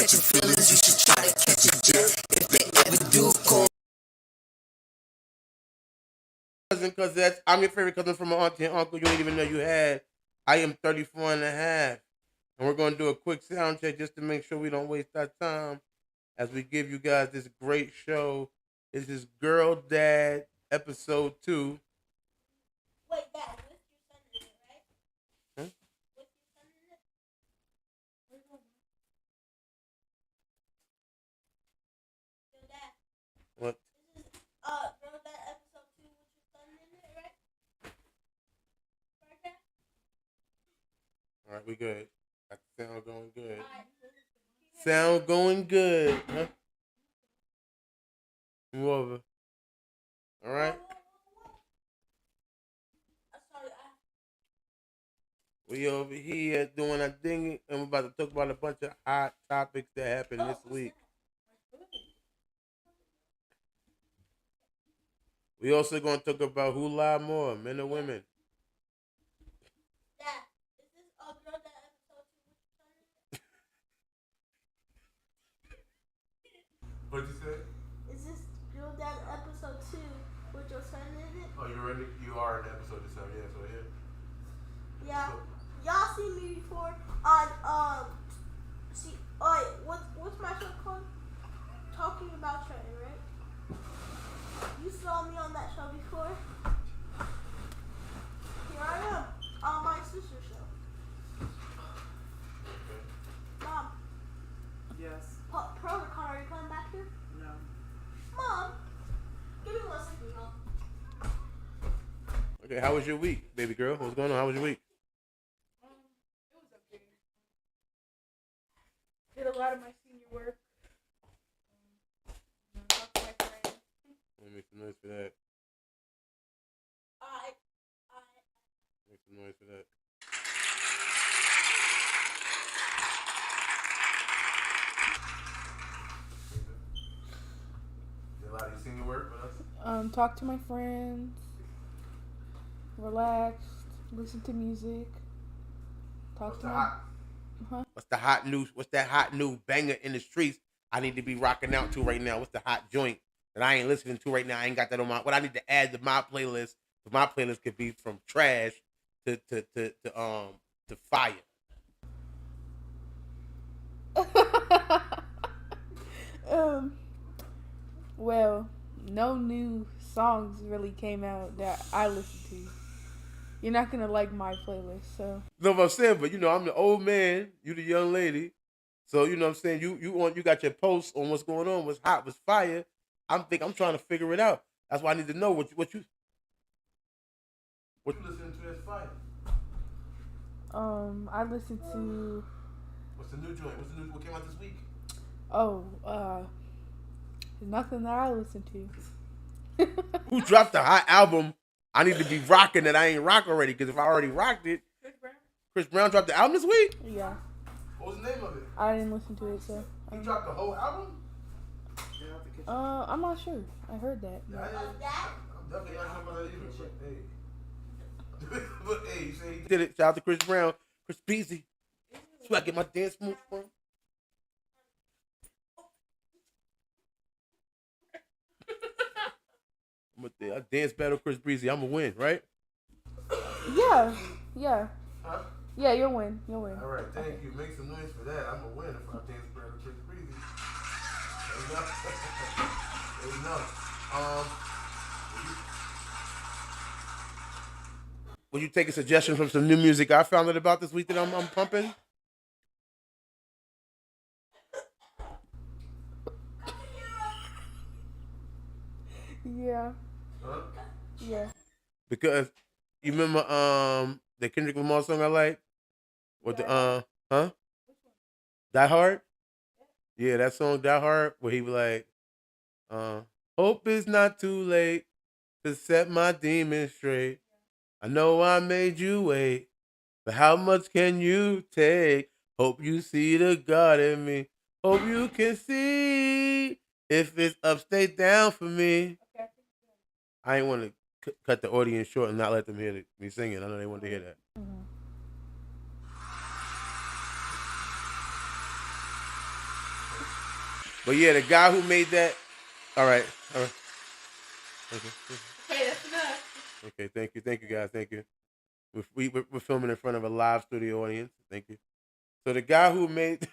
catching feelings, you should try to catch a jet. If they ever do, call. Because that's I'm your favorite cousin from my auntie and uncle you didn't even know you had. I am 34 and a half. And we're going to do a quick sound check just to make sure we don't waste our time as we give you guys this great show. This is Girl Dad episode 2. Wait, Dad, what's your son in it, right? Huh? What's your son in it? Where's one? Yo, Dad. What? This is Girl Dad episode 2 with your son in it, right? Right, Dad? All right, we good. Got the sound going good. Alright. Sound going good. Huh? Move over. All right. Sorry, We over here doing our thing, and we're about to talk about a bunch of hot topics that happened this week. We also going to talk about who lied more, men or women. Dad, is this Girl Dad episode 2 with your son in it? What'd you say? Is this Girl Dad episode 2 with your son in it? Oh, you are in the episode this time, yeah, so yeah. Yeah. Y'all seen me before on see what's my show called? Talking About Trenton, right? You saw me on that show before. Here I am on my sister's show. Mom, Yes. Protocol, are you coming back here? No. Mom, give me 1 second, Mom. Okay, how was your week, baby girl? What's going on? How was your week? It was okay. Did a lot of my senior work. Talked to my friends. Let me make some noise for that. Make some noise for that. Did a lot of your senior work with us? Talk to my friends. Relaxed. Listen to music. What's that hot new banger in the streets I need to be rocking out to right now? What's the hot joint that I ain't listening to right now? I ain't got that on what I need to add to my playlist. So my playlist could be from trash to fire. Well, no new songs really came out that I listened to. You're not gonna like my playlist, so. You know what I'm saying? But I'm the old man, you the young lady. So you know what I'm saying? You got your posts on what's going on, what's hot, what's fire. I'm trying to figure it out. That's why I need to know what you listening to that's fire. I listened to. What's the new joint? What came out this week? Nothing that I listened to. Who dropped the hot album? I need to be rocking that I ain't rock already, because if I already rocked it. Chris Brown dropped the album this week? Yeah. What was the name of it? I didn't listen to it, so. He dropped the whole album? I'm not sure. I heard that. Yeah, I'm definitely not talking about that either. But hey, you say he did it. Shout out to Chris Brown. Chris Beasley. That's where I get my dance move from. I dance battle Chris Breezy. I'm going to win, right? Yeah. Huh? Yeah, you'll win. All right, thank you. Make some noise for that. I'm going to win if I dance battle Chris Breezy. There you go. Would you take a suggestion from some new music I found out about this week that I'm pumping? Yeah. Huh? Yeah. Because you remember the Kendrick Lamar song I like? With the Die Hard? Yeah, that song Die Hard where he was like, hope it's not too late to set my demons straight. I know I made you wait, but how much can you take? Hope you see the God in me. Hope you can see if it's up, stay down for me. I ain't want to cut the audience short and not let them hear me singing. I know they wanted to hear that. Mm-hmm. But yeah, the guy who made that. All right. Okay. Okay, that's enough. Okay. Thank you, guys. Thank you. We're filming in front of a live studio audience. Thank you. So the guy who made.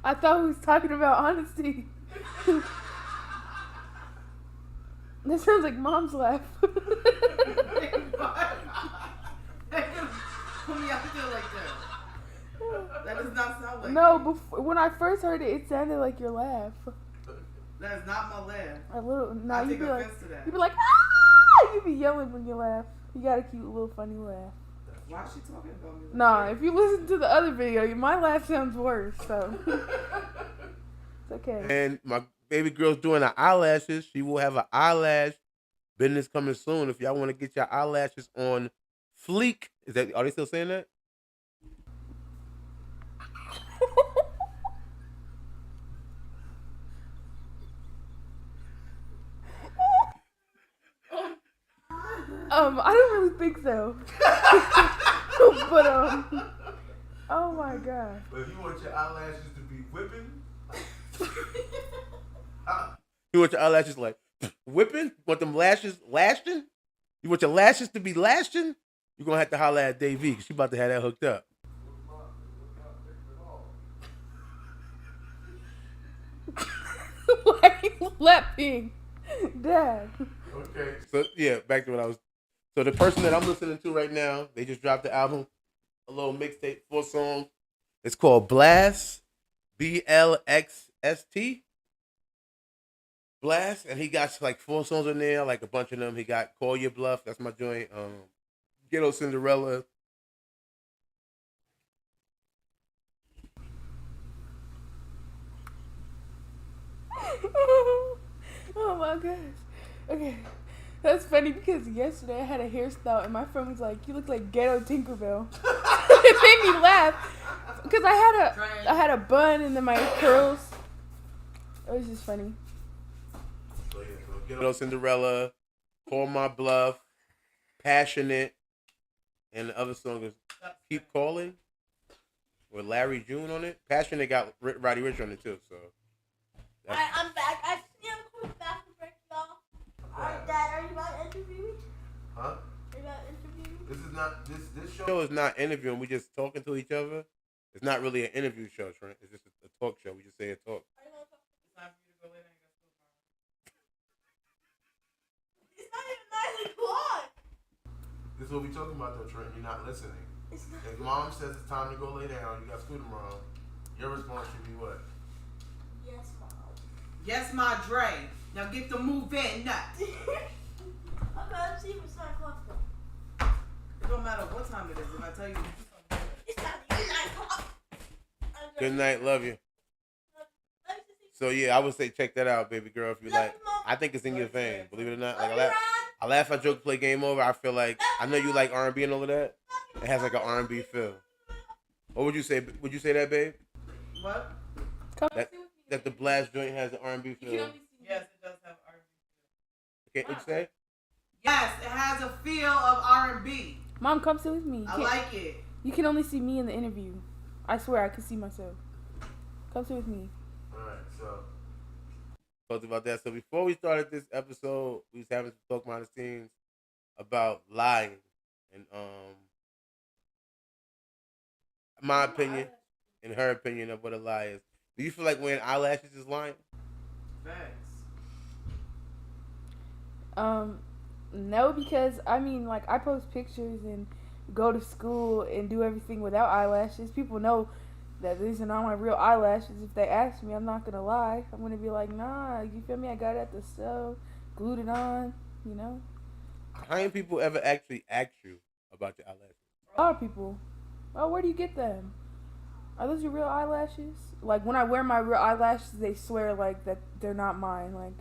I thought we was talking about honesty. That sounds like mom's laugh. Put me out there like that. That does not sound like No, me. before, when I first heard it, it sounded like your laugh. That is not my laugh. A little. No, I you'd take be like, offense to that. you'd be like, ah! You'd be yelling when you laugh. You got a cute little funny laugh. Why is she talking about me? Nah, if you listen to the other video, my laugh sounds worse. So it's okay. And my baby girl's doing her eyelashes. She will have an eyelash business coming soon. If y'all want to get your eyelashes on fleek, are they still saying that? I don't really think so. But oh my god. But if you want your eyelashes to be whipping, you want your eyelashes like whipping? You want them lashes lashing? You want your lashes to be lashing? You're gonna have to holler at Dave V because she about to have that hooked up. Why are you laughing, Dad? Okay. So yeah, back to what I was. So the person that I'm listening to right now, they just dropped the album, a little mixtape, 4 songs. It's called Blast, BLXST. Blast, and he got like 4 songs in there, like a bunch of them. He got Call Your Bluff, that's my joint. Ghetto Cinderella. Oh my gosh. Okay. That's funny because yesterday I had a hairstyle and my friend was like, "You look like Ghetto Tinkerbell." It made me laugh because I had a bun and then my curls. It was just funny. So yeah, so Ghetto Cinderella, Call My Bluff, Passionate, and the other song is Keep Calling with Larry June on it. Passionate got Roddy Ricch on it too. So I'm back. I just need a quick bathroom break, y'all. Alright, Dad, are you about to interview me? huh? Are you about to interview me? This is not this show is not interviewing. We just talking to each other. It's not really an interview show, Trent. It's just a talk show. We just say a talk. Are you gonna talk? It's time for you to go in and go It's not even 9 o'clock. This is what we talking about, though, Trent. You're not listening. It's not. If Mom says it's time to go lay down, you got school tomorrow. Your response should be what? Yes, Mom. Yes, my Dre. Now get the move in, nut. Okay, let's see if it's 9 o'clock though. It don't matter what time it is. If I tell you, It's not even 9 o'clock. Good night. Love you. So, yeah, I would say check that out, baby girl, if you like. I think it's in your vein, believe it or not. Like I laugh at joke, play game over. I feel like, I know you like R&B and all of that. It has like an R&B feel. What would you say? Would you say that, babe? what? That the Blast joint has an R&B feel? Yes, it does have R&B. Okay, what'd you say? Yes, it has a feel of R&B. Mom, come sit with me. I like it. You can only see me in the interview. I swear I can see myself. Come sit with me. Alright, so talked about that. So before we started this episode, we was having some talk behind the scenes about lying and my opinion and her opinion of what a lie is. Do you feel like wearing eyelashes is lying? Facts. No, because I mean, like, I post pictures and go to school and do everything without eyelashes. People know that these are not my real eyelashes. If they ask me, I'm not gonna lie. I'm gonna be like, nah, you feel me? I got it at the store, glued it on, you know. How many people ever actually ask you about your eyelashes? A lot of people. Oh, where do you get them? Are those your real eyelashes? Like, when I wear my real eyelashes, they swear like that they're not mine. Like,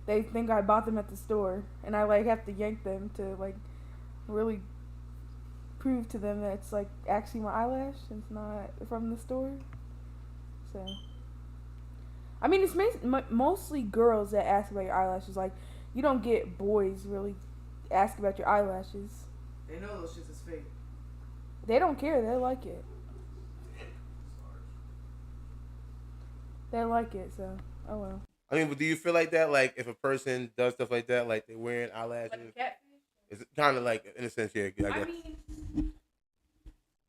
they think I bought them at the store, and I like have to yank them to like really prove to them that it's like actually my eyelash and it's not from the store. So, I mean, it's mostly girls that ask about your eyelashes. Like, you don't get boys really ask about your eyelashes. They know those shits is fake. They don't care. They like it. they like it, so oh well. I mean, but do you feel like that? Like, if a person does stuff like that, like they're wearing eyelashes, Like a catfish? is it kind of like, in a sense, yeah, I guess. I mean,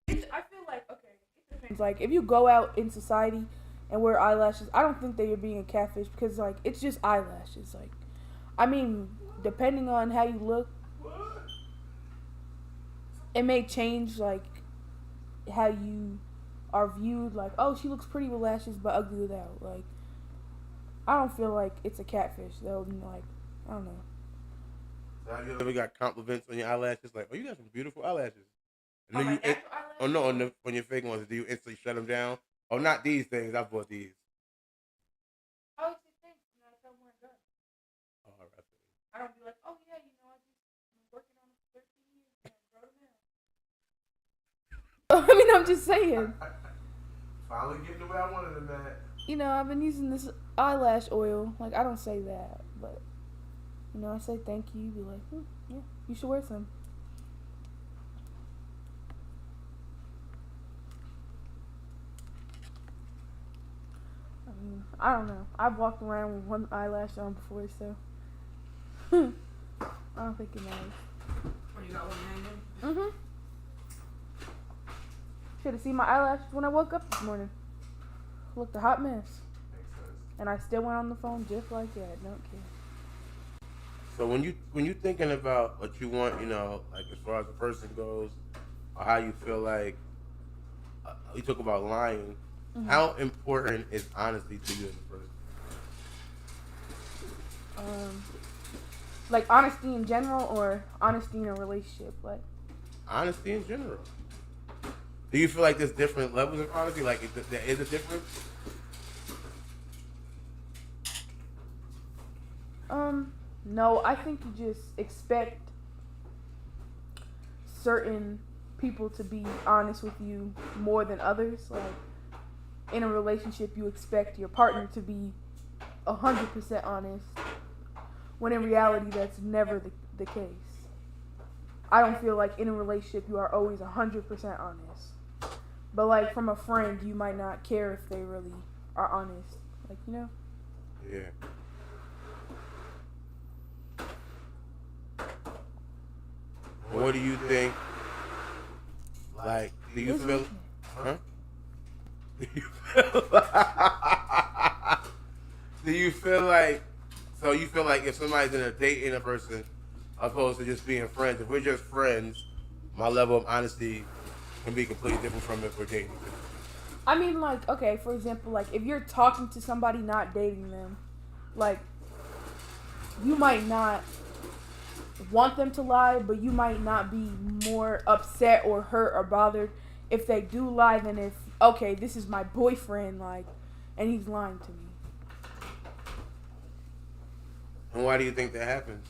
I feel like, okay, it depends. Like, if you go out in society and wear eyelashes, I don't think that you're being a catfish because, like, it's just eyelashes. Like, I mean, depending on how you look, it may change, like, how you are viewed. Like, oh, she looks pretty with lashes but ugly without. Like, I don't feel like it's a catfish. They'll be like, I don't know. So have you ever got compliments on your eyelashes? Like, oh, you got some beautiful eyelashes. And On then my natural eyelashes? oh no, on your fake ones, do you instantly shut them down? Oh, not these things. I bought these. I always say thanks, and I tell them where I'm done. Oh, all right. I don't be like, oh yeah, you know, I've been working on it for 13 years and I wrote them out. I mean, I'm just saying. Finally getting the way I wanted them at. You know, I've been using this eyelash oil. Like, I don't say that, but, you know, I say thank you. Be like, yeah, you should wear some. I mean, I don't know. I've walked around with one eyelash on before, so I don't think it matters. Oh, you got one hanging? Mm-hmm. Should have seen my eyelashes when I woke up this morning. Looked a hot mess. Makes sense. And I still went on the phone just like that. Don't care. So when you thinking about what you want, you know, like as far as the person goes, or how you feel like, you talk about lying. Mm-hmm. How important is honesty to you as a person? Like honesty in general or honesty in a relationship? Like Honesty in general. Do you feel like there's different levels of honesty? Like, there is a difference? No, I think you just expect certain people to be honest with you more than others. Like, in a relationship, you expect your partner to be 100% honest, when in reality, that's never the case. I don't feel like in a relationship, you are always 100% honest. But, like, from a friend, you might not care if they really are honest. Like, you know? Yeah. What do you think? Like, do you feel? Huh? Do you feel like? So you feel like if somebody's in a dating a person, opposed to just being friends. If we're just friends, my level of honesty can be completely different from if we're dating. I mean, like, okay, for example, like, if you're talking to somebody not dating them, like, you might not want them to lie, but you might not be more upset or hurt or bothered if they do lie than if, okay, this is my boyfriend, like, and he's lying to me. And why do you think that happens?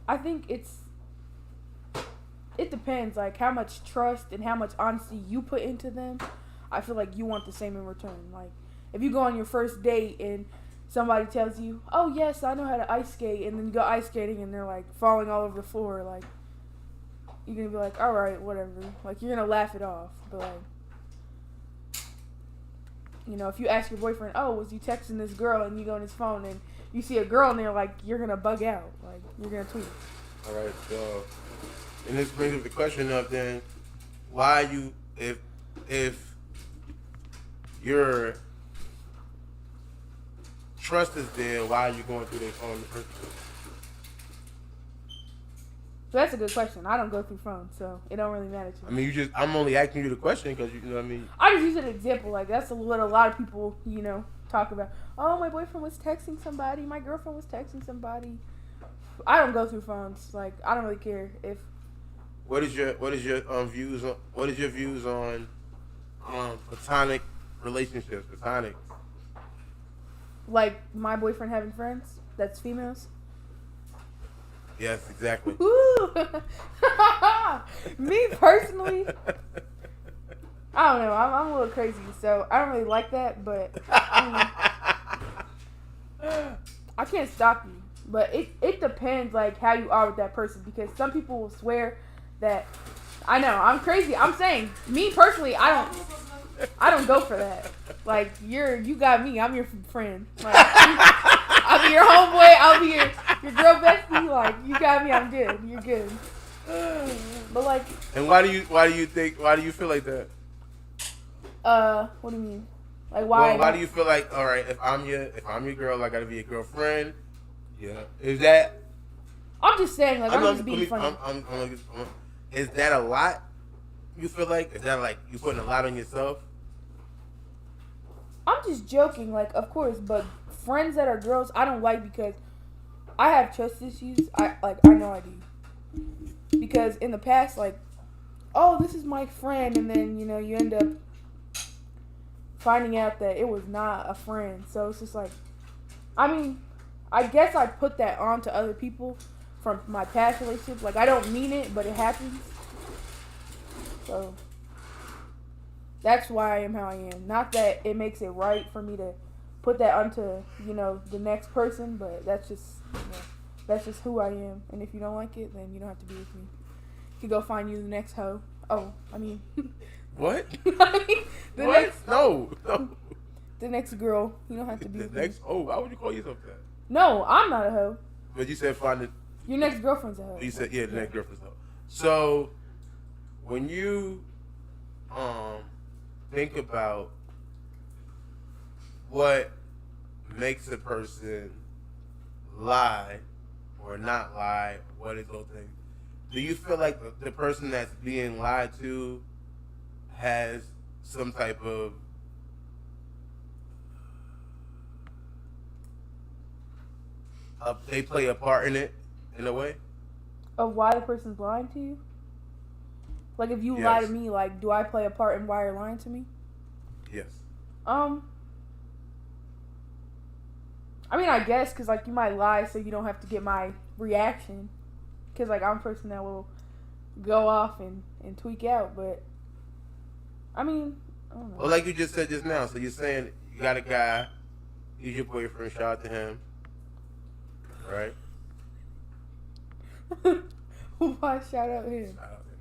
I think it depends, like, how much trust and how much honesty you put into them. I feel like you want the same in return. Like, if you go on your first date and somebody tells you, oh, yes, I know how to ice skate, and then you go ice skating and they're, like, falling all over the floor, like, you're going to be like, all right, whatever. Like, you're going to laugh it off. But, like, you know, if you ask your boyfriend, oh, was you texting this girl, and you go on his phone and you see a girl in there, like, you're going to bug out. Like, you're going to tweet. All right, so, and this brings up the question of then, why you, if your trust is there, why are you going through their phone in the first place? So that's a good question. I don't go through phones, so it don't really matter to me. I mean, I'm only asking you the question because you know what I mean. I just use an example. Like, that's what a lot of people, you know, talk about. Oh, my boyfriend was texting somebody. My girlfriend was texting somebody. I don't go through phones. Like, I don't really care if. What is your views on platonic relationships? Platonic. Like my boyfriend having friends that's females. Yes, exactly. Ooh. Me personally, I don't know. I'm a little crazy, so I don't really like that. But I can't stop you. But it depends, like, how you are with that person, because some people will swear that. I know I'm crazy. I'm saying, me personally, I don't. I don't go for that. Like you got me. I'm your friend. Like I'll be your homeboy. I'll be your girl bestie. Like you got me. I'm good. You're good. But like. And why do you feel like that? What do you mean? Like why? Well, why do you feel like, all right, if I'm your girl, I gotta be your girlfriend? Yeah. Is that? I'm just saying, like I'm just being funny. Is that a lot? You feel like? Is that like you putting a lot on yourself? I'm just joking, like of course, but friends that are girls, I don't like because I have trust issues. I know I do. Because in the past, like, oh, this is my friend, and then you end up finding out that it was not a friend. So it's just like, I mean, I guess I put that on to other people from my past relationships. Like, I don't mean it, but it happens. So that's why I am how I am. Not that it makes it right for me to put that onto, the next person, but that's just who I am. And if you don't like it, then you don't have to be with me. You can go find you the next hoe. Oh, I mean... What? The what? Next, no. The next girl. You don't have to be the with next. me. Oh, why would you call yourself that? No, I'm not a hoe. But you said find it. Your next girlfriend's a hoe. You said the next girlfriend's a hoe. So when you think about what makes a person lie or not lie, what is those things? Do you feel like the person that's being lied to has some type of they play a part in it in a way? Of why the person's lying to you? Like if you lie to me, like do I play a part in why you're lying to me? Yes. I mean, I guess because like you might lie so you don't have to get my reaction. Because like I'm a person that will go off and tweak out, but I mean, I don't know. Well, like you just said just now, so you're saying you got a guy, he's your boyfriend, shout out to him, right? Why shout out him? Shout out to him.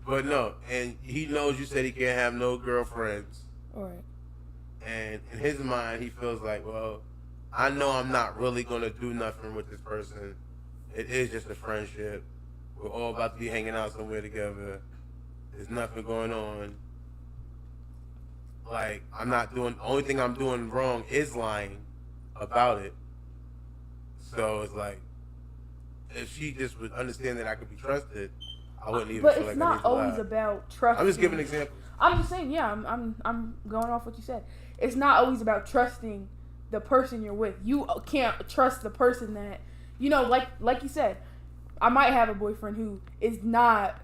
But no, and he knows you said he can't have no girlfriends. Alright. And in his mind, he feels like, well, I know I'm not really going to do nothing with this person. It is just a friendship. We're all about to be hanging out somewhere together. There's nothing going on. Like, the only thing I'm doing wrong is lying about it. So it's like, if she just would understand that I could be trusted, I wouldn't even feel like I need to lie. But it's not always about trust. I'm just giving examples. I'm just saying, yeah, I'm going off what you said. It's not always about trusting the person you're with. You can't trust the person that, like you said, I might have a boyfriend who is not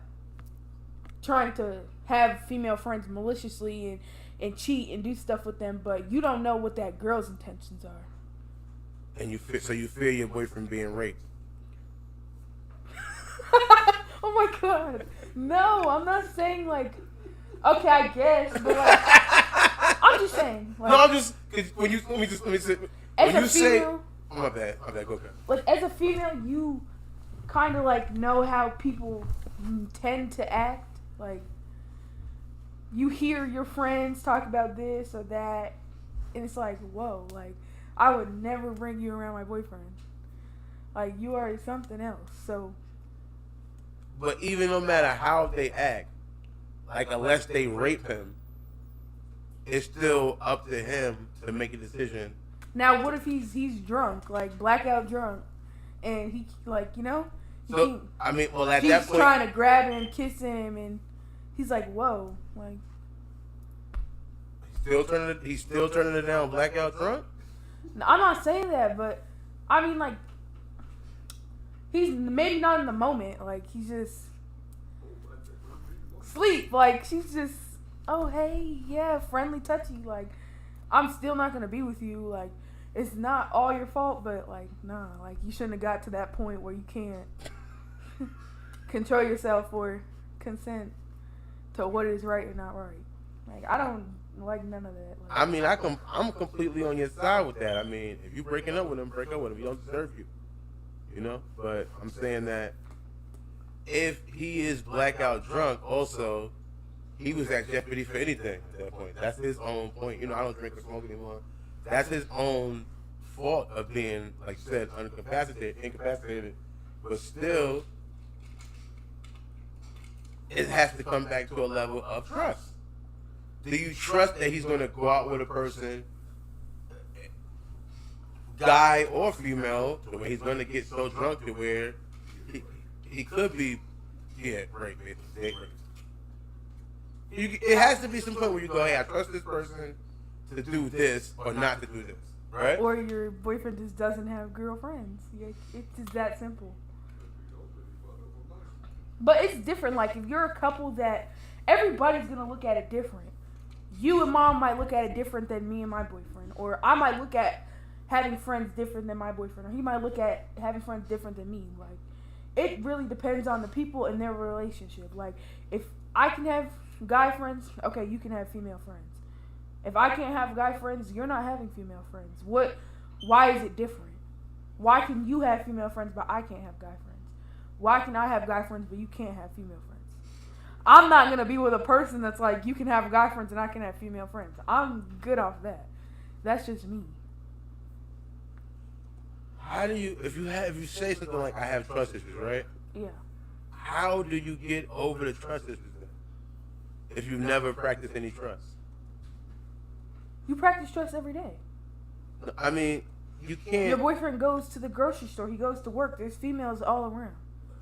trying to have female friends maliciously and cheat and do stuff with them, but you don't know what that girl's intentions are. And you fear your boyfriend being raped. Oh my god. No, I'm not saying like, okay, I guess, but like, I'm just saying. Like, no, I'm just, cause when you, let me say, when you say, oh, my bad, go ahead. Like, as a female, you kind of like know how people tend to act. Like, you hear your friends talk about this or that, and it's like, whoa, like, I would never bring you around my boyfriend. Like, you are something else, so. But even no matter how they act, like, unless they rape him, it's still up to him to make a decision. Now, what if he's drunk, like, blackout drunk, and he, like, So, I mean, well, at that point, he's trying to grab him, kiss him, and he's like, whoa, like. He's still turning it down blackout drunk? No, I'm not saying that, but, I mean, like, he's maybe not in the moment, like, he's just sleep, like, she's just, oh, hey, yeah, friendly, touchy, like, I'm still not gonna be with you, like, it's not all your fault, but, like, nah, like, you shouldn't have got to that point where you can't control yourself or consent to what is right and not right. Like, I don't like none of that. Like, I mean, I'm completely on your side with that. I mean, if you're breaking up with him, break up with him. He don't deserve you. But I'm saying that if he is blackout drunk, also, he was at jeopardy for anything at that point. That's his own point. You know, I don't drink or smoke anymore. That's his own fault of being, like you said, incapacitated. But still, it has to come back to a level of trust. Do you trust that he's going to go out with a person, guy or female, the way he's going to get so drunk to where he could be, rape, it has to be some point where you go, hey, I trust this person to do this or not to do this, right? Or your boyfriend just doesn't have girlfriends. It's just that simple. But it's different. Like, if you're a couple that everybody's going to look at it different. You and mom might look at it different than me and my boyfriend. Or I might look at having friends different than my boyfriend. Or he might look at having friends different than me. Like, it really depends on the people and their relationship. Like, if I can have guy friends, okay, you can have female friends. If I can't have guy friends, you're not having female friends. Why is it different? Why can you have female friends but I can't have guy friends? Why can I have guy friends but you can't have female friends? I'm not going to be with a person that's like, you can have guy friends and I can have female friends. I'm good off that. That's just me. How do you, if you say something like, I have trust issues, right? Yeah. How do you get over the trust issues then? If you've never practiced any trust? You practice trust every day. I mean, you can't. Your boyfriend goes to the grocery store. He goes to work. There's females all around.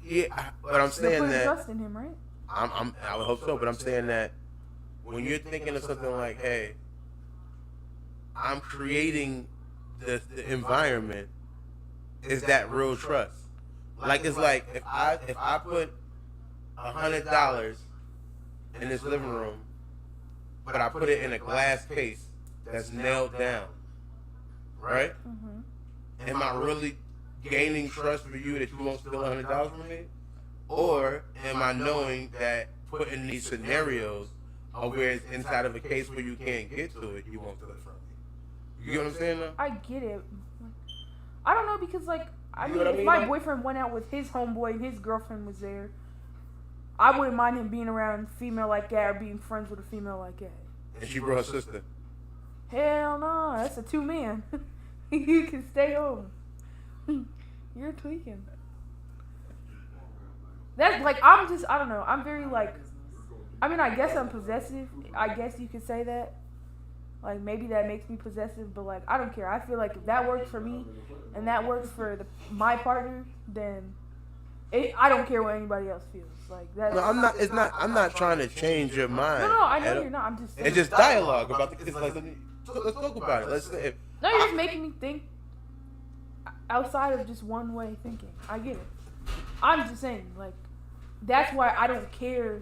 Yeah, but I'm saying You're putting that. trust in him, right? I would hope so, but I'm saying that when you're thinking of something like, hey, I'm creating the environment, is that real trust? Like, it's like if I put $100 in this living room, but I put it in a glass case that's nailed down, right? Mm-hmm. Am I really gaining trust for you that you won't steal $100 from me? Or am I knowing that putting these scenarios of where it's inside of a case where you can't get to it, you won't steal it from me? You get what I'm saying though? I get it. I don't know because, like, I You mean, know what I if mean, my like? boyfriend went out with his homeboy and his girlfriend was there, I wouldn't mind him being around a female like that or being friends with a female like that. And she brought her sister. Hell no, that's a 2-man. You can stay home. You're tweaking. That's like, I don't know. I'm very like, I mean, I guess I'm possessive. I guess you could say that. Like, maybe that makes me possessive, but like, I don't care. I feel like if that works for me and that works for my partner, then I don't care what anybody else feels. Like that. No, I'm not. It's not. I'm not trying to change your mind. No, I know you're not. I'm just saying. It's just dialogue about the. It's like, let's talk about it. Let's say. No, you're just making me think outside of just one way of thinking. I get it. I'm just saying, like, that's why I don't care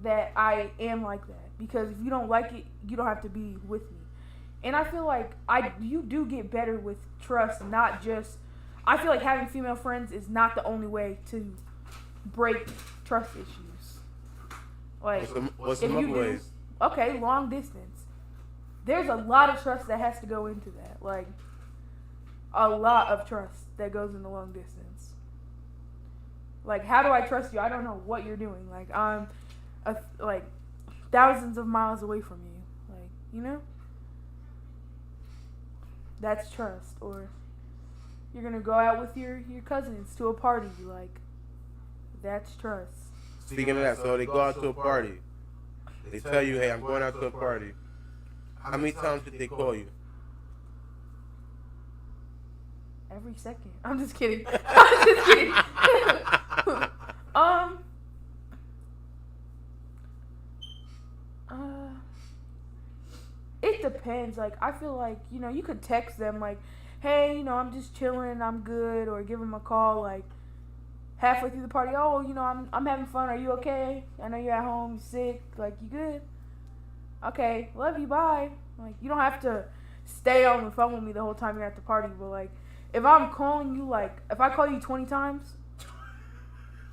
that I am like that. Because if you don't like it, you don't have to be with me. And I feel like you do get better with trust, not just. I feel like having female friends is not the only way to break trust issues. Like, what's if some you other ways? Okay, long distance. There's a lot of trust that has to go into that. Like, a lot of trust that goes into long distance. Like, how do I trust you? I don't know what you're doing. Like, I'm like thousands of miles away from you. Like, you know? That's trust. Or you're gonna go out with your cousins to a party. Like, that's trust. Speaking of that, so they go out to a party. They tell you, hey, I'm going out to a party. How many times did they call you? Every second. I'm just kidding. I'm just kidding. It depends. Like, I feel like, you know, you could text them like, hey, you know, I'm just chilling, I'm good, or give them a call like halfway through the party. Oh, you know, I'm having fun. Are you okay? I know you're at home, sick. Like, you good? Okay, love you. Bye. Like, you don't have to stay on the phone with me the whole time you're at the party. But like, if I'm calling you, like, if I call you 20 times.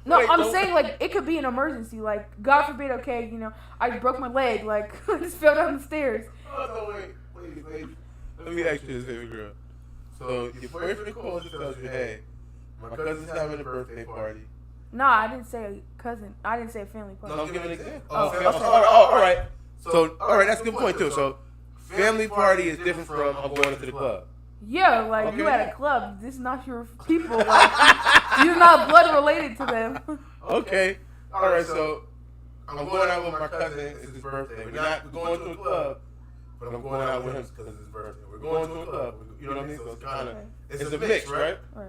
No, Wait, I'm saying, like, it could be an emergency. Like, God forbid, okay, you know, I broke my leg. Like, I just fell down the stairs. Oh, no, wait. Let me ask you this, baby girl. So, your boyfriend calls and tells you, hey, my cousin's having a birthday party. Nah, I didn't say cousin. I didn't say family party. No, I'm giving an example. Oh, Okay. All right. So, all right, that's a good point too. So, family party is different from I'm going to the club. Yeah, like Okay. you at a club. This is not your people. Like, you're not blood related to them. Okay. All right. So, I'm going out with my cousin. It's his birthday. We're going to a club, but I'm going out with him because it's his birthday. We're going to a club. You know what I mean? So it's kind of it's a mix, right? Right.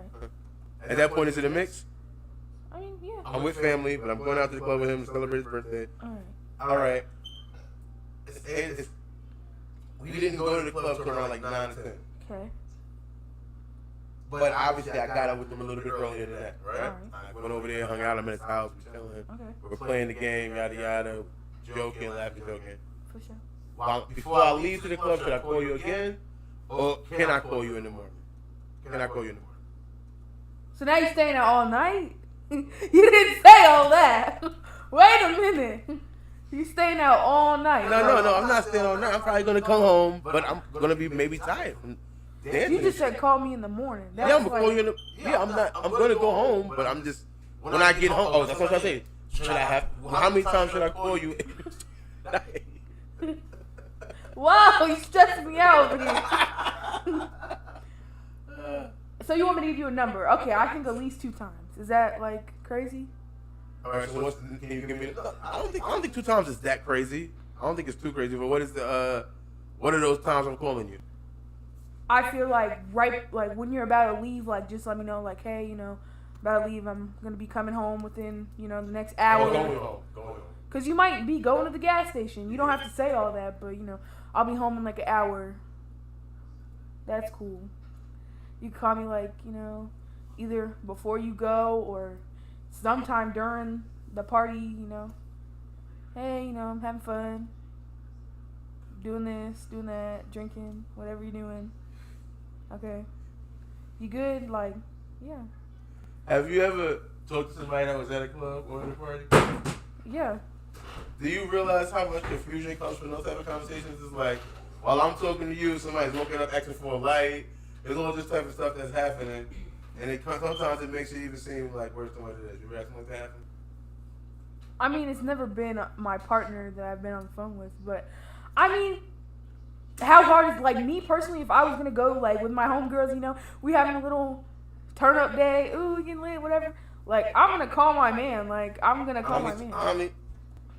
At that point, is it a mix? I mean, yeah. I'm with family, but I'm going out to the club with him to celebrate his birthday. All right. We didn't go to the club till around like 9 or 10. Okay. But obviously, I got up with him a little bit earlier than that, right? Alright. I went over there, hung out. I'm at his house, we're chilling. Okay. We're playing the game, yada yada, joking, laughing, joking. For sure. Before I leave to the club, should I call you again, or can I call you in the morning? Can I call you in the morning? So now you're staying out all night? You didn't say all that. Wait a minute. You staying out all night? No. I'm not staying all night. I'm probably gonna come home, but I'm gonna be maybe tired from dancing. You just said call me in the morning. That's Yeah, I'm gonna call you in the. Yeah, I'm not. I'm gonna go home, but I'm just when I get home. Oh, that's what I say. Should I have? How many times should I call you? Wow, you stressed me out over here. So you want me to give you a number? Okay, I think at least 2 times. Is that like crazy? All right. So can you give me? I don't think 2 times is that crazy. I don't think it's too crazy. But what is the? What are those times I'm calling you? I feel like like when you're about to leave, like just let me know, like, hey, about to leave. I'm gonna be coming home within, the next hour. Going home. Cause you might be going to the gas station. You don't have to say all that, but I'll be home in like an hour. That's cool. You can call me like, either before you go or sometime during the party, Hey, I'm having fun. Doing this, doing that, drinking, whatever you're doing. Okay. You good? Like, yeah. Have you ever talked to somebody that was at a club or at a party? Yeah. Do you realize how much confusion comes from those type of conversations? It's like, while I'm talking to you, somebody's walking up asking for a light. There's all this type of stuff that's happening. And sometimes it makes it even seem like worse than what it is. You ever had something like that happen? I mean, it's never been my partner that I've been on the phone with, but I mean, how hard is, like, me personally, if I was going to go, like, with my homegirls, we having a little turn-up day, ooh, we getting lit, whatever, like, I'm going to call my man, like, I'm going to call my man.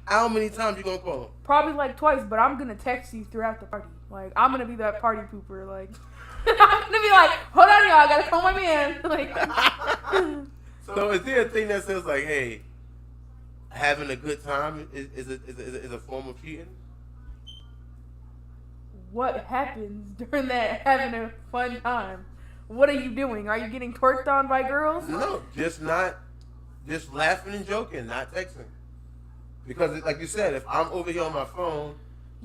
How many times you going to call him? Probably, like, twice, but I'm going to text you throughout the party. Like, I'm going to be that party pooper, like, I'm going to be like, hold on, y'all, I got to call my man. Like, so is there a thing that says, like, hey, having a good time is a form of cheating? What happens during that having a fun time? What are you doing? Are you getting twerked on by girls? No, just laughing and joking, not texting. Because, like you said, if I'm over here on my phone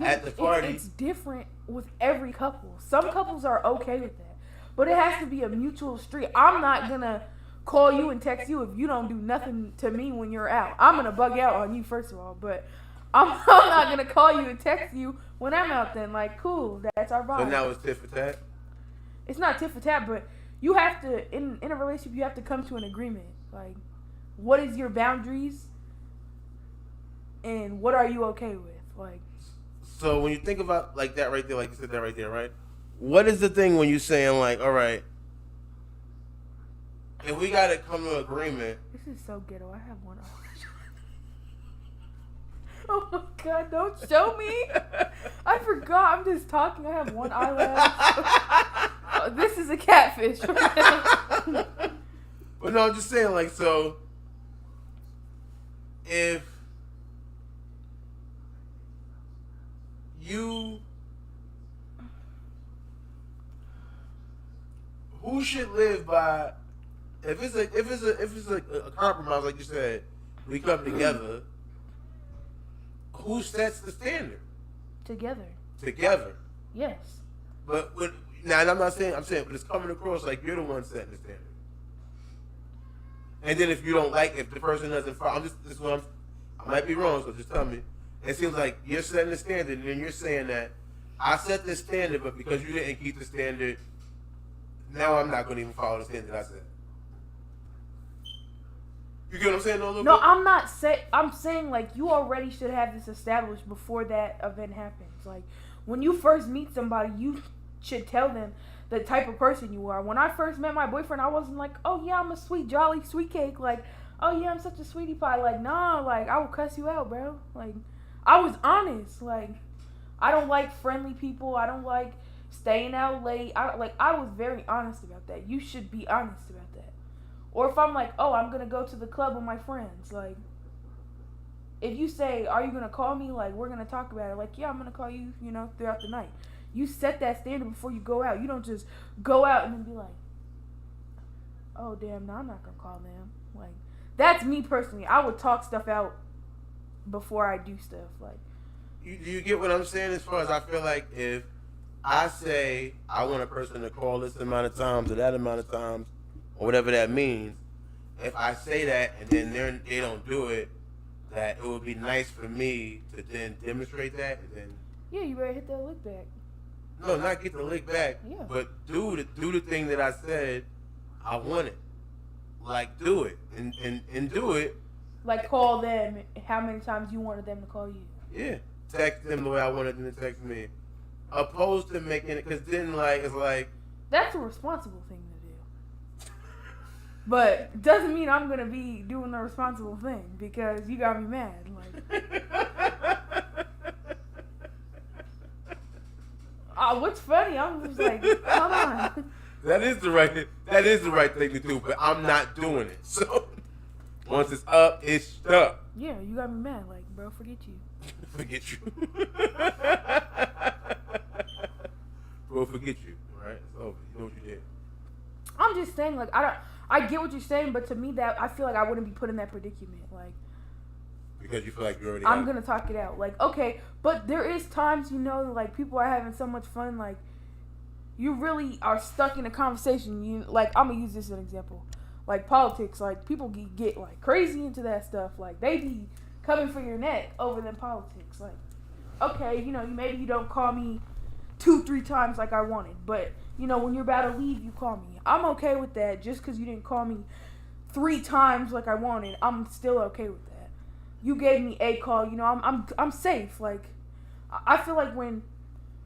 at the party, it's different with every couple. Some couples are okay with that, but it has to be a mutual street. I'm not gonna call you and text you if you don't do nothing to me when you're out. I'm gonna bug out on you first of all, but I'm not gonna call you and text you when I'm out. Then, like, cool, that's our vibe. So now it's tit for tat. It's not tit for tat, but you have to in a relationship you have to come to an agreement. Like, what is your boundaries, and what are you okay with? Like, so when you think about like that right there, like you said that right there, right? What is the thing when you're saying like, all right, if we gotta come to an agreement? This is so ghetto. I have one eyelash. Oh my god, don't show me. I forgot. I'm just talking. I have one eyelash. Oh, this is a catfish. But no, I'm just saying, like, so if you, who should live by? If it's a compromise, like you said, we come together. Who sets the standard? Together. Yes. But now, and I'm saying, but it's coming across like you're the one setting the standard. And then if you don't like, if the person doesn't follow, I might be wrong, so just tell me. It seems like you're setting the standard, and then you're saying that I set the standard, but because you didn't keep the standard, now I'm not going to even follow the standard I set. You get what I'm saying? Though, No, I'm not saying. I'm saying like you already should have this established before that event happens. Like when you first meet somebody, you should tell them the type of person you are. When I first met my boyfriend, I wasn't like, oh yeah, I'm a sweet, jolly, sweet cake. Like, oh yeah, I'm such a sweetie pie. Like, nah, like I will cuss you out, bro. Like, I was honest. Like, I don't like friendly people. I don't like staying out late. I was very honest about that. You should be honest about that. Or if I'm like, oh, I'm gonna go to the club with my friends, like, if you say, are you gonna call me? Like, we're gonna talk about it. Like, yeah, I'm gonna call you, you know, throughout the night. You set that standard before you go out. You don't just go out and then be like, oh, damn, no, I'm not gonna call them. Like, that's me personally. I would talk stuff out before I do stuff. Like, you get what I'm saying? As far as I feel like if I say I want a person to call this amount of times or that amount of times, or whatever that means, if I say that and then they don't do it, that it would be nice for me to then demonstrate that and then. yeah, you better hit that lick back. No, not get the lick back, Yeah. but do the thing that I said I wanted. Like, do it and do it. Like, call them how many times you wanted them to call you. Yeah, text them the way I wanted them to text me, opposed to making it, because then like it's like That's a responsible thing to do. But doesn't mean I'm gonna be doing the responsible thing because you got me mad. Like, what's funny? I'm just like, come on. that is the right thing to do, but I'm not doing it. So once it's up, it's stuck. Yeah, you got me mad. Like, bro, forget you. Forget you. Bro, forget you. Right? It's over. You know what you did. I'm just saying, like, I get what you're saying, but to me, that I feel like I wouldn't be put in that predicament. Like, Because you feel like you already. I'm gonna talk it out. Like, okay, but there is times, you know, like people are having so much fun. Like, you really are stuck in a conversation. You like, I'm gonna use this as an example. Like politics, like people get like crazy into that stuff. Like they be coming for your neck over them politics. Like, okay, you know, maybe you don't call me 2-3 times like I wanted, but you know, when you're about to leave, you call me. I'm okay with that. Just because you didn't call me 3 times like I wanted, I'm still okay with that. You gave me a call, you know, I'm safe. Like, I feel like when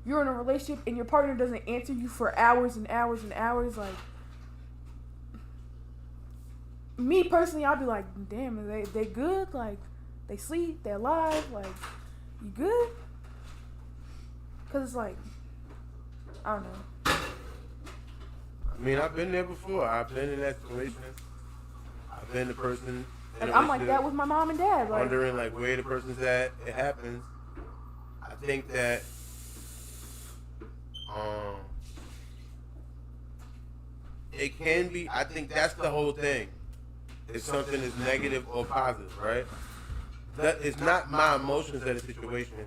you're in a relationship and your partner doesn't answer you for hours and hours and hours, like, me personally, I'll be like, damn, are they good? Like, they sleep, they're alive, like, you good? Because it's like, I don't know. I mean, I've been there before. I've been in that situation. I've been the person. Like, I'm like that with my mom and dad. Like, Wondering like where the person's at. It happens. I think that it can be. I think that's the whole thing. If something is negative or positive, right? That it's not my emotions of the situation.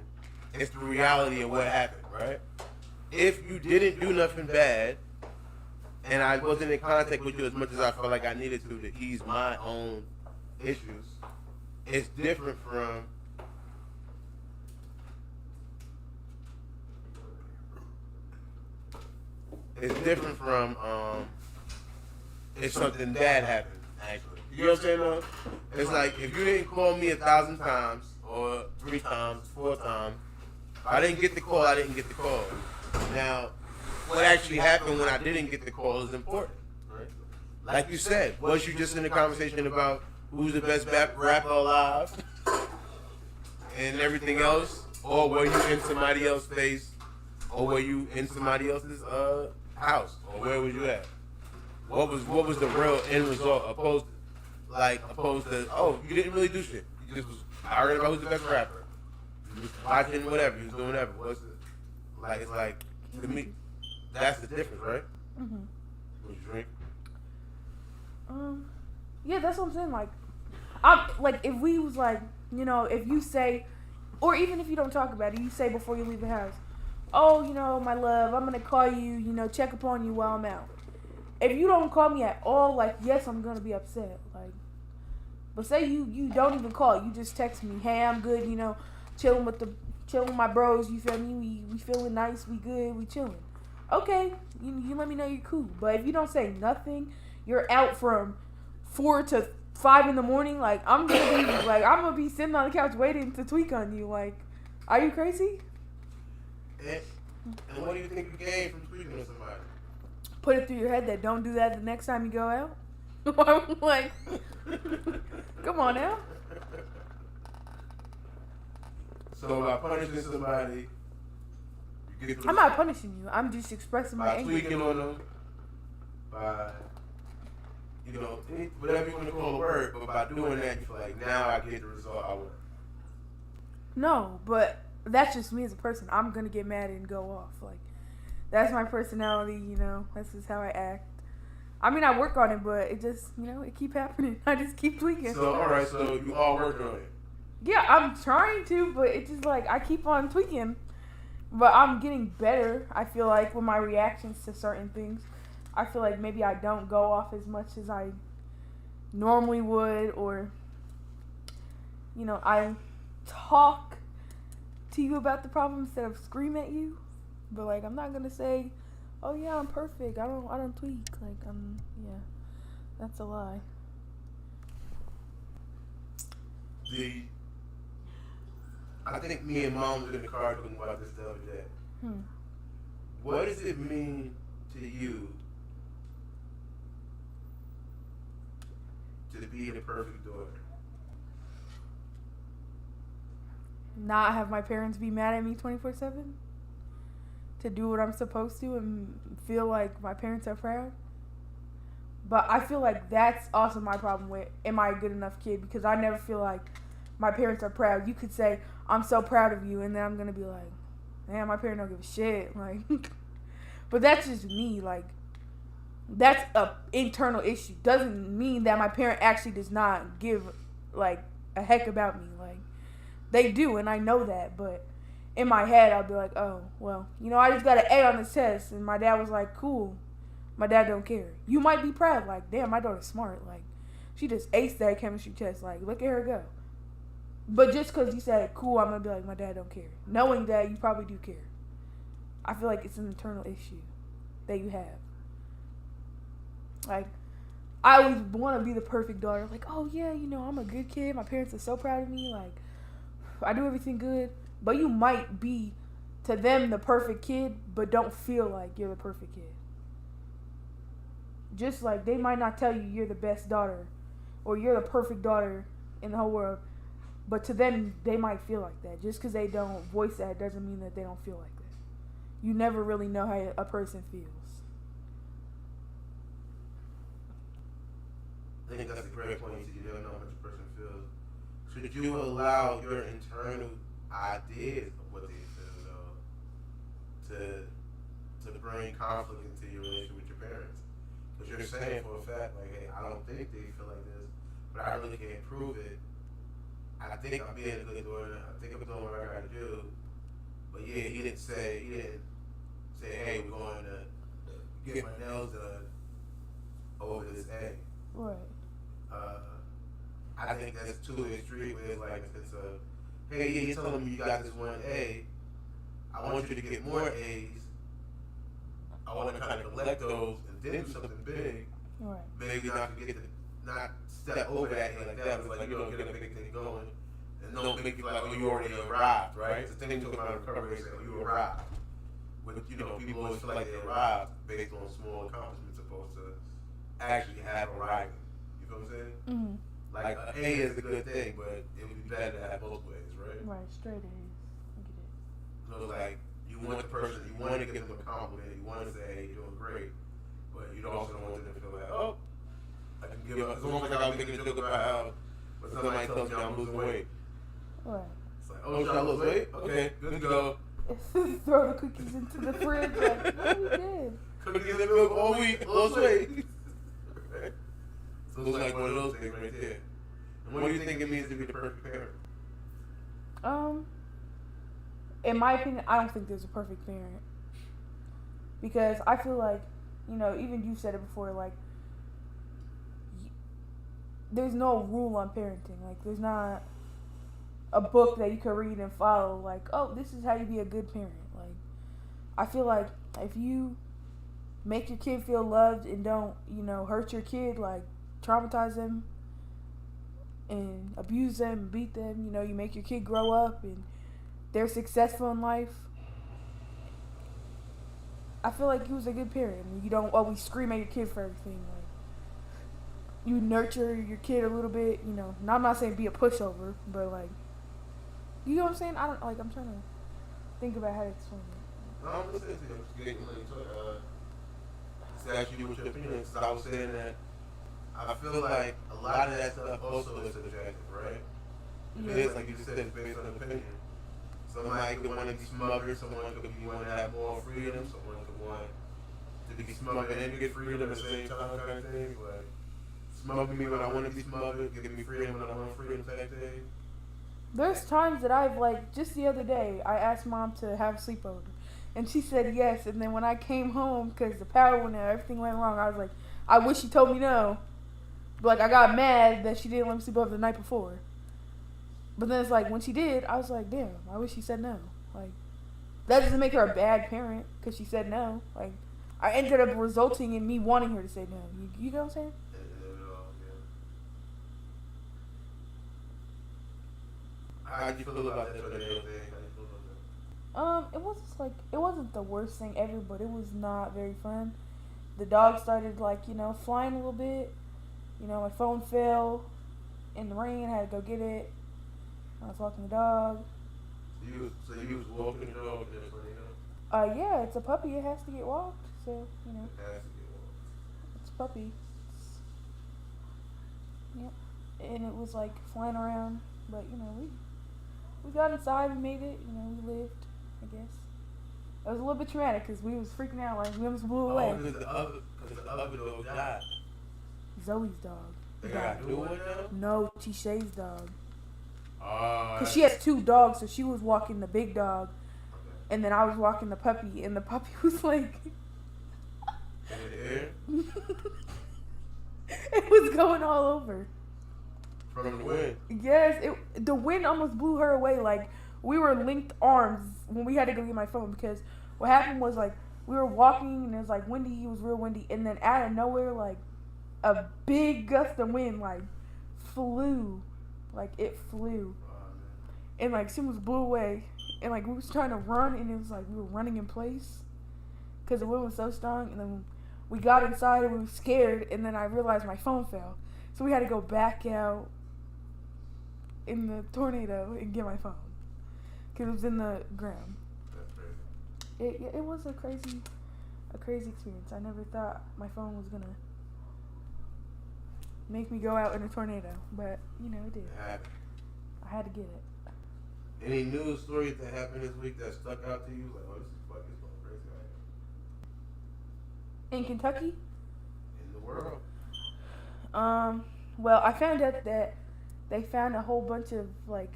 It's the reality of what happened, right? If you didn't do nothing bad, and I wasn't in contact with you as much as I felt like I needed to ease my own issues, it's different from if something bad happened, actually. You know what I'm saying, though? It's like, if you didn't call me 1,000 times, or 3 times, 4 times, if I didn't get the call, I didn't get the call. Now, what actually happened when I didn't get the call is important, right? Like you said, was you just in a conversation about who's the best rapper alive and everything else? Or were you in somebody else's face? Or were you in somebody else's house? Or where was you at? What was the real end result opposed to, oh, you didn't really do shit. You just was arguing about who's the best rapper. You was watching whatever, you was doing whatever. What's it? Like, it's like, to me, that's the difference, right? mm-hmm. What you drink? Yeah, that's what I'm saying. Like, like, if we was like, you know, if you say, or even if you don't talk about it, you say before you leave the house, oh, you know, my love, I'm gonna call you, you know, check upon you while I'm out. If you don't call me at all, like, yes, I'm gonna be upset. Like, but say you don't even call, you just text me, hey, I'm good, you know, chilling with my bros, you feel me? We feeling nice, we good, we chilling. Okay, you let me know you're cool. But if you don't say nothing, you're out from 4 to 5 in the morning, like I'm gonna be sitting on the couch waiting to tweak on you. Like, are you crazy? And what do you think you gain from tweaking on somebody? Put it through your head that don't do that the next time you go out. Like, come on now. So by punishing somebody, you get I'm not punishing you. I'm just expressing my by anger. tweaking on them, by whatever you want to call a word, but by doing that, you feel like now I get the result I want. No, but that's just me as a person. I'm gonna get mad and go off. Like, that's my personality. That's just how I act. I mean, I work on it, but it just, it keep happening. I just keep tweaking. So all right, so you all work on it. Yeah, I'm trying to, but it's just like I keep on tweaking. But I'm getting better. I feel like with my reactions to certain things, I feel like maybe I don't go off as much as I normally would, or I talk to you about the problem instead of scream at you. But like, I'm not gonna say, "Oh yeah, I'm perfect. I don't tweak." Like, that's a lie. I think me and Mom was in the car talking about this the other day. What does it mean to you to be the perfect daughter? Not have my parents be mad at me 24/7? To do what I'm supposed to and feel like my parents are proud? But I feel like that's also my problem with, am I a good enough kid? Because I never feel like my parents are proud. You could say, I'm so proud of you, and then I'm going to be like, man, my parents don't give a shit. Like, but that's just me. Like, that's a internal issue. Doesn't mean that my parent actually does not give, like, a heck about me. Like, they do, and I know that, but in my head, I'll be like, oh, well, I just got an A on this test, and my dad was like, cool. My dad don't care. You might be proud, like, damn, my daughter's smart. Like, she just aced that chemistry test. Like, look at her go. But just because you said, cool, I'm going to be like, my dad don't care. Knowing that, you probably do care. I feel like it's an internal issue that you have. Like, I always want to be the perfect daughter. Like, oh, yeah, I'm a good kid. My parents are so proud of me. Like, I do everything good. But you might be, to them, the perfect kid, but don't feel like you're the perfect kid. Just like they might not tell you you're the best daughter or you're the perfect daughter in the whole world, but to them, they might feel like that. Just because they don't voice that doesn't mean that they don't feel like that. You never really know how a person feels. I think that's a great point. You don't know how a person feels. Should you allow your internal ideas of what they feel, though, to bring conflict into your relationship with your parents? Because you're saying for a fact, like, hey, I don't think they feel like this, but I really can't prove it. I think I'm being a good daughter. I think I'm doing what I gotta do. But yeah, he didn't say, hey, we're going to get my nails done over this A. Right. I think that's too extreme. Where it's like a sense of, hey, yeah, you're telling me you got this one A. I want you to get more A's. I want to kind of collect those and then do something big. Right. Maybe not step over that A like that, but like, get a big thing going. And don't make you feel like, oh, you already arrived, right? It's the thing talking about recovery, saying, oh, you arrived. With, people always feel like they arrived based on small accomplishments opposed to actually have arriving. You feel what I'm saying? Mm-hmm. Like, an A is a good thing, but it would be better to have both ways, right? Right, straight A's. I get it. So, like, you want the person, you want to give them a compliment, you want to say, hey, you're doing great, but you also don't want them to feel like, oh, I can give up. It's almost like I was making a joke about how when somebody tells me I'm losing weight. Right. It's like, oh, should I lose weight? Okay, good to go. Throw the cookies into the fridge. Like, no, you did. Cookies and milk all week, lost weight. Right? So it's like one of those things right there. And what do you think it means to be the perfect parent? In my opinion, I don't think there's a perfect parent. Because I feel like, even you said it before, like, there's no rule on parenting. Like, there's not a book that you can read and follow, like, oh, this is how you be a good parent. Like, I feel like if you make your kid feel loved and don't, hurt your kid, like, traumatize them, and abuse them and beat them. You know, you make your kid grow up and they're successful in life. I feel like he was a good parent. You don't always scream at your kid for everything. Like, you nurture your kid a little bit. You know, I'm not saying be a pushover, but like, you know what I'm saying? I don't like. I'm trying to think about how to explain it. No, I'm listening to you. I'm just getting ready to ask you what your opinion is. 'Cause I was saying that I feel like a lot of that stuff also is subjective, right? It is, like you just said, it's based on opinion. Somebody could want to be smothered, someone could want to have more freedom, someone could want to be smothered and get freedom at the same time kind of thing. Like, smother me when I want to be smothered, give me freedom when I want freedom type thing. There's times that I've like just the other day I asked mom to have a sleepover, and she said yes. And then when I came home because the power went out, everything went wrong. I was like, I wish she told me no. But like I got mad that she didn't let me sleep over the night before. But then it's like when she did, I was like, damn, I wish she said no. Like that doesn't make her a bad parent because she said no. Like I ended up resulting in me wanting her to say no. You know what I'm saying? How do you feel about that tornado thing? It was just like it wasn't the worst thing ever, but it was not very fun. The dog started like flying a little bit. My phone fell in the rain. I had to go get it. I was walking the dog. So you was walking the dog in the tornado? Yeah, it's a puppy. It has to get walked. So It has to get walked. it's a puppy. Yep. And it was like flying around, but we got inside. We made it. We lived. I guess it was a little bit traumatic because we was freaking out. Like we almost blew away. Oh, because the other dog died. Zoe's dog. They got a new one now? No, T-Shay's dog. Because Because she has two dogs, so she was walking the big dog, and then I was walking the puppy, and the puppy was like, in the air? it was going all over. From the wind? Yes, the wind almost blew her away. Like we were linked arms when we had to go get my phone because what happened was like we were walking and it was like windy. It was real windy, and then out of nowhere, like a big gust of wind like flew. Like it flew, and like she was blew away, and like we was trying to run, and it was like we were running in place, cause the wind was so strong. And then we got inside, and we were scared, and then I realized my phone fell, so we had to go back out in the tornado and get my phone, cause it was in the ground. That's crazy. It was a crazy experience. I never thought my phone was gonna make me go out in a tornado, but it did. I had to get it. Any news stories that happened this week that stuck out to you? Like, oh, this is fucking crazy right In Kentucky? in the world. Well, I found out that they found a whole bunch of like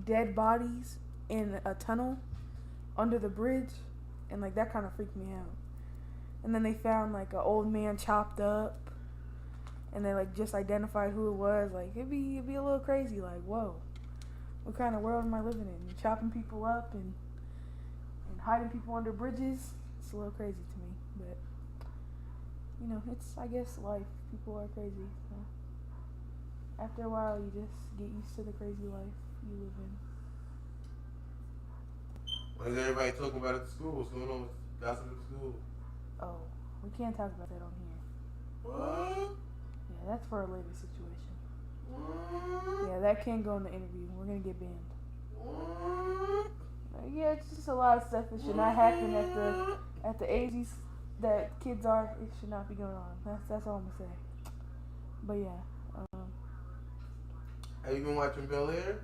dead bodies in a tunnel under the bridge, and like that kind of freaked me out. And then they found like an old man chopped up. And they like just identified who it was. Like it'd be a little crazy. Like whoa, what kind of world am I living in? You're chopping people up and hiding people under bridges. It's a little crazy to me, but it's I guess life. People are crazy. So after a while, you just get used to the crazy life you live in. What is everybody talking about at the school? What's going on with gossip at the school? Oh, we can't talk about that on here. What? Yeah, that's for a later situation. What? Yeah, that can't go in the interview. We're gonna get banned. What? Yeah, it's just a lot of stuff that should not happen at the ages that kids are. It should not be going on. That's all I'm gonna say. But yeah. Have you been watching Bel Air?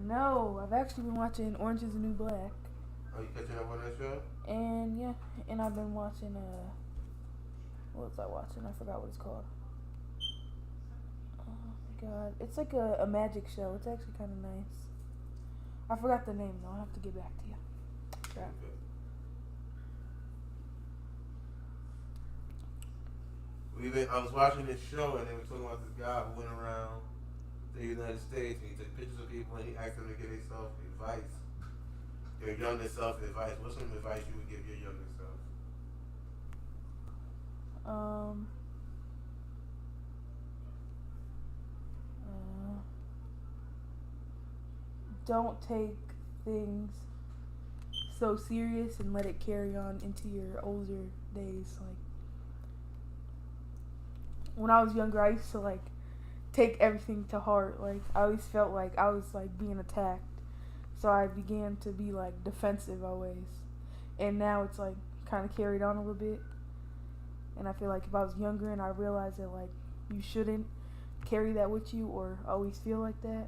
No, I've actually been watching Orange Is the New Black. Are you catching up on that show? And yeah, and I've been watching what was I watching? I forgot what it's called. Oh my god, it's like a magic show. It's actually kind of nice. I forgot the name though. I'll have to get back to you. Crap. I was watching this show and they were talking about this guy who went around the United States and he took pictures of people and he asked them to give themselves advice. Your younger self advice. What's some advice you would give your younger self? don't take things so serious and let it carry on into your older days. Like when I was younger, I used to like take everything to heart. Like I always felt like I was like being attacked, so I began to be like defensive always. And now it's like kind of carried on a little bit. And I feel like if I was younger and I realized that like you shouldn't carry that with you or always feel like that,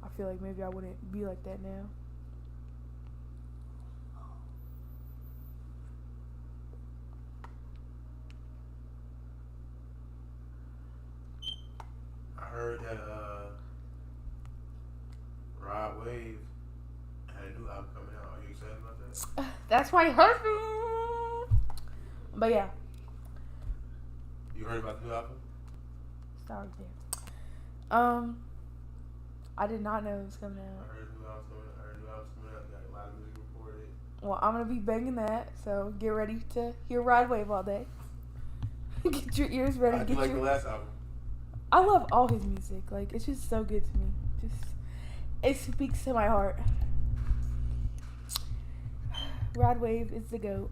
I feel like maybe I wouldn't be like that now. I heard that Rod Wave had a new album coming out. Are you excited about that? That's my husband. But yeah, You heard about the new album? start there. I did not know it was coming I out. heard a new album's coming out. I heard a new album's coming out. Got a lot of music recorded. Well, I'm gonna be banging that, so get ready to hear Rod Wave all day. Get your ears ready. I do Get like your. the last album. I love all his music. Like it's just so good to me. It speaks to my heart. Rod Wave is the GOAT.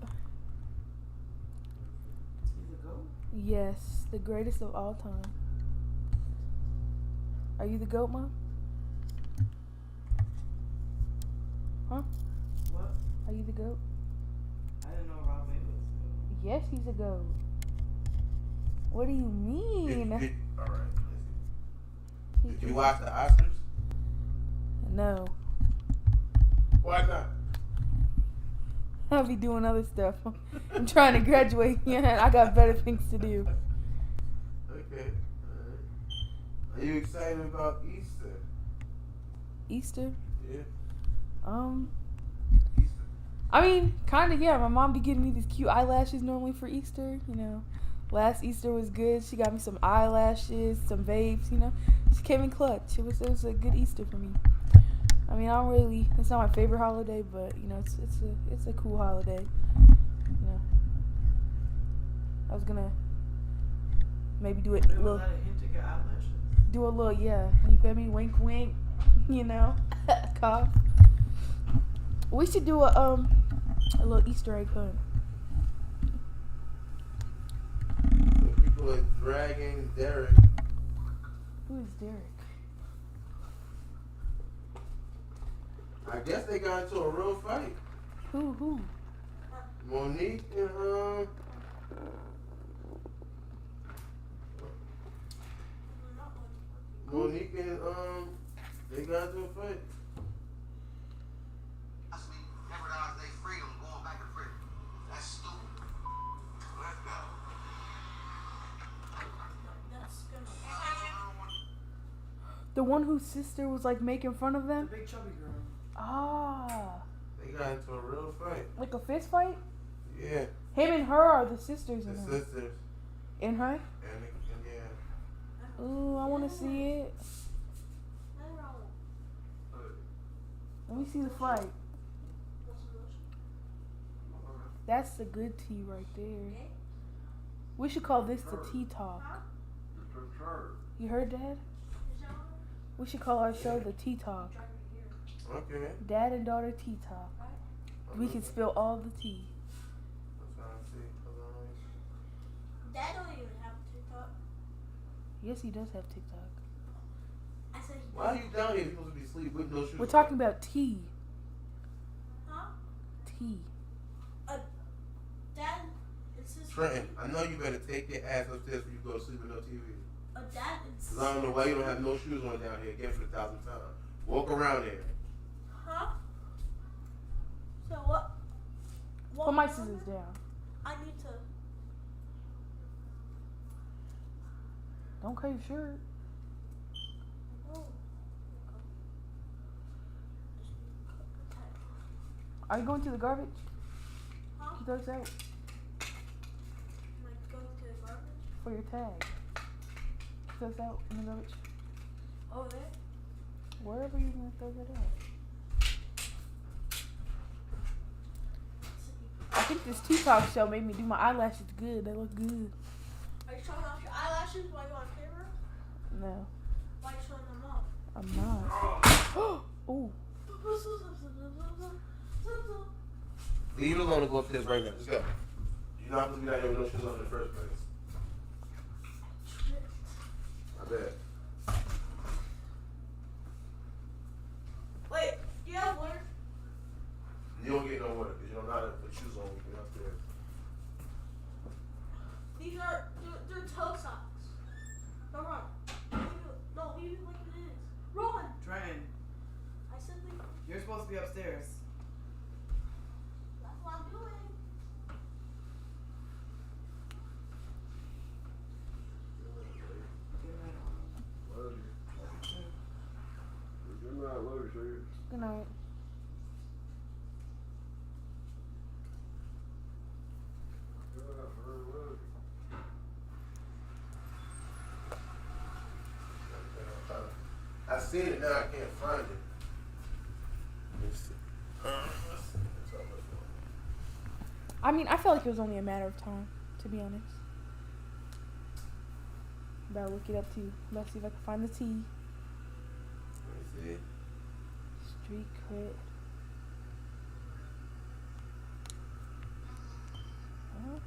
He's a goat. Yes, the greatest of all time. Are you the GOAT, Mom? Huh? What? Are you the GOAT? I didn't know Rob Wade was a goat. Yes, he's a GOAT. What do you mean? All right. Did you watch the Oscars? No. Why not? I'll be doing other stuff. I'm trying to graduate. Yeah, I got better things to do. Okay. All right. Are you excited about Easter? Easter? Yeah. Easter. I mean, kind of, yeah. My mom be getting me these cute eyelashes normally for Easter, you know. Last Easter was good. She got me some eyelashes, some vapes, you know. She came in clutch. It was a good Easter for me. I mean, I don't really. It's not my favorite holiday, but you know, it's a cool holiday. You know, I was gonna maybe do it a Remember little, that hint to get eyelashes? do a little, yeah. You feel me? Wink, wink. You know, cough. We should do a little Easter egg hunt. So people are dragging Derek. Who is Derek? I guess they got into a real fight. Who? Monique and they got into a fight. Jeopardize their freedom going back to prison. That's stupid. Let's go. That's gonna. The one whose sister was like making fun of The them? big chubby girl. Ah, They got into a real fight. like a fist fight? Yeah, Him and her are the sisters the in her. sisters In her? and yeah. Ooh, I want to see it. Nothing wrong with Let me see the fight. what's the motion? That's the good tea right there. We should call this the tea talk. You heard, Dad? Is that one? We should call our show the tea talk. Okay. Dad and daughter tea talk. We can spill all the tea. I'm trying to see. Hold on. Dad don't even have TikTok. Yes, he does have TikTok. I said he Why are you down here? You're supposed to be asleep with no shoes. We're talking about tea. Huh? Tea. Dad insists. Trenton, I know you better take your ass upstairs when you go to sleep with no TV. Dad insists. Cause I don't know why you don't have no shoes on down here again for the 1,000th time. Walk around there. Huh? So what? Put my scissors down. I need to. Don't cut your shirt. Oh. Are you going to the garbage? Huh? Keep those out Am I going to the garbage? for your tag. Keep those out in the garbage. Over there? Wherever you're going to throw that out. I think this tea talk show made me do my eyelashes good. They look good. Are you showing off your eyelashes while you're on camera? No, Why are you showing them off? I'm not. Ooh. Leave it alone and go upstairs right now. Just go. You don't have to be out here with no shoes on in the first place. I bet. Wait, do you have water? You don't get no water because you don't know how to put shoes on when you get upstairs. These are, they're toe socks. No, run. No, leave it like it is. Run! Dren, I said leave it. you're supposed to be upstairs. That's what I'm doing. Good night. I seen it now. I can't find it. Let's see. I mean, I felt like it was only a matter of time, to be honest. Better look it up too. Let's see if I can find the T. Let me see. Street cred. Huh?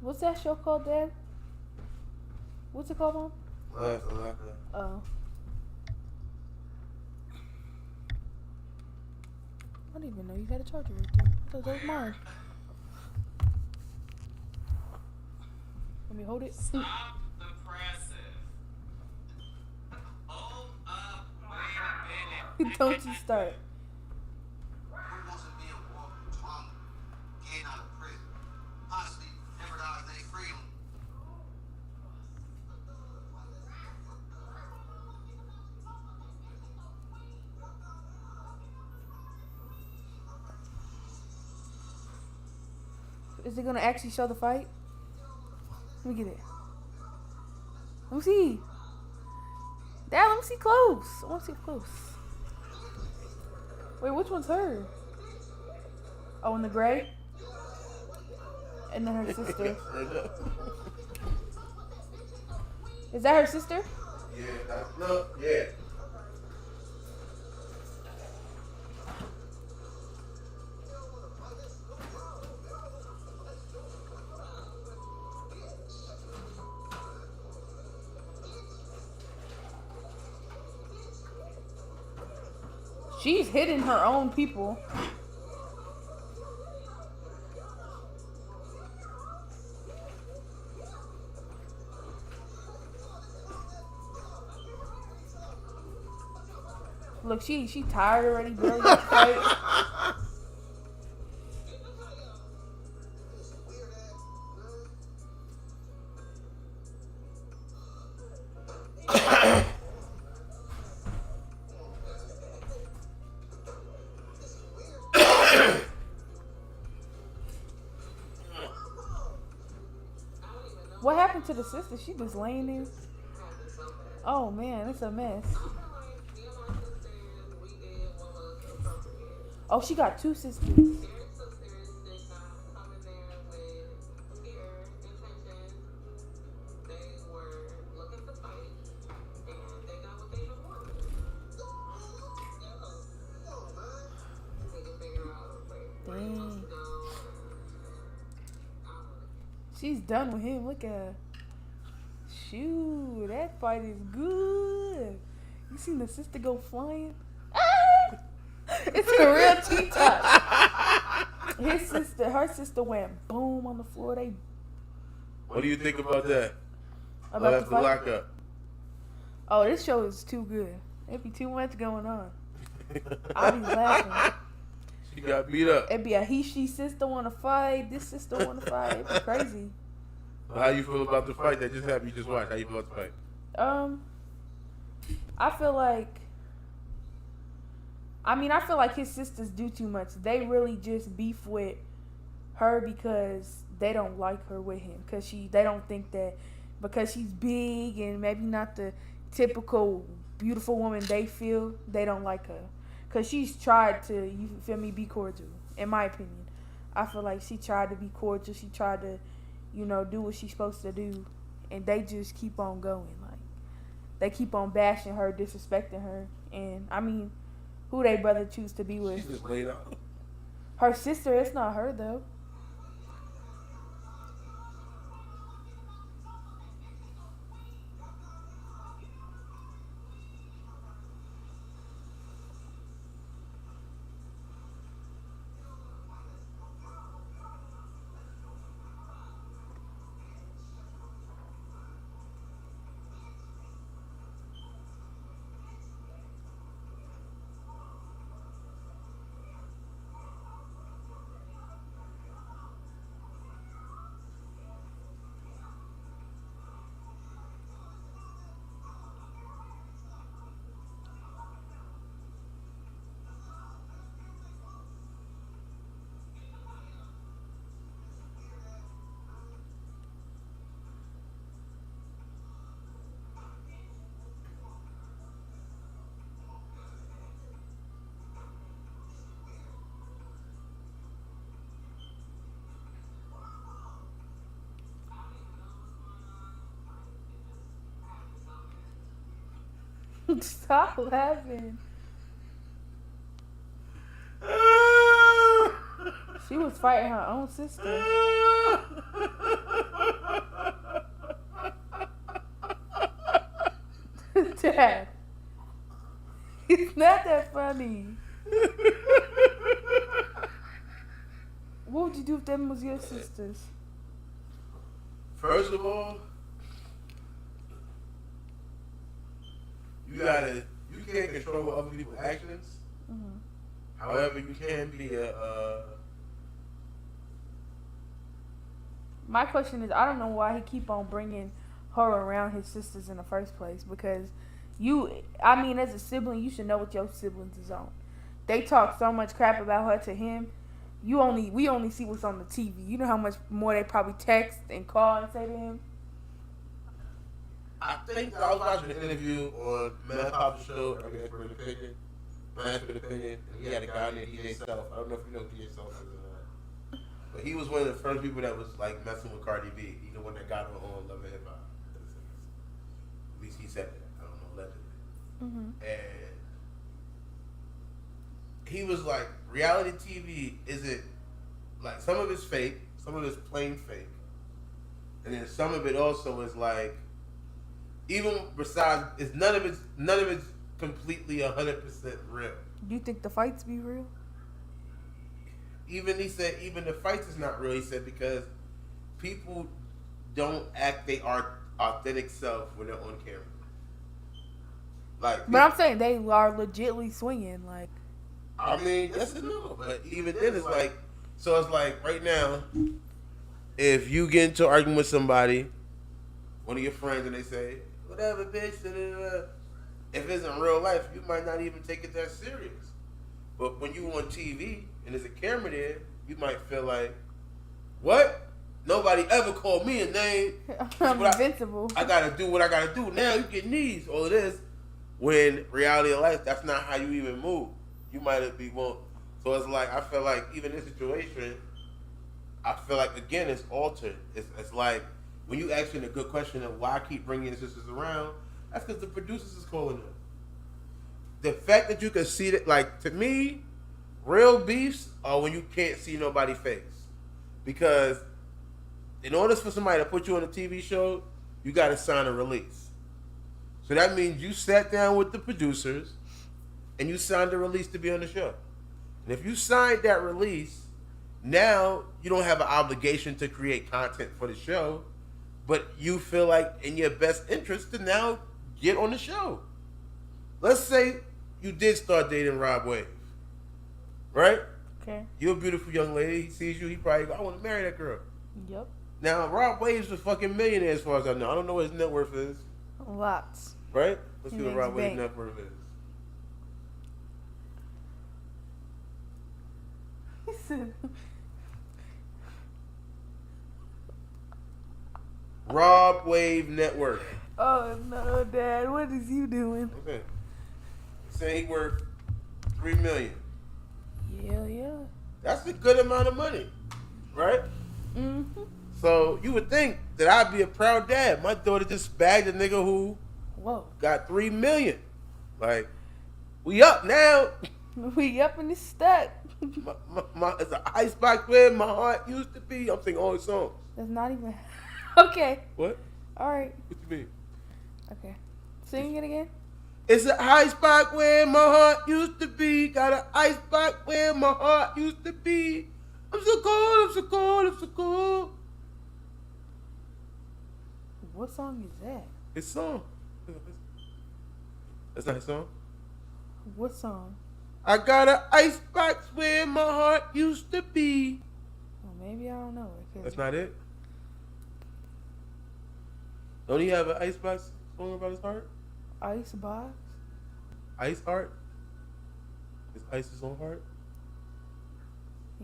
What's that show called, Dad? What's it called, Mom? Oh. I didn't even know you had a charger right there. I thought that was mine. Let me hold it. Stop the presses. Hold up. Wait a minute. Don't you start. Who wants to be a walking drunk, getting out of prison, possibly jeopardize their freedom? Is it gonna actually show the fight? Let me get it. Let me see. Dad, let me see close. I want to see up close. Wait, which one's her? Oh, in the gray? And then her sister. Is that her sister? Yeah. No. Yeah. She's hitting her own people. Look, she tired already, barely got to fight. What happened to the sister? She just laying there. Oh man, it's a mess. Oh, she got two sisters. Dang. She's done with him. Look at her. Shoot, that fight is good. You seen the sister go flying? Ah! It's a real T-top. Her sister went boom on the floor. They. What do you think about that? About That's the the fight? lockup. Oh, this show is too good. There'd be too much going on. I'll be laughing. She got beat up. It'd be a she sister want to fight. This sister want to fight. It'd be crazy. How you feel about the fight that just happened? You just watched. How you feel about the fight? I feel like his sisters do too much. They really just beef with her because they don't like her with him. They don't think that because she's big and maybe not the typical beautiful woman they feel, they don't like her. Cause she's tried to, you feel me, be cordial. In my opinion, I feel like she tried to be cordial. She tried to, do what she's supposed to do, and they just keep on going. Like they keep on bashing her, disrespecting her, and I mean, who they brother choose to be with? She's just laid out. Her sister. It's not her though. Stop laughing. She was fighting her own sister. Dad, it's not that funny. What would you do if them was your sisters? First of all, you can't control other people's actions. Mm-hmm. However, you can be My question is, I don't know why he keep on bringing her around his sisters in the first place. Because as a sibling, you should know what your siblings is on. They talk so much crap about her to him. We only see what's on the TV. You know how much more they probably text and call and say to him. I think I was watching an interview on Matt Pop's show, Expert Opinion. My Expert Opinion, and he had a guy named DJ Self. I don't know if you know who DJ Self is or not. But he was one of the first people that was like messing with Cardi B. He's the one that got her on Love and Hip Hop. At least he said that. I don't know, allegedly. Mm-hmm. And he was like, reality TV isn't, like, some of it's fake, some of it's plain fake. And then some of it also is like, even besides, none of it's completely 100% real. Do you think the fights be real? He said even the fights is not real. He said because people don't act they are authentic self when they're on camera. Like, but I'm saying they are legitly swinging. Like, I mean, yes and no. But even then, it's like, so it's like right now, if you get into an argument with somebody, one of your friends, and they say, whatever, bitch, da, da, da. If it's in real life, you might not even take it that serious. But when you on TV and there's a camera there, you might feel like, what? Nobody ever called me a name. I'm invincible. I gotta do what I gotta do. Now you get knees. All of this. When reality of life, that's not how you even move. You might be won't. So it's like, I feel like even in this situation, I feel like, again, it's altered. It's like, when you asking a good question of why I keep bringing the sisters around, that's because the producers is calling them. The fact that you can see that, like, to me, real beefs are when you can't see nobody's face. Because in order for somebody to put you on a TV show, you got to sign a release. So that means you sat down with the producers and you signed a release to be on the show. And if you signed that release, now you don't have an obligation to create content for the show, but you feel like in your best interest to now get on the show. Let's say you did start dating Rob Wave, right? Okay. You're a beautiful young lady. He sees you. He probably go, I want to marry that girl. Yep. Now, Rob Wave's a fucking millionaire as far as I know. I don't know what his net worth is. Lots. Right? Let's He see what makes Rob Wave's bank. net worth is. He said, Rob Wave net worth. oh no, Dad, what is you doing? Okay. Say he worth $3 million. Yeah. That's a good amount of money, right? Mm-hmm. So you would think that I'd be a proud dad. My daughter just bagged a nigga who Whoa. got $3 million. Like, we up now. We up in the stuck. It's an icebox where my heart used to be. I'm singing all the songs. That's not even. Okay. What? All right. What you mean? Okay. Sing it again. It's an icebox where my heart used to be. Got an icebox where my heart used to be. I'm so cold, I'm so cold, I'm so cold. What song is that? It's a song. That's not a song. What song? I got an icebox where my heart used to be. Well, maybe I don't know it. That's not it? Don't he have an icebox song about his heart? Icebox? Ice heart? His ice is on heart?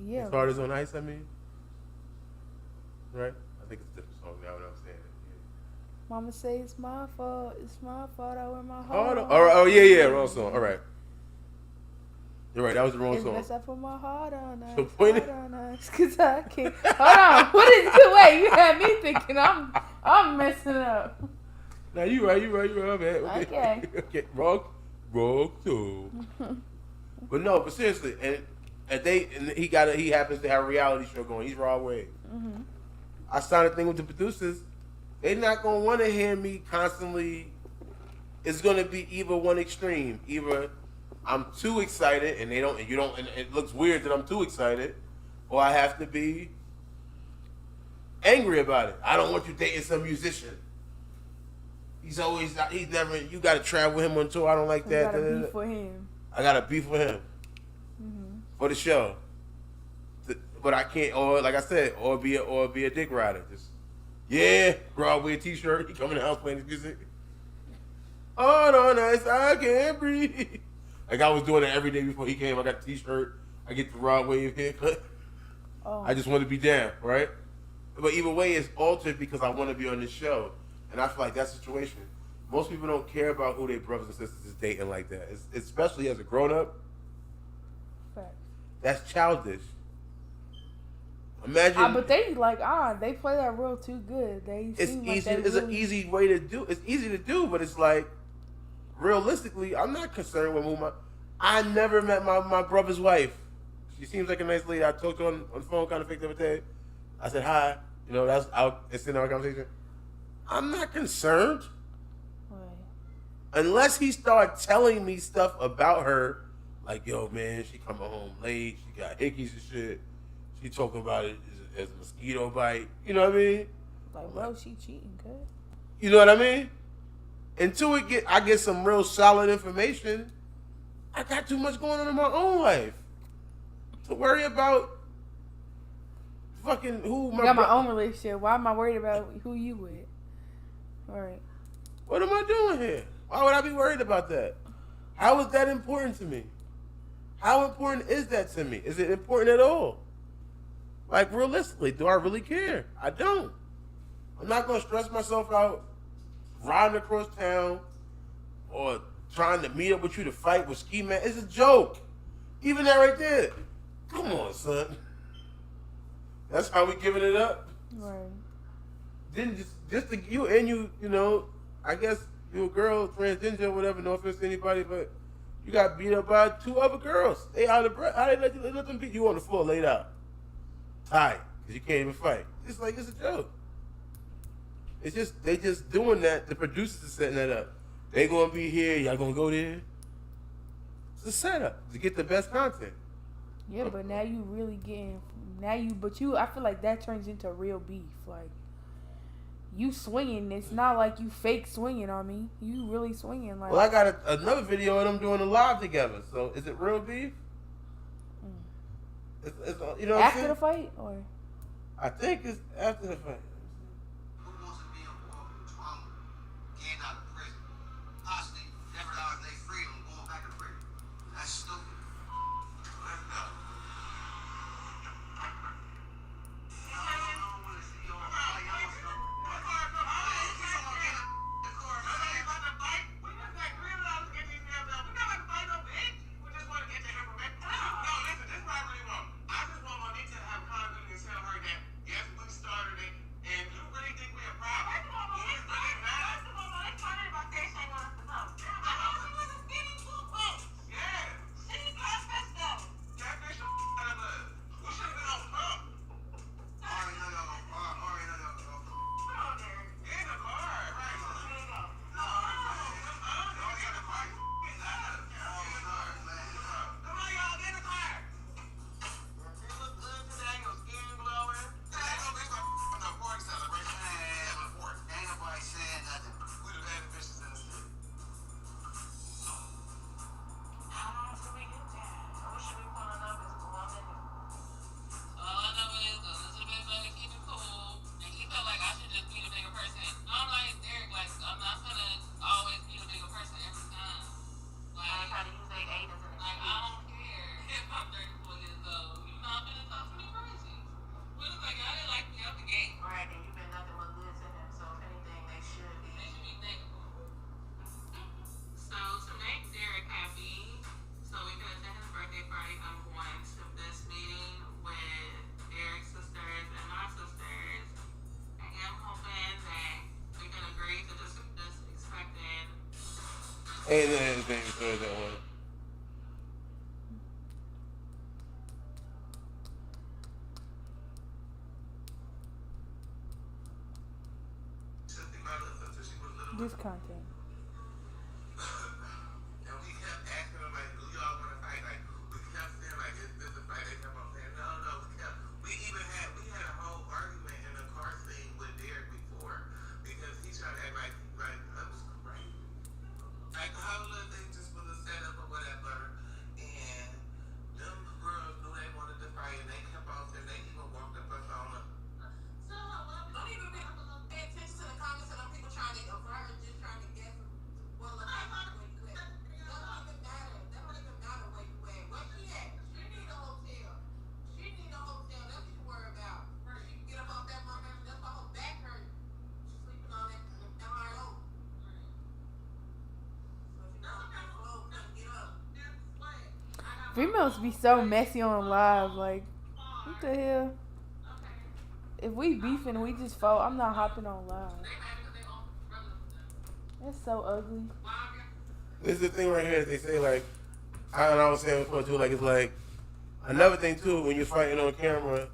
Yeah. His heart is on ice, I mean? Right? I think it's a different song now when I'm saying it. Mama say it's my fault. It's my fault. I wear my Yeah. heart. on. Oh, yeah, wrong song. All right. You're right, that was the wrong It's song. best I put my heart on us. So point it- Heart on us, 'cause I can't. Hold on. What is it? Wait, you had me thinking I'm messing up. Now you right, man. Okay. Okay, wrong too. But seriously, and he happens to have a reality show going. He's Raw Wave. Mm-hmm. I signed a thing with the producers. They're not gonna want to hear me constantly. It's gonna be either one extreme. Either I'm too excited and and it looks weird that I'm too excited, or I have to be angry about it. I don't want you dating some musician. He's never. You got to travel with him on tour. I don't like that. Got a beef for him. I got a beef with him for the show. But I can't, or like I said, or be a dick rider. Just Broadway t-shirt. He come in the house playing his music. Oh no, nice. I can't breathe. Like I was doing it every day before he came. I got the t-shirt. I get the Broadway haircut. Oh. I just want to be down, right? But either way, it's altered because I want to be on this show. And I feel like that situation, most people don't care about who their brothers and sisters is dating like that. Especially as a grown-up. Fact. That's childish. Imagine. But they they play that role too good. It's easy. It's an easy way to do. It's easy to do, but it's like, realistically, I'm not concerned with who I never met my brother's wife. She seems like a nice lady. I talked to her on the phone, kind of fake the other day. I said hi. That's out. It's in our conversation. I'm not concerned. Right. Unless he start telling me stuff about her, like, yo, man, she coming home late. She got hickeys and shit. She talking about it as a mosquito bite. You know what I mean? Like, bro, she cheating, cuz. You know what I mean? Until I get some real solid information, I got too much going on in my own life to worry about fucking who I got my own relationship. Why am I worried about who you with? All right. What am I doing here? Why would I be worried about that? How is that important to me? How important is that to me? Is it important at all? Like, realistically, do I really care? I don't. I'm not going to stress myself out riding across town or trying to meet up with you to fight with Ski Man. It's a joke. Even that right there. Come on, son. That's how we giving it up? Right. Then just to you know, I guess you're a girl, transgender or whatever, no offense to anybody, but you got beat up by 2 other girls. They out of breath. How they let them beat you on the floor laid out? Tired, because you can't even fight. It's like, it's a joke. It's just, they just doing that. The producers are setting that up. They gonna be here, y'all gonna go there. It's a setup to get the best content. Yeah, but now you really getting, I feel like that turns into real beef. Like, you swinging, it's not like you fake swinging on me. You really swinging. Like, Well, I got another video of them doing a live together. So is it real beef? It's you know what I'm after saying? the fight, or I think it's after the fight. Who wants to be involved in trauma, getting out of prison, possibly jeopardizing their freedom, going back to prison? That's stupid. Let's go. And then his name is that one. Something about her since she was little. This content. And we kept asking them, like, do y'all want to fight? Like, we kept saying, like, is this a fight? They kept on saying, no, no. We had a whole argument in the car scene with Derek before because he tried to act like that was crazy. Like, the whole little thing just was a setup or whatever. And them girls knew they wanted to fight and they kept on saying, they even walked up us on them. So, don't even pay attention to the comments of them people trying to avert, just trying to guess what look like where you at. That don't even matter. That don't even matter where you at. Where she at? She need a hotel. She need a hotel. That's what you worry about. She can get up off that motherfucker. That's why her back hurt. She's sleeping on that MRO. So she don't get slow, couldn't get up. Females be so messy on live. Like, what the hell? If we beefing, we just fall. I'm not hopping on live. That's so ugly. This is the thing right here. They say like, and I was saying before too. Like it's like another thing too. When you're fighting on camera,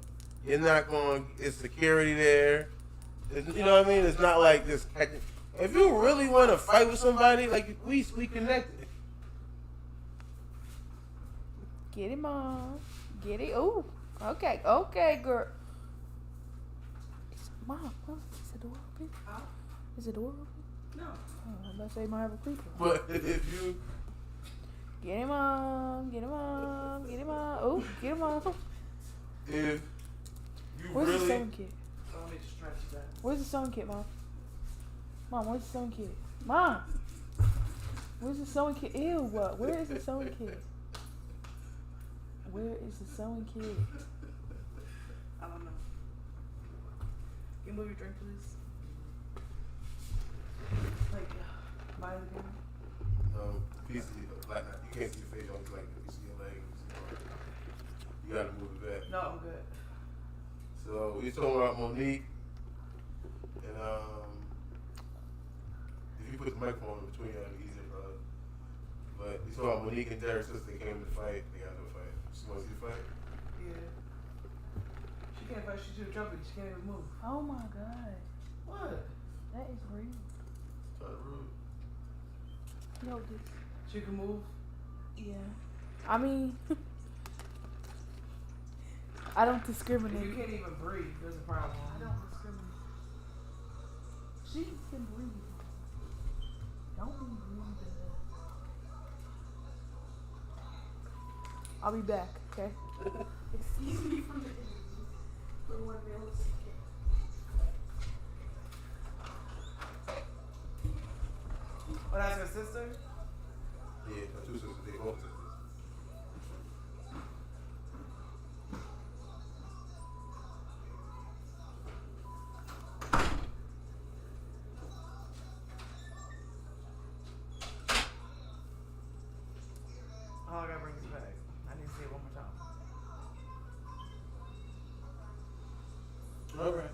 you're not going. It's security there. You know what I mean? It's not like this. If you really want to fight with somebody, like we connected. Get him on. Get it. Ooh. Okay. Okay, girl. Mom, is the door open? Huh? Is the door open? No. Oh, I'm about to say you might have a creeper. But if you Get him on. Get him on. Get him on. Oh, get him on. if you Where's the really sewing kit? So let me just stretch that. Where's the sewing kit, Mom? Mom, where's the sewing kit? Mom! Where's the sewing kit? Ew, what? Where is the sewing kit? Where is the sewing kit? I don't know. Can you move your drink, please? Like, buy it again. piece of like you can't see your face, only like you see your legs. You gotta move it back. No, I'm good. So we talking about Monique, and if you put the microphone in between, that'd be easier for us. But we talking about Monique and Derek since they came to fight. They got to fight. She wants to see the fight. Yeah. She can't fight. She's too jumpy. She can't even move. Oh my god. What? That is real. Try to rude. Yo, this. She can move. Yeah. I mean, I don't If discriminate. you can't even breathe, there's a problem. I don't discriminate. She can breathe. Don't be breathing. I'll be back, okay? Excuse me from the interview. For one realistic. Oh, that's her sister? Yeah, her two sisters. They both sisters. Oh, I gotta bring this back. I need to see it one more time. All right.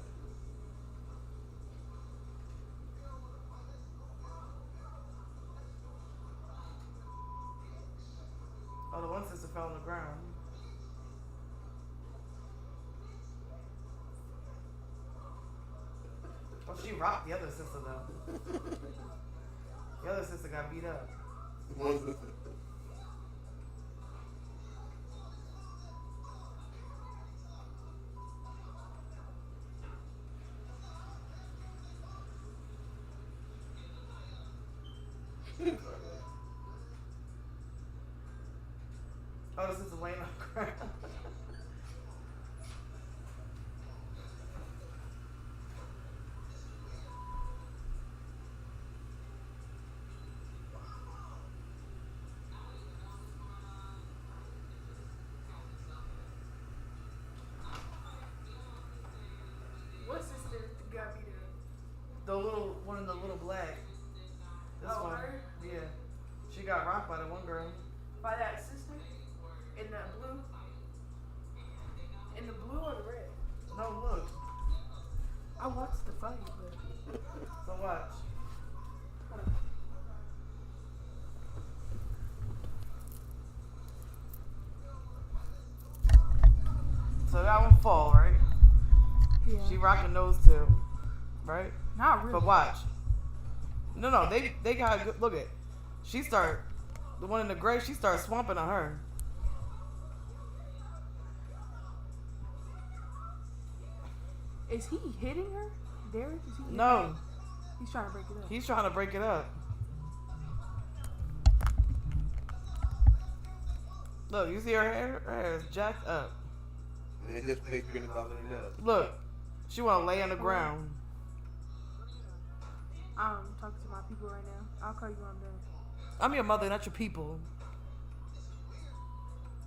Oh, the one sister fell on the ground. Oh, she rocked the other sister though. The other sister got beat up. One sister. Oh, the sister laying on the ground. What sister got beat up? The little one in the little black. This Oh, one. her? Yeah. She got rocked by the one girl. By that sister? In the blue? In the blue or the red? No, look. I watched the fight, but So watch. fall, right? Yeah. She rocking those two, right? Not really. But watch. No, they got a good look at. She start the one in the gray. She starts swamping on her. Is he hitting her? Derek? Is he hitting No, her? He's trying to break it up. he's trying to break it up. Look, you see her hair? Her hair is jacked up. They just paid $300 up. Look, she want to lay on the ground. I'm talking to my people right now. I'll call you when I'm done. I'm your mother, not your people.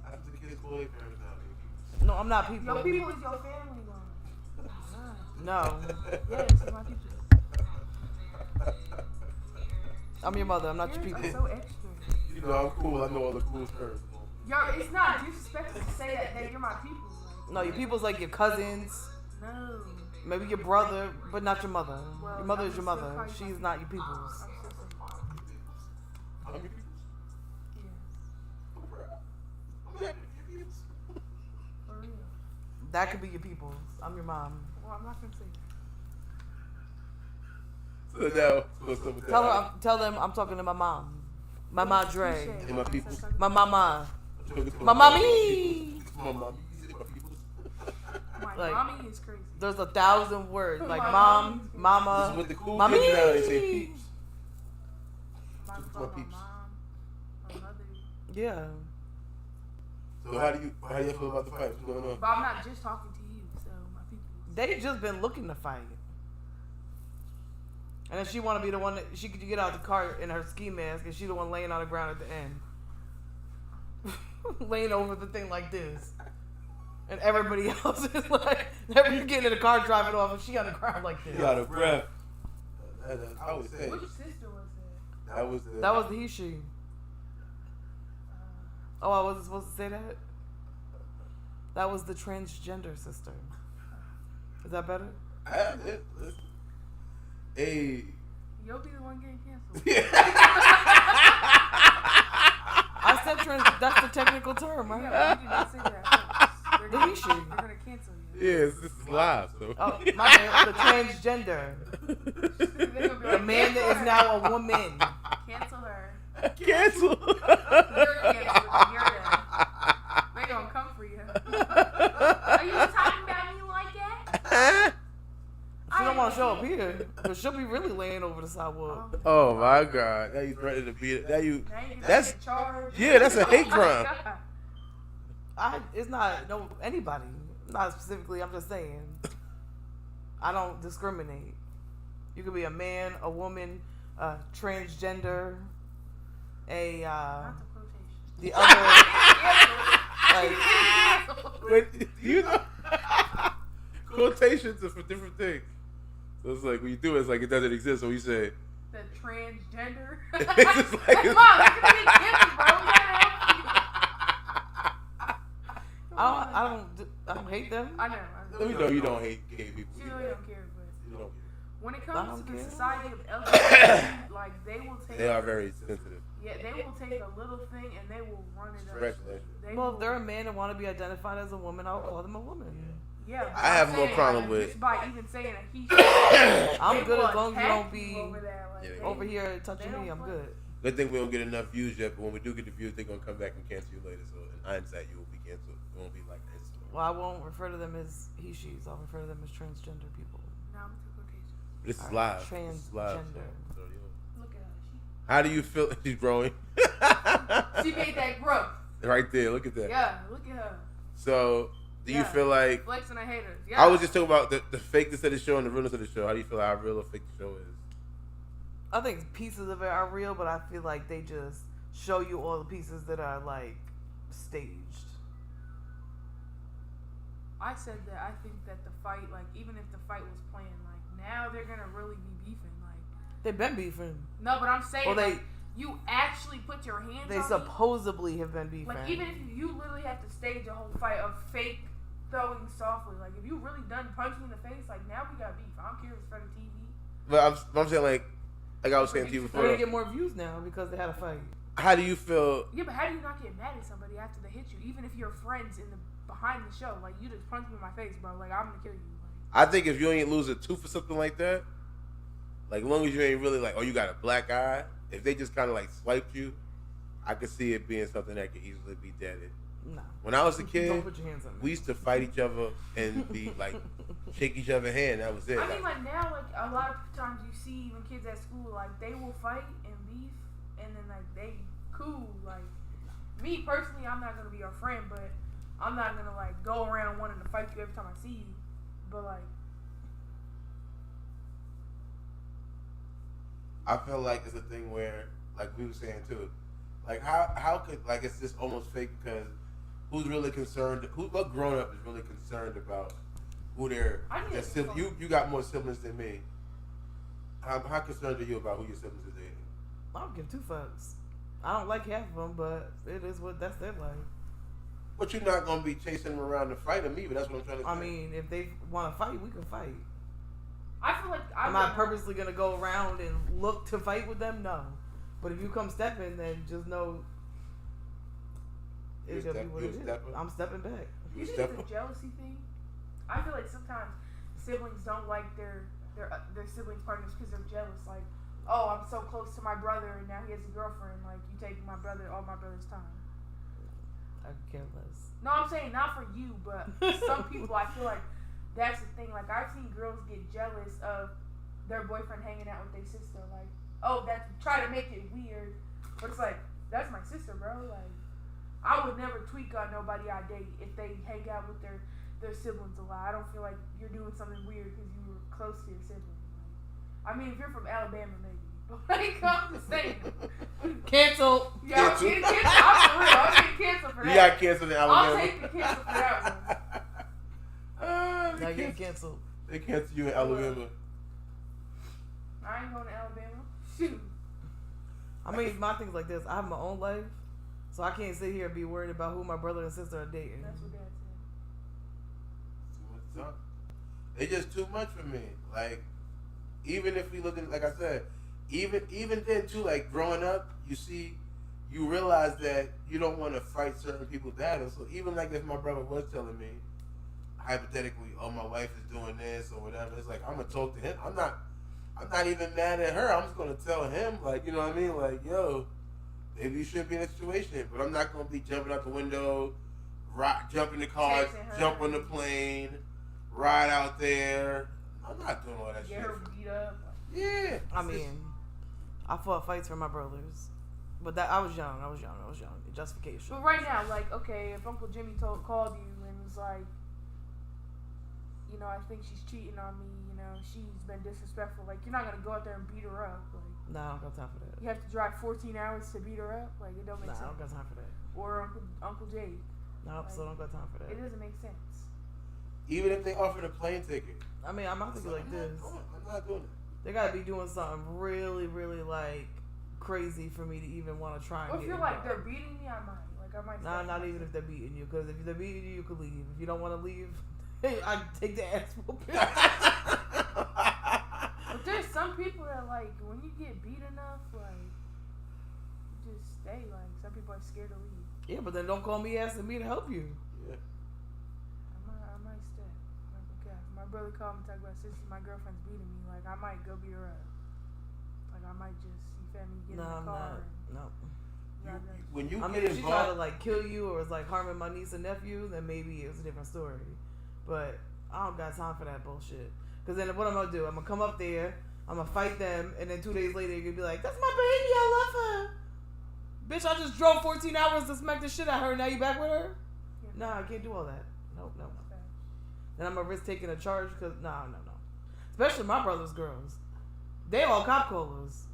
After the kids' boyfriend No, I'm not people. Your people is your family, though. No, Yes, it's my people. I'm your mother. I'm not your Yours people. are so extra. You know, I'm cool. I know all the cool terms. Yo, it's not disrespectful to say that you're my people. Like, No, your people's like your cousins, no. maybe your brother, but not your mother. Well, Your mother I'm is your still mother. calling you She's my not your people's. I'm so sorry. I'm your people. Yeah, for real. That could be your people's. I'm your mom. Well, I'm not gonna say that. So now, what's up with that? Tell them I'm talking to my mom, my madre, Touche. And my people. my mama, My my mommy. My mommy. My people. My Like- mommy is crazy. There's 1,000 words like My mom, mommy's This is mama, what the cool mommy. kids now, they say peeps. My, It's my my mom, peeps. my mother. Yeah. So how do you feel about the fight? What's going on? But I'm not just talking to you, so my people. They just been looking to fight. And then she want to be the one that she could get out the car in her ski mask, and she the one laying on the ground at the end, laying over the thing like this, and everybody else is like, you getting in the car driving off, and she on the ground like this. You out of breath. I would say Which sister was that? that was the. That was the he she. Oh, I wasn't supposed to say that. That was the transgender sister. Is that better? Hey. You'll be the one getting canceled. I said trans. That's the technical term, right? Yeah, you did not say that. They're The gonna, he she. they're gonna cancel you. Yes, this is live. So. Oh, my bad. The transgender. They're gonna be The like, man cancel that is her. now a woman. Cancel her. Cancel. You're canceled. You're dead. They gonna come for you. Are you talking about me like that? She don't want to show up here, but she'll be really laying over the sidewalk. Oh my God! Now you threatening to beat it. Now you. Now you That's- get charged. Yeah, that's a hate Oh my crime. God. It's not anybody. Not specifically. I'm just saying. I don't discriminate. You could be a man, a woman, a transgender, Not the quotation. the other. Like, Wait, you know, quotations are for different things. So it's like when you do it, it's like it doesn't exist. So you say The transgender. it's just like Come on, look at me, kids, bro. We gotta help you. I don't hate them. I know. let me know you don't hate gay people. She really don't care, but You don't. when it I comes don't to the care. society of LGBT, like they will take. They are very sensitive. Yeah, they will take a little thing and they will run it up. Stretch that. They Well, will, if they're a man and want to be identified as a woman, I'll call them a woman. yeah. but I have I'm no saying, problem like, with- just by even saying a he. I'm they good will as long as you attack don't be over there. Like, Yeah, they- over here touching they me. don't I'm play. good. Good thing we don't get enough views yet, but when we do get the views, they're gonna come back and cancel you later. So in hindsight, you will be canceled. It won't be like instant. Well, I won't refer to them as he, she's. I'll refer to them as transgender people. Nah, I'm with the quotation. This is Alright, live. This is live. transgender. So, yeah. Look at her. How do you feel? She's growing. She made that growth. Right there. Look at that. Yeah, look at her. So, do you Yeah. feel like Flexing her haters. Yeah. I was just talking about the fakeness of the show and the realness of the show? How do you feel how real or fake the show is? I think pieces of it are real, but I feel like they just show you all the pieces that are like staged. I said that I think that the fight, like, even if the fight was planned, like, now they're gonna really be beefing. Like, They've been beefing. no, but I'm saying, Well, they like, you actually put your hands they on me. supposedly have been beefing. Like, even if you literally have to stage a whole fight of fake throwing softly, like, if you really done punch me in the face, like, now we got beef. I don't care if it's for the TV. But I'm saying like I was saying to you They're gonna before. get more views now because they had a fight. How do you feel? Yeah, but how do you not get mad at somebody after they hit you, even if you're friends in the behind the show. Like, you just punched me in my face, bro. Like, I'm gonna kill you. I think if you ain't lose a tooth or something like that, like, as long as you ain't really like, oh, you got a black eye, if they just kind of like swiped you, I could see it being something that could easily be deaded. No. When I was a kid, Don't put your hands on me. we used to fight each other and be like, shake each other's hand. That was it. I mean, like, now, like, a lot of times you see even kids at school, like, they will fight and beef, and then, like, they cool. Like, me personally, I'm not gonna be your friend, but I'm not gonna, like, go around wanting to fight you every time I see you. But, like, I feel like it's a thing where, like we were saying too, like how could, like, it's just almost fake because who's really concerned? What grown up is really concerned about who their siblings? You got more siblings than me. How concerned are you about who your siblings are dating? I don't give two fucks. I don't like half of them, but it is what that's their life. But you're not gonna be chasing them around to fight them either. That's what I'm trying to say. I mean, if they want to fight, we can fight. I feel like Am I purposely gonna go around and look to fight with them? No. But if you come stepping, then just know it's gonna be what it is. I'm stepping back. You think it's a jealousy thing? I feel like sometimes siblings don't like their siblings' partners because they're jealous. Like, oh, I'm so close to my brother and now he has a girlfriend. Like, you take all my brother's time. I could care less. No, I'm saying not for you, but some people, I feel like that's the thing. Like, I've seen girls get jealous of their boyfriend hanging out with their sister. Like, oh, that's try to make it weird, but it's like, that's my sister, bro. Like, I would never tweak on nobody I date if they hang out with their siblings a lot. I don't feel like you're doing something weird because you were close to your sibling. Like, I mean, if you're from Alabama, maybe. But like, I'm just saying. Cancel. Yeah, I'm getting canceled. I'm for real. I'm getting canceled for that. You got canceled in Alabama. I'll take the cancel for that one. Now you're canceled. They canceled you in Alabama. I ain't going to Alabama. Shoot. I mean, my thing's like this. I have my own life, so I can't sit here and be worried about who my brother and sister are dating. That's what Dad said. Too much. It's just too much for me. Like, even if we look at, like I said, even then too, like growing up, you realize that you don't want to fight certain people's battles. So even like if my brother was telling me, hypothetically, oh, my wife is doing this or whatever, it's like, I'm gonna talk to him. I'm not even mad at her. I'm just gonna tell him, like, you know what I mean? Like, yo, maybe you shouldn't be in a situation, but I'm not gonna be jumping out the window, jump in the car, jump on the plane, ride out there. I'm not doing all that shit. Get her beat up. Yeah. I mean, I fought fights for my brothers, but that I was young. Justification. But right now, like, okay, if Uncle Jimmy called you and was like, you know, I think she's cheating on me, you know, she's been disrespectful, like, you're not going to go out there and beat her up. Like, nah, I don't got time for that. You have to drive 14 hours to beat her up? Like, it don't make sense. Nah, I don't got time for that. Or Uncle Jake. No, like, still don't got time for that. It doesn't make sense. Even if they offered a plane ticket. I mean, I'm not thinking like this. I'm not doing it. They gotta be doing something really, really like crazy for me to even want to try and Well, if get you're like, involved. they're beating me, I might. Like, I might. Nah, not even if they're beating you. Because if they're beating you, you can leave. If you don't want to leave, I take the ass whooping. But there's some people that, like, when you get beat enough, like, you just stay. Like, some people are scared to leave. Yeah, but then don't call me asking me to help you. Yeah. I might stay. Like, okay, if my brother called me talk about since my girlfriend's beating me, like, I might go beat her up. Like, I might just, you feel me, get in the car. No. When you I mean, get if she involved, tried to like kill you or was like harming my niece and nephew, then maybe it was a different story. But I don't got time for that bullshit. Because then what I'm gonna do? I'm gonna come up there, I'm gonna fight them, and then 2 days later you're gonna be like, "That's my baby, I love her." Bitch, I just drove 14 hours to smack the shit out of her. Now you back with her? Yeah. Nah, I can't do all that. No. Then I'm gonna risk taking a charge because no. Especially my brother's girls. They all cop callers.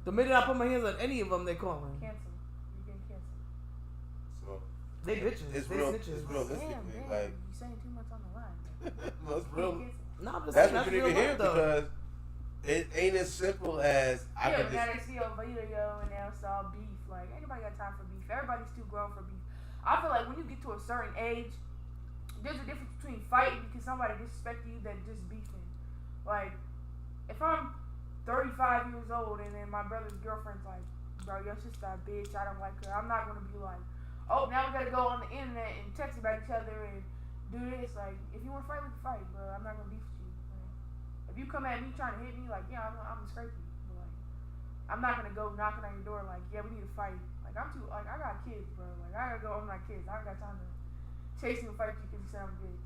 The minute I put my hands on any of them, they calling. Cancel. You're getting canceled. so They bitches. it's They real. snitches. It's realistically Damn, like you saying too much on the line. no, it's real. No, I'm just That's saying what you real need to hear life, though. because it ain't as simple as I Yeah, can but now just. they see a video and now it's all beef. Like, ain't nobody got time for beef. Everybody's too grown for beef. I feel like when you get to a certain age, there's a difference between fighting because somebody disrespected you than just beefing. Like, if I'm 35 years old and then my brother's girlfriend's like, bro, your sister a bitch, I don't like her. I'm not gonna be like, oh, now we gotta go on the internet and text about each other and do this. Like, if you want to fight, we can fight, bro. I'm not gonna beef with you. Like, if you come at me trying to hit me, like, yeah, I'm gonna scrape you. But, like, I'm not gonna go knocking on your door like, yeah, we need to fight. Like, I'm too, like, I got kids, bro. Like, I gotta go over my kids. I don't got time to chase you and fight you because you sound bitch.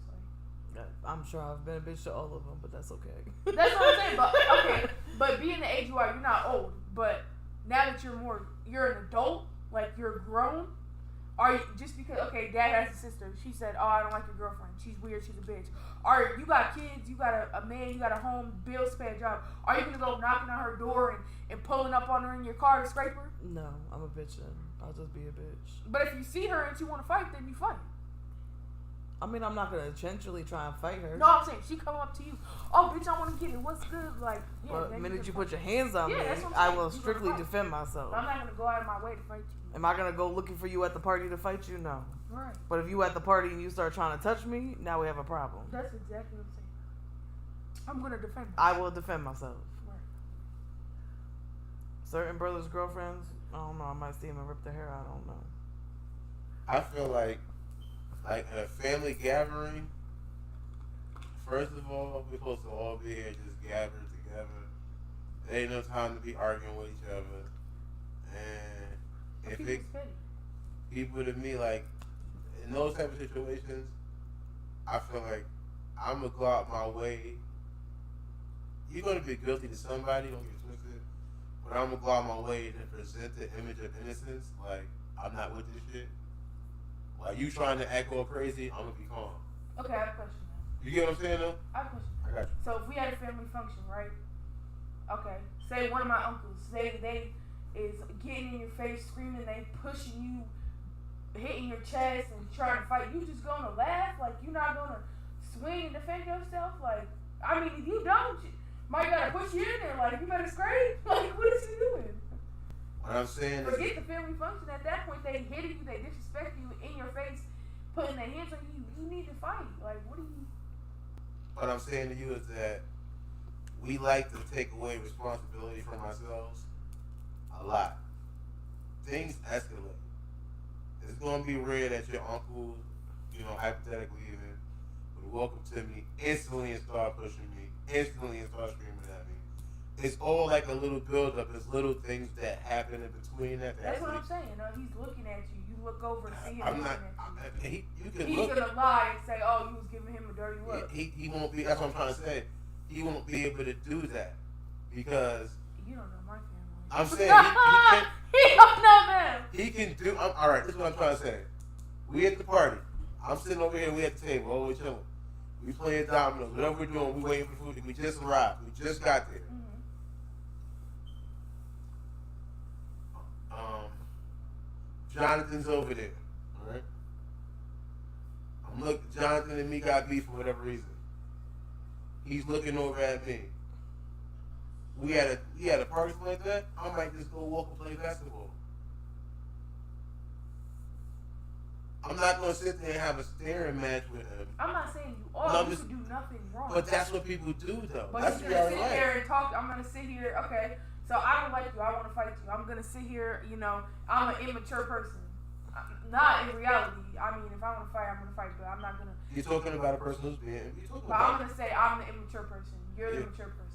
Like, I'm sure I've been a bitch to all of them, but that's okay. that's what I'm saying. But okay, but being the age you are, you're not old. But now that you're an adult, like you're grown. Are you, just because okay, dad has a sister. She said, "Oh, I don't like your girlfriend. She's weird. She's a bitch." Are you got kids? You got a man. You got a home, bills to pay, a job. Are you gonna go knocking on her door and pulling up on her in your car to scrape her? No, I'm a bitch then. I'll just be a bitch. But if you see her and you want to fight, then you fight. I mean, I'm not gonna intentionally try and fight her. No, I'm saying she come up to you. Oh, bitch, I want to get it. What's good? Like, yeah. But the minute you put your hands on Yeah, me, that's what I'm I saying. will You strictly gonna fight. defend myself. I'm not gonna go out of my way to fight you. Am I gonna go looking for you at the party to fight you? No. Right. But if you at the party and you start trying to touch me, now we have a problem. That's exactly what I'm saying. I'm gonna defend. I will defend myself. Right. Certain brothers' girlfriends, I don't know. I might see them and rip their hair. I don't know. I feel like at a family gathering, first of all, we're supposed to all be here just gathering together. There ain't no time to be arguing with each other. And if it, people to me, like, in those type of situations, I feel like I'm going to go out my way. You're going to be guilty to somebody, don't get twisted. But I'm going to go out my way to present the image of innocence. Like, I'm not with this shit. While you trying to act all crazy, I'm going to be calm. Okay, I have a question now. You get what I'm saying, though? I have a question. I got you. So if we had a family function, right? Okay. Say one of my uncles, they is getting in your face, screaming, they pushing you, hitting your chest and trying to fight. You just gonna laugh? Like, you're not gonna swing and defend yourself? Like, I mean, if you don't, you might gotta push you in there. Like, you better scream. Like, what is he doing? What I'm saying is, Forget the family function. At that point, they hitting you, they disrespect you in your face, putting their hands on you. You need to fight. Like, what do you? what I'm saying to you is that we like to take away responsibility from ourselves a lot. Things escalate. It's going to be rare that your uncle, hypothetically even, would walk up to me instantly and start pushing me, instantly and start screaming at me. It's all like a little build-up. There's little things that happen in between that. That's what I'm saying. He's looking at you. You look over and see him I'm looking not. at you. You can He's look. gonna lie and say, "Oh, you was giving him a dirty look." He won't be. That's what I'm trying to say. He won't be able to do that because You don't know my family. I'm saying he can. He don't know them. He can do. All right. This is what I'm trying to say. We at the party. I'm sitting over here. We at the table. All we chilling. We playing dominoes. Whatever we're doing, we waiting for food. We just arrived. We just got there. Jonathan's over there. All right. Jonathan and me got beef for whatever reason. He's looking over at me. We had a party like that. I might just go walk and play basketball. I'm not gonna sit there and have a staring match with him. I'm not saying you are. No, You could do nothing wrong. But that's what people do, though. But That's you're gonna sit reality. there and talk. I'm gonna sit here. Okay, so I don't like you. I want to fight you. I'm gonna sit here. I'm an immature person. Not in reality. I mean, if I want to fight, I'm gonna fight. But I'm not gonna. You're talking about a person who's being. But I'm gonna say I'm the immature person. You're the mature person.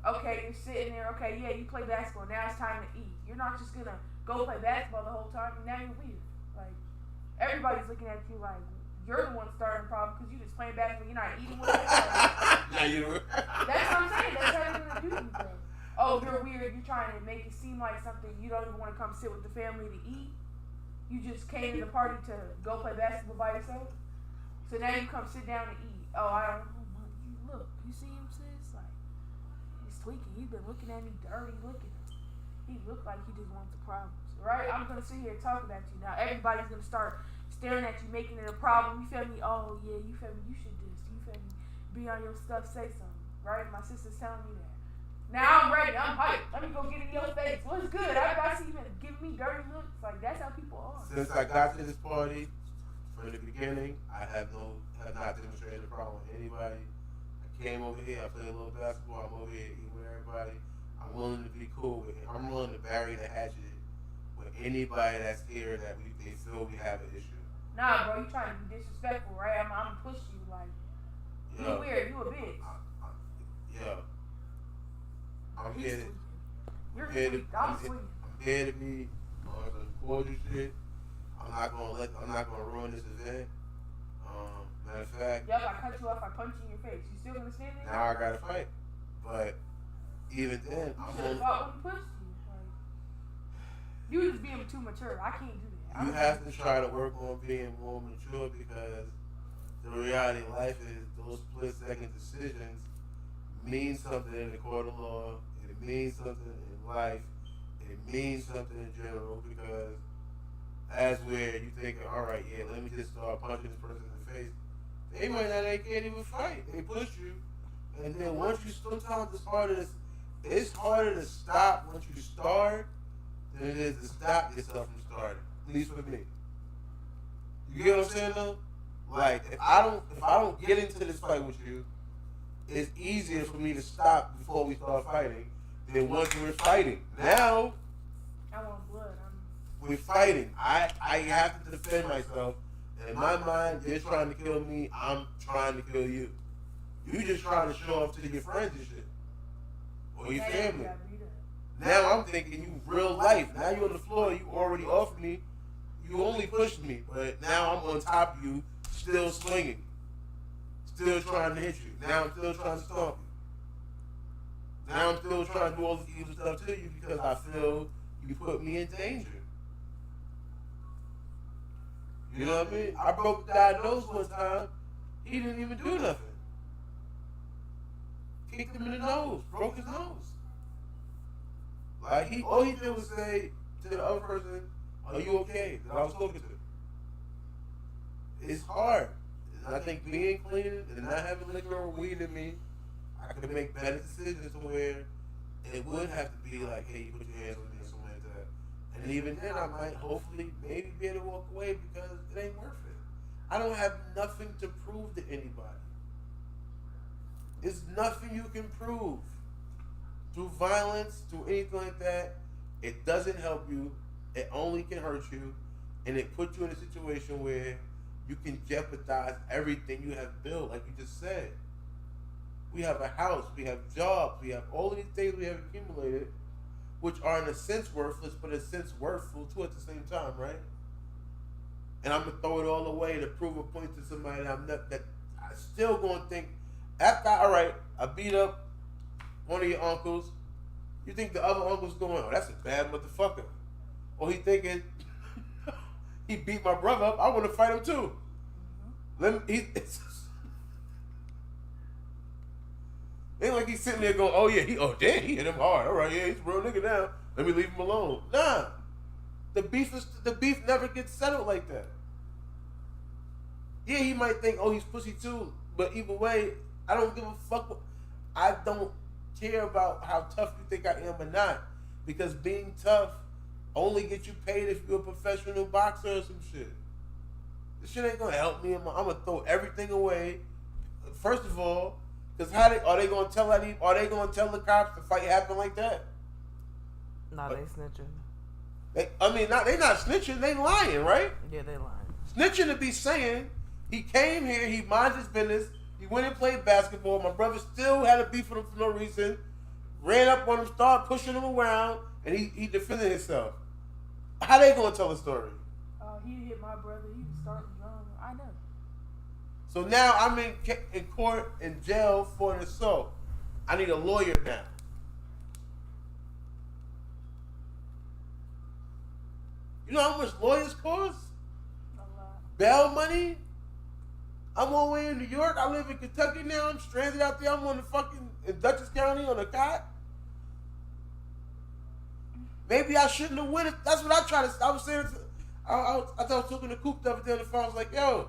Okay, you're sitting there. Okay, yeah, you play basketball. Now it's time to eat. You're not just gonna go play basketball the whole time. Now you're weird. Like, everybody's looking at you like you're the one starting the problem because you just playing basketball. You're not eating with us. Now you. That's what I'm saying. That's how they're gonna do you, bro. Oh, you're weird. You're trying to make it seem like something. You don't even want to come sit with the family to eat. You just came to the party to go play basketball by yourself. So now you come sit down and eat. Oh, you look. You see him, sis? Like, he's tweaking. He's been looking at me dirty. Look at him. He looked like he just wants the problems, right? I'm gonna sit here and talk about you now. Everybody's gonna start staring at you, making it a problem. You feel me? Oh yeah, you feel me? You should this. You feel me? Be on your stuff. Say something, right? My sister's telling me that. Now I'm ready. I'm hyped. Let me go get in your face. What's good? I see you even giving me dirty looks. Like, that's how people are. Since I got to this party, from the beginning, I have not demonstrated a problem with anybody. I came over here. I played a little basketball. I'm over here eating with everybody. I'm willing to be cool with it. I'm willing to bury the hatchet with anybody that's here that they feel we have an issue. Nah, bro, you trying to be disrespectful, right? I'm gonna push you, like, Yo, you weird, you a bitch. Yo, I'm He's here to, tweaking. You're I'm here to, tweaking. I'm tweaking. I'm here to be on some cordial shit. I'm not gonna ruin this event. Matter of fact, Yup, I cut you off, I punch you in your face. You still gonna stand there? now I gotta fight. But even then, You I'm should have gonna. fought when he pushed you. Like, you just being too mature. I can't do that. You have to try to work on being more mature because the reality of life is those split-second decisions mean something in the court of law. It means something in life. It means something in general because as where you think, all right, yeah, let me just start punching this person in the face. They might not, they can't even fight. They push you. And then once you, sometimes it's harder to stop once you start than it is to stop yourself from starting. At least for me. You get what I'm saying though? Like if I don't get into this fight with you, it's easier for me to stop before we start fighting than once we're fighting. Now I want blood. we're fighting. I have to defend myself. In my mind, you're trying to kill me, I'm trying to kill you. You just trying to show off to your friends and shit. Or your family. Now I'm thinking you real life. Now you're on the floor, you already off me. You only pushed me, but now I'm on top of you, still swinging. Still trying to hit you. Now I'm still trying to stomp you. Now I'm still trying to do all this evil stuff to you because I feel you put me in danger. You know what I mean? I broke the guy's nose one time. He didn't even do nothing. Kicked him in the nose, broke his nose. Like all he did was say to the other person, "Are you okay?" That I was talking to. It's hard. And I think being clean and not having liquor or weed in me, I could make better decisions to where it would have to be like, "Hey, you put your hands on me," or something like that. And even then, I might hopefully maybe be able to walk away because it ain't worth it. I don't have nothing to prove to anybody. There's nothing you can prove through violence, through anything like that. It doesn't help you. It only can hurt you, and it puts you in a situation where you can jeopardize everything you have built, like you just said. We have a house, we have jobs, we have all of these things we have accumulated, which are in a sense worthless, but in a sense worthful too at the same time, right? And I'm gonna throw it all away to prove a point to somebody that I still gonna think after I beat up one of your uncles. You think the other uncle's going, "Oh, that's a bad motherfucker," or he thinking he beat my brother up, I want to fight him too. Ain't like he's sitting there going, "Oh yeah, he hit him hard. All right, yeah, he's a real nigga now. Let me leave him alone." Nah, the beef never gets settled like that. Yeah, he might think, "Oh, he's pussy too," but either way, I don't give a fuck. I don't care about how tough you think I am or not, because being tough only gets you paid if you're a professional boxer or some shit. This shit ain't gonna help me. I'm gonna throw everything away. First of all, because are they gonna tell the cops the fight happened like that? Nah, they snitching. They not snitching. They lying, right? Yeah, they lying. Snitching to be saying he came here, he minded his business, he went and played basketball. My brother still had a beef with him for no reason. Ran up on him, started pushing him around, and he defended himself. How they gonna tell the story? He hit my brother. He was starting drunk. I know. So now I'm in court, in jail for an assault. I need a lawyer now. You know how much lawyers cost? A lot. Bail money? I'm all the way in New York. I live in Kentucky now. I'm stranded out there. I'm on the fucking in Dutchess County on a cot. Maybe I shouldn't have won it. That's what I was saying. I thought I was talking to Coop the other day on the phone. I was like, "Yo,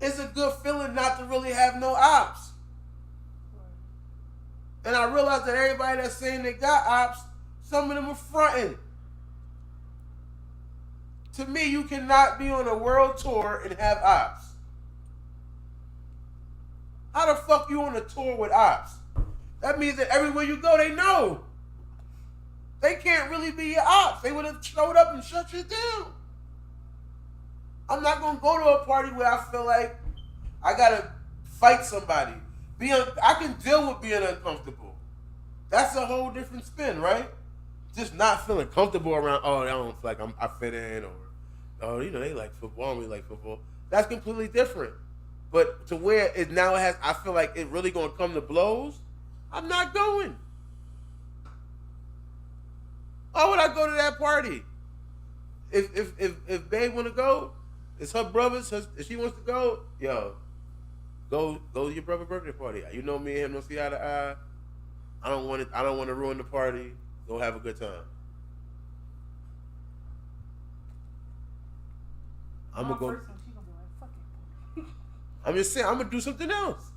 it's a good feeling not to really have no ops." And I realized that everybody that's saying they got ops, some of them are fronting. To me, you cannot be on a world tour and have ops. How the fuck you on a tour with ops? That means that everywhere you go, they know. They can't really be your ops. They would have showed up and shut you down. I'm not gonna go to a party where I feel like I gotta fight somebody. I can deal with being uncomfortable. That's a whole different spin, right? Just not feeling comfortable around. Oh, I don't feel like I fit in, or oh, they like football, and we like football. That's completely different. But to where it now has, I feel like it really gonna come to blows. I'm not going. Why would I go to that party? If Babe wanna go, it's her brother's. If she wants to go, yo, go to your brother's birthday party. You know me and him don't see eye to eye. I don't want to ruin the party. Go have a good time. I'm gonna go. First one, she gonna be like, fuck it. I'm just saying, I'm gonna do something else.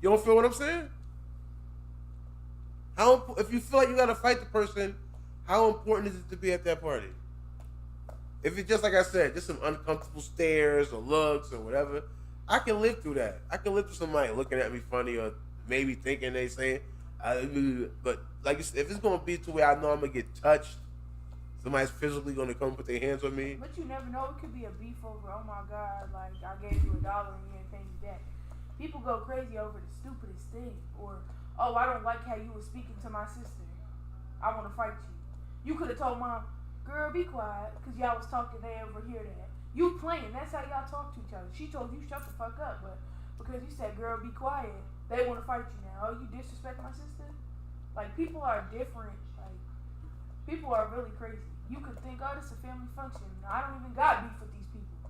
You don't feel what I'm saying? If you feel like you gotta fight the person, how important is it to be at that party? If it's just like I said, just some uncomfortable stares or looks or whatever, I can live through that. I can live through somebody looking at me funny or maybe thinking they saying, but like if it's gonna be to where I know I'm gonna get touched, somebody's physically gonna come put their hands on me. But you never know. It could be a beef over, oh my God, like I gave you $1 and you ain't paying me back. People go crazy over the stupidest thing. Or, oh, I don't like how you were speaking to my sister. I want to fight you. You could have told Mom, girl, be quiet, because y'all was talking, they overhear that. You playing, that's how y'all talk to each other. She told you, shut the fuck up, but because you said, girl, be quiet, they want to fight you now. Oh, you disrespect my sister? Like, people are different. Like, people are really crazy. You could think, oh, this is a family function. I don't even got beef with these people.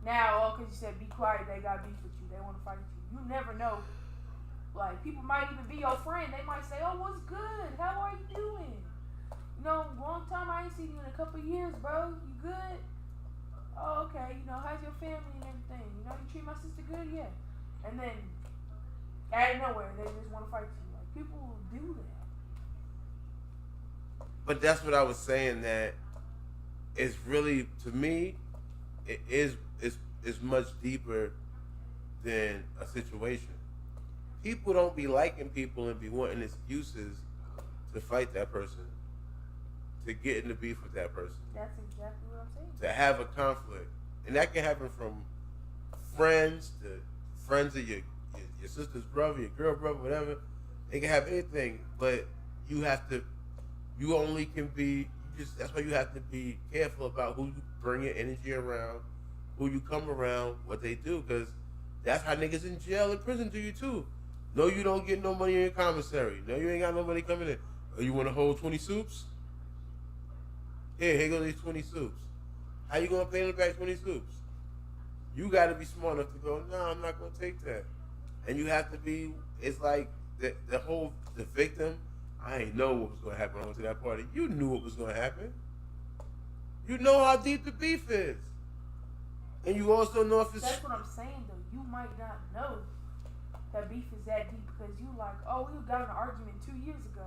Now, oh, because you said be quiet, they got beef with you. They want to fight you. You never know. Like, people might even be your friend. They might say, oh, what's good? How are you doing? You know, long time I ain't seen you in a couple of years, bro. You good? Oh, okay. You know, how's your family and everything? You know, you treat my sister good? Yeah. And then, out of nowhere, they just want to fight you. Like, people do that. But that's what I was saying, that it's really, to me, it's much deeper than a situation. People don't be liking people and be wanting excuses to fight that person, to get in the beef with that person. That's exactly what I'm saying. To have a conflict. And that can happen from friends to friends of your sister's brother, your girl brother, whatever. It can have anything, but you only can be, that's why you have to be careful about who you bring your energy around, who you come around, what they do, because that's how niggas in jail and prison do you too. No, you don't get no money in your commissary. No, you ain't got nobody coming in. Oh, you want to hold 20 soups? Here go these 20 soups. How you gonna pay them back 20 soups? You gotta be smart enough to go, no, I'm not gonna take that. And you have to be, it's like the victim, I ain't know what was gonna happen when I went to that party. You knew what was gonna happen. You know how deep the beef is. And you also know if it's... That's what I'm saying though. You might not know that beef is that deep because you like, oh, we got in an argument 2 years ago.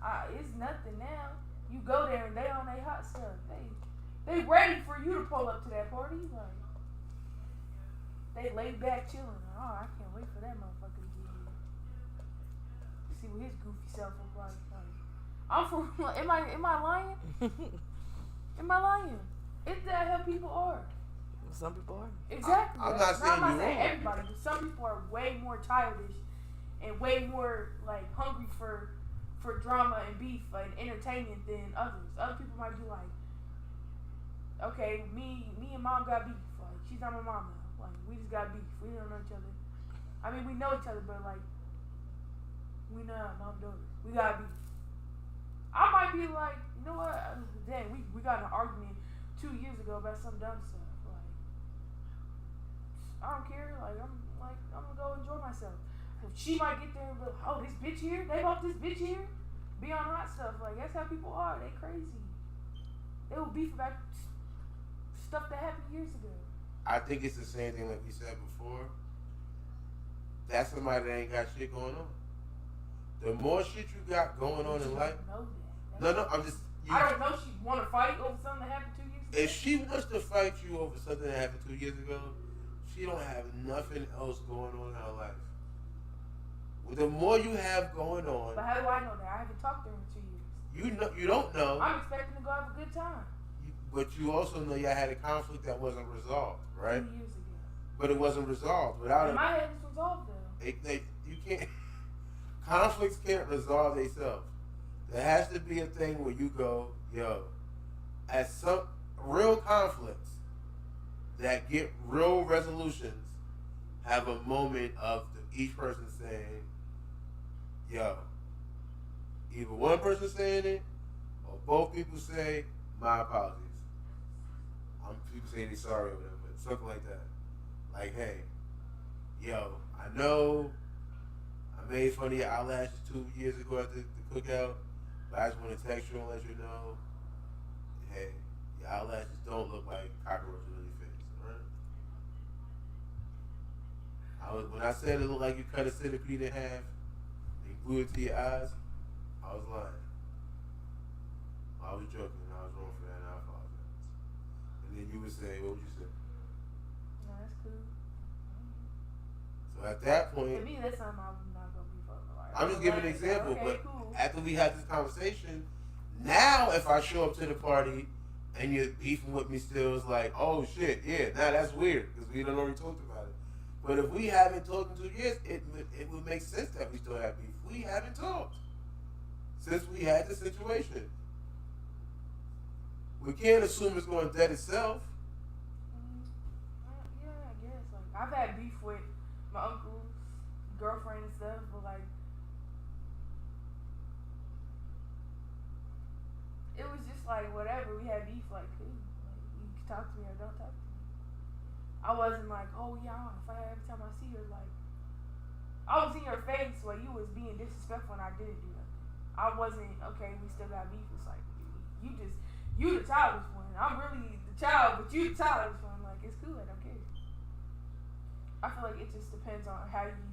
Like, it's nothing now. You go there and they on their hot stuff. They ready for you to pull up to that party. Like, they laid back chilling. Oh, I can't wait for that motherfucker to get here. See what his goofy self look like. I'm for am I lying? Am I lying? It's that how people are. Some people are. Exactly. I'm not saying I'm not you saying are. everybody, but some people are way more childish and way more like hungry for drama and beef and entertainment than others. Other people might be like, okay, me and mom got beef. Like, she's not my mom now. Like, we just got beef. We don't know each other. I mean, we know each other, but like, we not mom daughter. We got beef. I might be like, you know what? Dang, we got in an argument 2 years ago about some dumb stuff. Like, I don't care. Like, I'm gonna go enjoy myself. She might get there and be like, oh, this bitch here? They bought this bitch here? Be on hot stuff. Like, that's how people are. They crazy. They will beef about stuff that happened years ago. I think it's the same thing like we said before. That's somebody that ain't got shit going on. The more shit you got going on in life... No, I'm just... I don't know she want to fight over something that happened 2 years ago. If she wants to fight you over something that happened 2 years ago, she don't have nothing else going on in her life. The more you have going on, But how do I know that? I haven't talked to her in 2 years. you know you don't know. I'm expecting to go have a good time. But you also know y'all had a conflict that wasn't resolved, right? 2 years ago. But it wasn't resolved. Without In it, my head, it's resolved though. you can't. Conflicts can't resolve themselves. There has to be a thing where you go, yo, at some real conflicts that get real resolutions, have a moment of each person saying, yo, either one person saying it or both people say, my apologies. People saying they sorry or whatever, but something like that. Like, hey, yo, I know I made fun of your eyelashes 2 years ago at the cookout, but I just want to text you and let you know, hey, your eyelashes don't look like cockroaches on your face, alright? When I said it looked like you cut a centipede in half and glued it to your eyes, I was lying. I was joking. I was wrong for that, and I apologize. And then you would say, what would you say? No, that's cool. So at that point, To me, that's something I'm not gonna be fucking like. I'm just giving an example, okay, but cool. after we had this conversation, now if I show up to the party and you're beefing with me still, it's like, oh shit, yeah, now that's weird because we done already talked about it. But if we haven't talked in 2 years, it would make sense that we still have beef. We haven't talked since we had the situation. We can't assume it's going to dead itself. Yeah, I guess. Like, I've had beef with my uncle's girlfriend and stuff, but like, it was just like whatever. We had beef, like, cool. Like, you can talk to me or don't talk to me. I wasn't like, oh yeah, I want to fight every time I see her. Like, I was in your face while you was being disrespectful and I didn't do nothing. I wasn't, okay, we still got beef. It's like, you the childish one. I'm really the child, but you the childish one. Like, it's cool, I don't care. I feel like it just depends on how you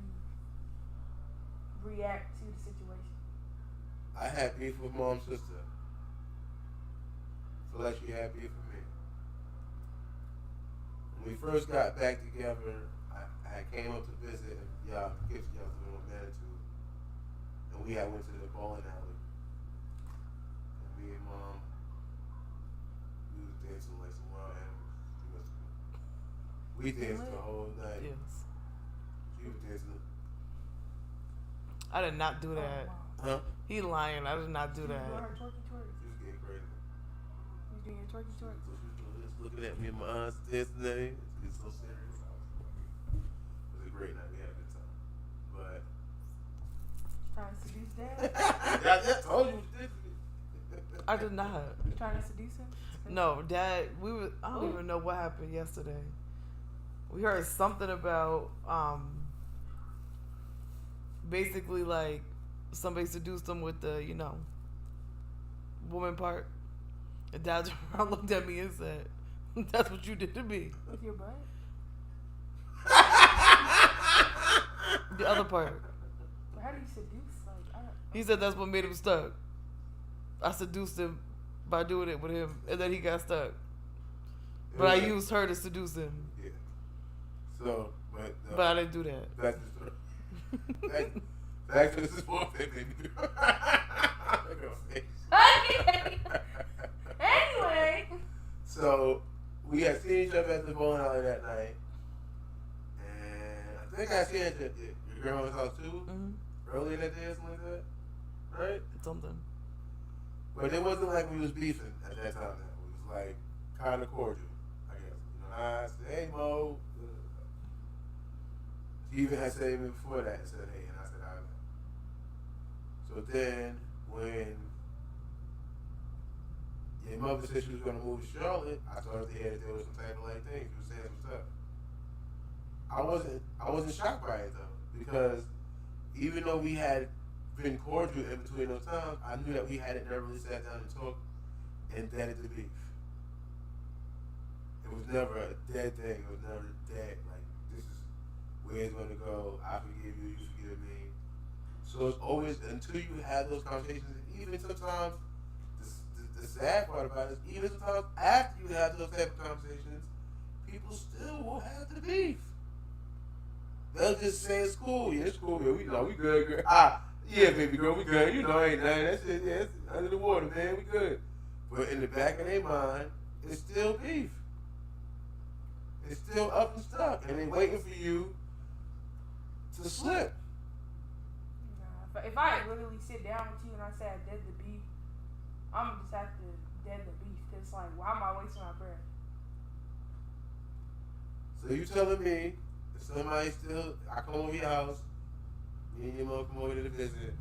react to the situation. I had beef with mom's sister. Feel like she had beef with me. When we first got back together, I came up to visit y'all, kids y'all doing Manitou, and we had went to the bowling alley. And me and mom, we was dancing like some wild animals. We danced the whole night. Yes. She was dancing. I did not do that. Huh? He lying. I did not do You that. doing her twerky twerk. She was getting crazy. You doing your twerky twerk. So she was just looking at me in my eyes, dancing. It's so serious. It was a great night. We had a good time. But Trying to seduce dad. I told you what did. I did not. Trying to seduce him. No, Dad. I don't even know what happened yesterday. We heard something about basically like somebody seduced him with the woman part. And Dad turned around, looked at me and said, "That's what you did to me." With your butt. The other part. But how do you seduce? Like, I don't. He said that's what made him stuck. I seduced him by doing it with him, and then he got stuck. But I used her to seduce him. Yeah. So, But I didn't do that. Back to the story. Back to the sport thing. Anyway. So we had seen each other at the bowling alley that night, and I think I seen your grandma's house too earlier that day or something like that, right? Something. But it wasn't like we was beefing at that time. Now. It was like kind of cordial, I guess. I said, "Hey Mo." She even had said even before that, said, "Hey," and I said, "I know." So then when your mother said she was going to move to Charlotte, I told her they had to deal with some type of like things. She was saying some stuff. I wasn't shocked by it though, because even though we had been cordial in between those times, I knew that we hadn't never really sat down and talked and deaded the beef. It was never a dead thing. It was never dead. Like, this is where it's going to go. I forgive you. You forgive me. So it's always until you have those conversations. And even sometimes the sad part about it is even sometimes after you have those type of conversations, people still will have the beef. they'll just say it's cool. Yeah, it's cool. Yeah, we know we good, girl. Ah, yeah, baby girl, we good. You know, ain't nothing. That's it. Yeah, it's under the water, man. We good. But in the back of their mind, it's still beef. It's still up and stuck, and they waiting for you to slip. Nah, if I literally sit down with you and I say I dead the beef, I'm gonna just have to dead the beef. Cause like, why am I wasting my breath? So you telling me if somebody still, I come over your house, me and your mom come over to visit,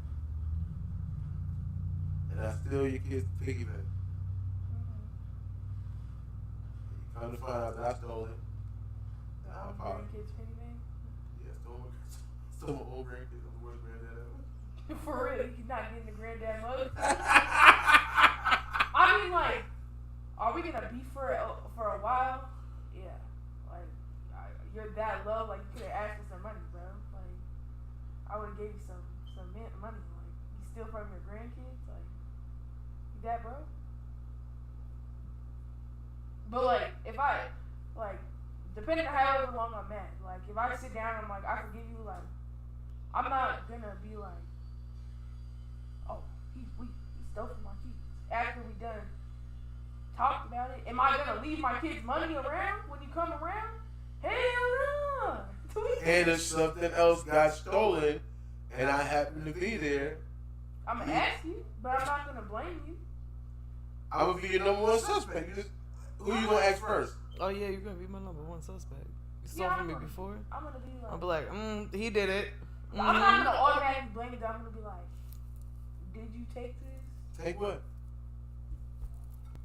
and I steal your kid's piggy bank. You come to find out that I stole it. The I'm old sorry. grandkids piggy bank. Yeah, stole my old grandkids. I'm the worst granddad ever. For real, you not getting the granddad mug. I mean, like, are we gonna beef for a while? Yeah, like, you're that low. Like, you could have asked for some money, bro. Like, I would have gave you some money. Like, you steal from your grandkids, like, you that bro? But like, if I like, depending on however long I'm at, like, if I sit down and I'm like, I forgive you, like, I'm not gonna be like, oh, he stole from my kids. After we done talked about it, am I gonna leave my kids' money around when you come around? Hell no. And if something else got stolen, and I happen to be there, I'm gonna ask you, but I'm not gonna blame you. I'm gonna be your number one suspect. Who you gonna ask first? Oh yeah, you're gonna be my number one suspect. You stole Yeah, from me before. I'm gonna be like, I'll be like, he did it. I'm not gonna automatically blame you. I'm gonna be like, did you take this? Take what?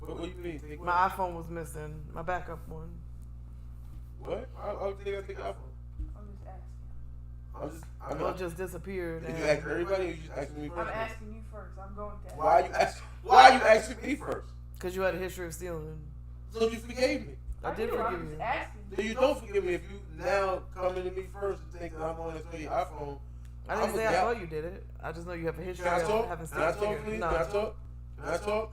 What do you mean? Take what? My iPhone was missing. My backup one. What? I think I take iPhone. I'm just asking. I'm Well, it just disappeared. Did you ask everybody or you just asking me first? I'm asking you first. I'm going to ask. Why are you asking me first? Because you had a history of stealing. So you forgave me. I did do, forgive I'm you. just asking. So you don't forgive me if you now coming to me first and think that I'm going to steal your iPhone. I didn't say I thought you did it. I just know you have a history Can I of talk? having Can I stealing. talk, please? No. Can I talk? Can I talk?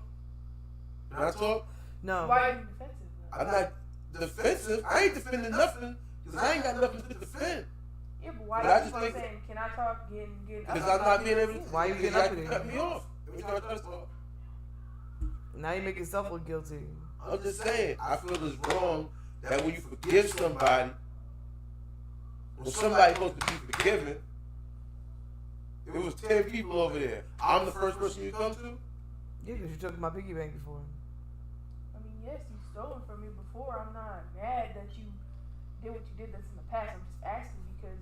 Can I talk? No. Why are you defensive? Though? I'm not defensive. I ain't defending nothing because I ain't got nothing to defend. Yeah, but why But I you just keep on think- saying, can I talk? Getting Because I'm not being able to. Why you because getting up y'all with cut it? me off. Every time I try to talk. Now you make yourself look guilty. I'm just saying, I feel it's wrong that when you forgive somebody, when somebody's supposed to be forgiven, if it was 10 people over there, I'm the first person you come to? Yeah, because you took my piggy bank before. I mean, yes, you stole from me before. I'm not mad that you did what you did. That's in the past. I'm just asking because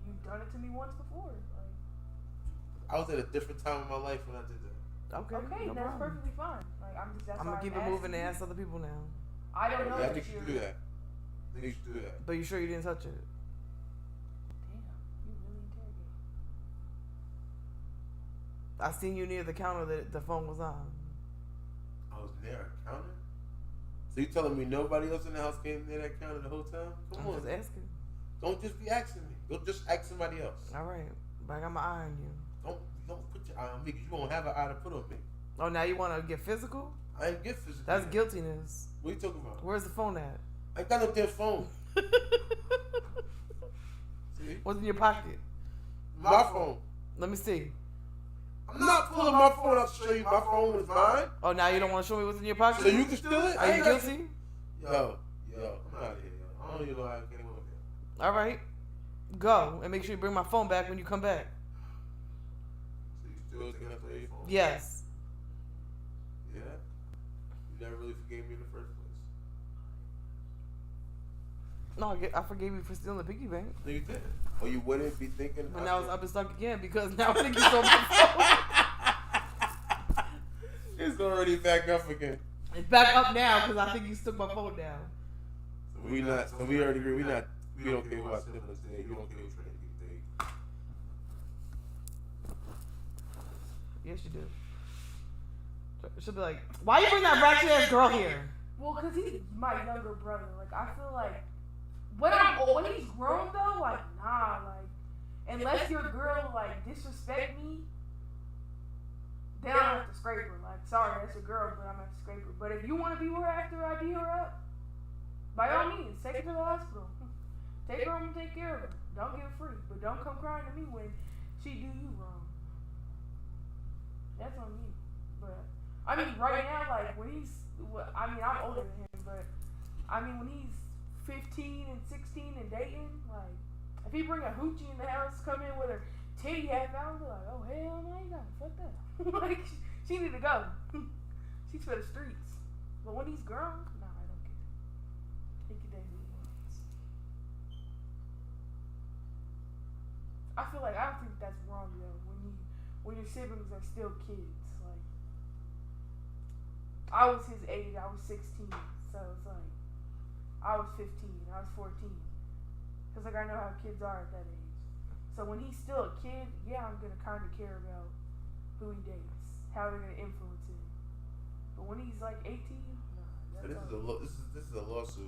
you've done it to me once before. Like, I was at a different time in my life when I did that. Okay, okay, no that's problem. perfectly fine. Like, I'm gonna keep it moving and ask other people now. I don't know Yeah, I that think you you're. should do that. I think you should do that. But you sure you didn't touch it? Damn, you really interrogating. I seen you near the counter that the phone was on. I was near a counter? So you telling me nobody else in the house came near that counter the whole time? Come I'm on. just asking. Don't just be asking me. Go just ask somebody else. All right, but I got my eye on you. Don't put your eye on me because you won't have an eye to put on me. Oh, now you want to get physical? I ain't get physical. That's guiltiness. What are you talking about? Where's the phone at? I ain't got no damn phone. See? What's in your pocket? My phone. Let me see. I'm not pulling my phone out to show you my phone is mine. Oh, now you don't want to show me what's in your pocket? So you can steal it? Are you guilty? Yo, I'm out of here. Yo. I don't even know how I came over here. All right. Go and make sure you bring my phone back when you come back. So you still taking up your phone? Yes. Yeah? You never really forgave me in the first place. No, I forgave you for stealing the piggy bank. No, you didn't. Or you wouldn't be thinking. But now it's up and stuck again because now I think you stole my phone. It's already back up again. It's back up now because I think you took my phone down. So we not. So we already agree. We don't care who our siblings today. You don't care who's trying to get today. Yes, you do. She'll be like, why you bring that ratchet ass girl here? Well, cause he's my younger brother. Like, I feel like when he's grown though, like, nah, like, unless your girl like disrespect me, then I have to scrape her. Like, sorry, that's your girl, but I'm gonna have to scrape her. But if you want to be with her after I beat her up, by all means, take her to the hospital. Take her home and take care of her. Don't give her free, but don't come crying to me when she do you wrong. That's on you. But I mean, right now, like when he's, I mean, I'm older than him, but I mean, when he's 15 and 16 and dating, like if he bring a hoochie in the house, come in with her titty half out, be like, oh hell no, you gotta fuck that. Like she need to go. She's for the streets. But when he's grown, nah, I don't care. He can date who he wants. I feel like I don't think that's wrong though. When your siblings are still kids, like I was his age, I was 16, so it's like I was 15, I was 14, cause like I know how kids are at that age. So when he's still a kid, yeah, I'm gonna kind of care about who he dates, how they're gonna influence him. But when he's like 18, nah, So that's this is a lawsuit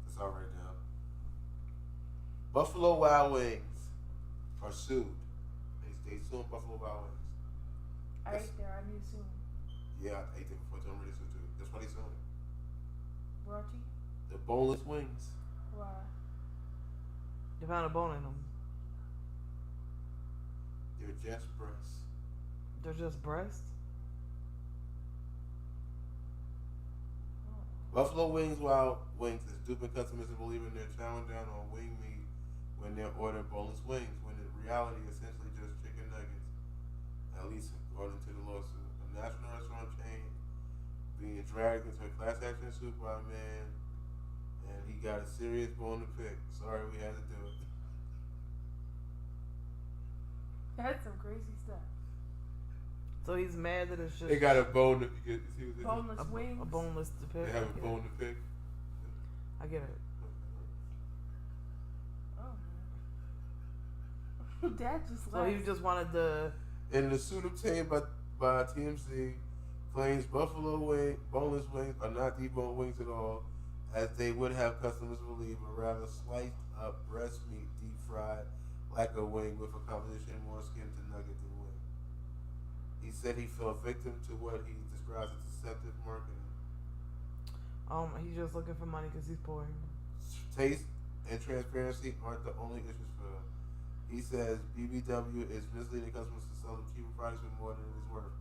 that's out right now. Buffalo Wild Wings are sued. They sued Buffalo Wild Wings. I ate there. I knew soon. Yeah, I ate them before. I'm ready to sue too. That's why they sued. Brought you? The boneless wings. Why? They found a bone in them. They're just breasts. They're just breasts. Buffalo Wings Wild Wings is duping customers into believing they're chowing down on wing meat when they're ordering boneless wings, when in reality essentially just chicken nuggets, at least according to the lawsuit. A national restaurant chain being dragged into a class action suit by a man, and he got a serious bone to pick. Sorry, we had to do it. That's some crazy stuff. So he's mad that it's just They got a bone to pick. Boneless wings. a boneless to pick. They have I a get bone it. to pick. I get it. Oh. Dad just So he left. just wanted the. In the suit obtained by TMC, claims boneless wings are not deboned wings at all, as they would have customers believe, but rather sliced up breast meat, deep fried like a wing with a composition more skin to nugget than wing. He said he fell victim to what he describes as deceptive marketing. He's just looking for money because he's poor. Taste and transparency aren't the only issues for him. He says BBW is misleading customers to sell them cheaper products for more than it is worth.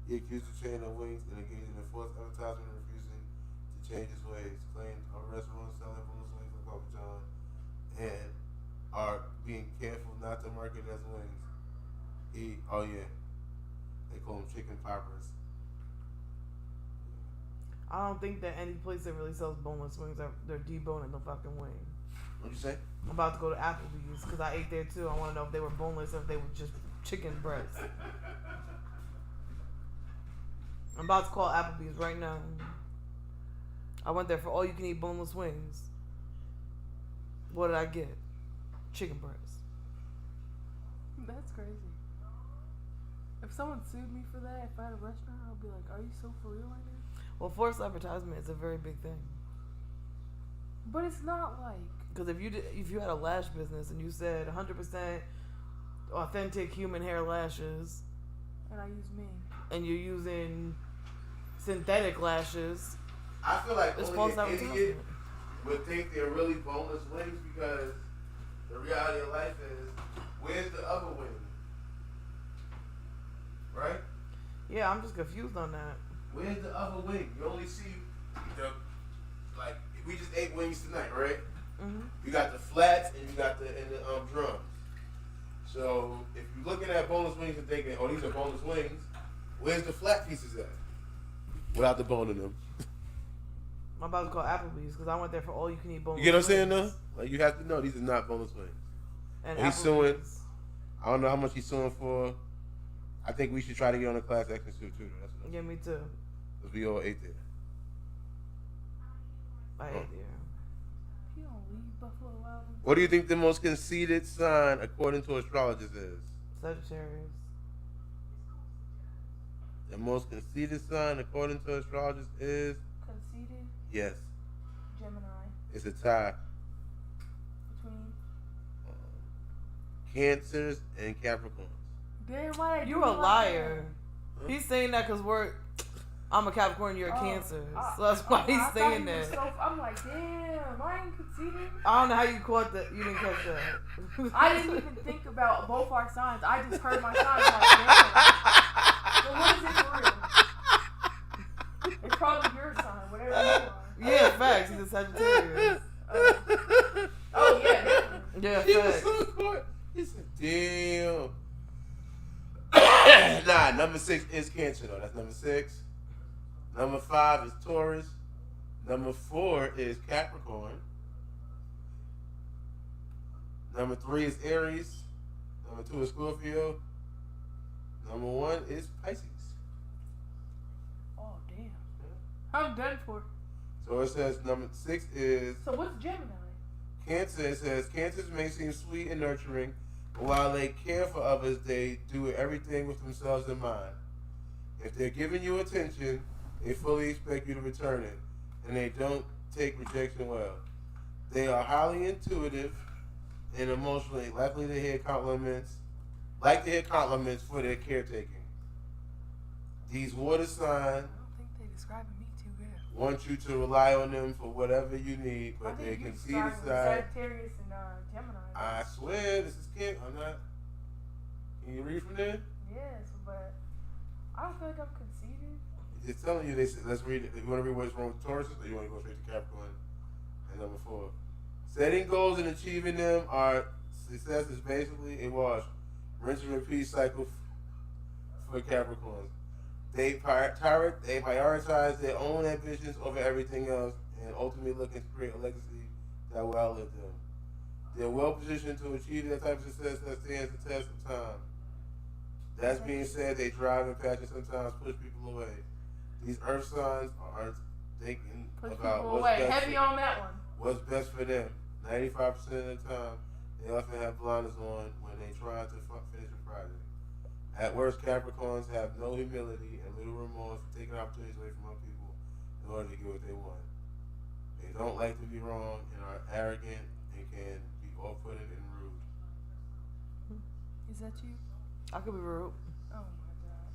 He accused the chain of wings and engaged in false advertisement and refusing to change his ways. Claimed our restaurants selling boneless wings like Papa John and are being careful not to market it as wings. They call them chicken poppers. I don't think that any place that really sells boneless wings they're deboning the fucking wing. What'd you say? I'm about to go to Applebee's because I ate there too. I want to know if they were boneless or if they were just chicken breasts. I'm about to call Applebee's right now. I went there for all you can eat boneless wings. What did I get? Chicken breasts. That's crazy. If someone sued me for that, if I had a restaurant, I'd be like, are you so for real right now? Well, forced advertisement is a very big thing. But it's not like. Because if you had a lash business and you said 100% authentic human hair lashes, And I use mink. and you're using synthetic lashes, I feel like it's only false an advertisement. idiot would think they're really boneless wings because the reality of life is, where's the other wing? Right? Yeah, I'm just confused on that. Where's the other wing? You only see the, like, we just ate wings tonight, right? Mm-hmm. You got the flats and you got the drums. So if you're looking at boneless wings and thinking, oh, these are boneless wings, where's the flat pieces at? Without the bone in them. I'm about to call Applebee's because I went there for all you can eat boneless You get what I'm saying, wings. though? Like, you have to know these are not boneless wings. And He's suing. Applebee's. I don't know how much he's suing for. I think we should try to get on a class action suit too. That's what Yeah, me too. because we all ate there. I ate there. You don't leave Buffalo Wild Wings. What do you think the most conceited sign, according to astrologers, is? Sagittarius. The most conceited sign, according to astrologers, is Conceited. yes, Gemini. it's a tie. Between. Cancers and Capricorns. Damn, why You a liar. He's saying that because we're. I'm a Capricorn, you're a Cancer. So that's why he's saying that. I'm like, damn, I ain't conceited. I don't know how you caught that. You didn't catch that. I didn't even think about both our signs. I just heard my sign. Like, damn. But what is it for real? It's probably your sign, whatever you are. Yeah, facts. He's a Sagittarius. Oh, yeah, definitely. Yeah, He was facts. so smart. He said, damn. Nah, number 6 is Cancer, though. That's number 6. Number 5 is Taurus. Number 4 is Capricorn. Number 3 is Aries. Number 2 is Scorpio. Number 1 is Pisces. Oh, damn. I'm done for. So it says number 6 is So what's Gemini? Cancer. It says Cancers may seem sweet and nurturing, but while they care for others, they do everything with themselves in mind. If they're giving you attention, they fully expect you to return it, and they don't take rejection well. They are highly intuitive and emotionally likely to hear compliments, for their caretaking. These water signs I don't think they describing me too good. want you to rely on them for whatever you need, I but they think you can see the describing side. Sagittarius and Gemini. I swear, this is Kent. I'm not. Can you read from there? Yes, but I don't feel like I'm conceited. It's telling you. They said, let's read it. You want to read what's wrong with Taurus, or you want to go straight to Capricorn? And number 4, setting goals and achieving them are success is basically a wash, rinse and repeat cycle for Capricorns. They prioritize their own ambitions over everything else, and ultimately looking to create a legacy that will outlive them. They're well positioned to achieve that type of success that stands the test of time. That being said, they drive and passion sometimes push people away. These earth signs aren't thinking Push about people what's away. best Heavy on that one. what's best for them. 95% of the time, they often have blinders on when they try to finish a project. At worst, Capricorns have no humility and little remorse for taking opportunities away from other people in order to get what they want. They don't like to be wrong and are arrogant and can be off-putting and rude. Is that you? I could be rude. Oh my god.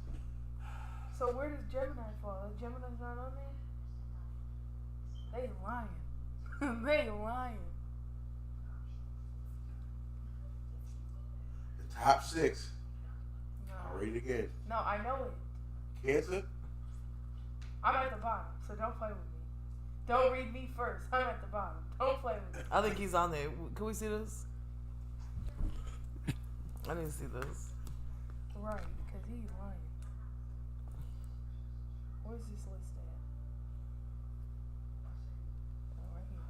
So where does Gemini fall? Gemini's not on there? They lying. They lying. The top 6. No. I'll read it again. No, I know it. Cancer, I'm at the bottom, so don't play with me. Don't read me first. I'm at the bottom. Don't play with me. I think he's on there. Can we see this? I need to see this. Right, because he's lying. Where's this list at? Oh, right here.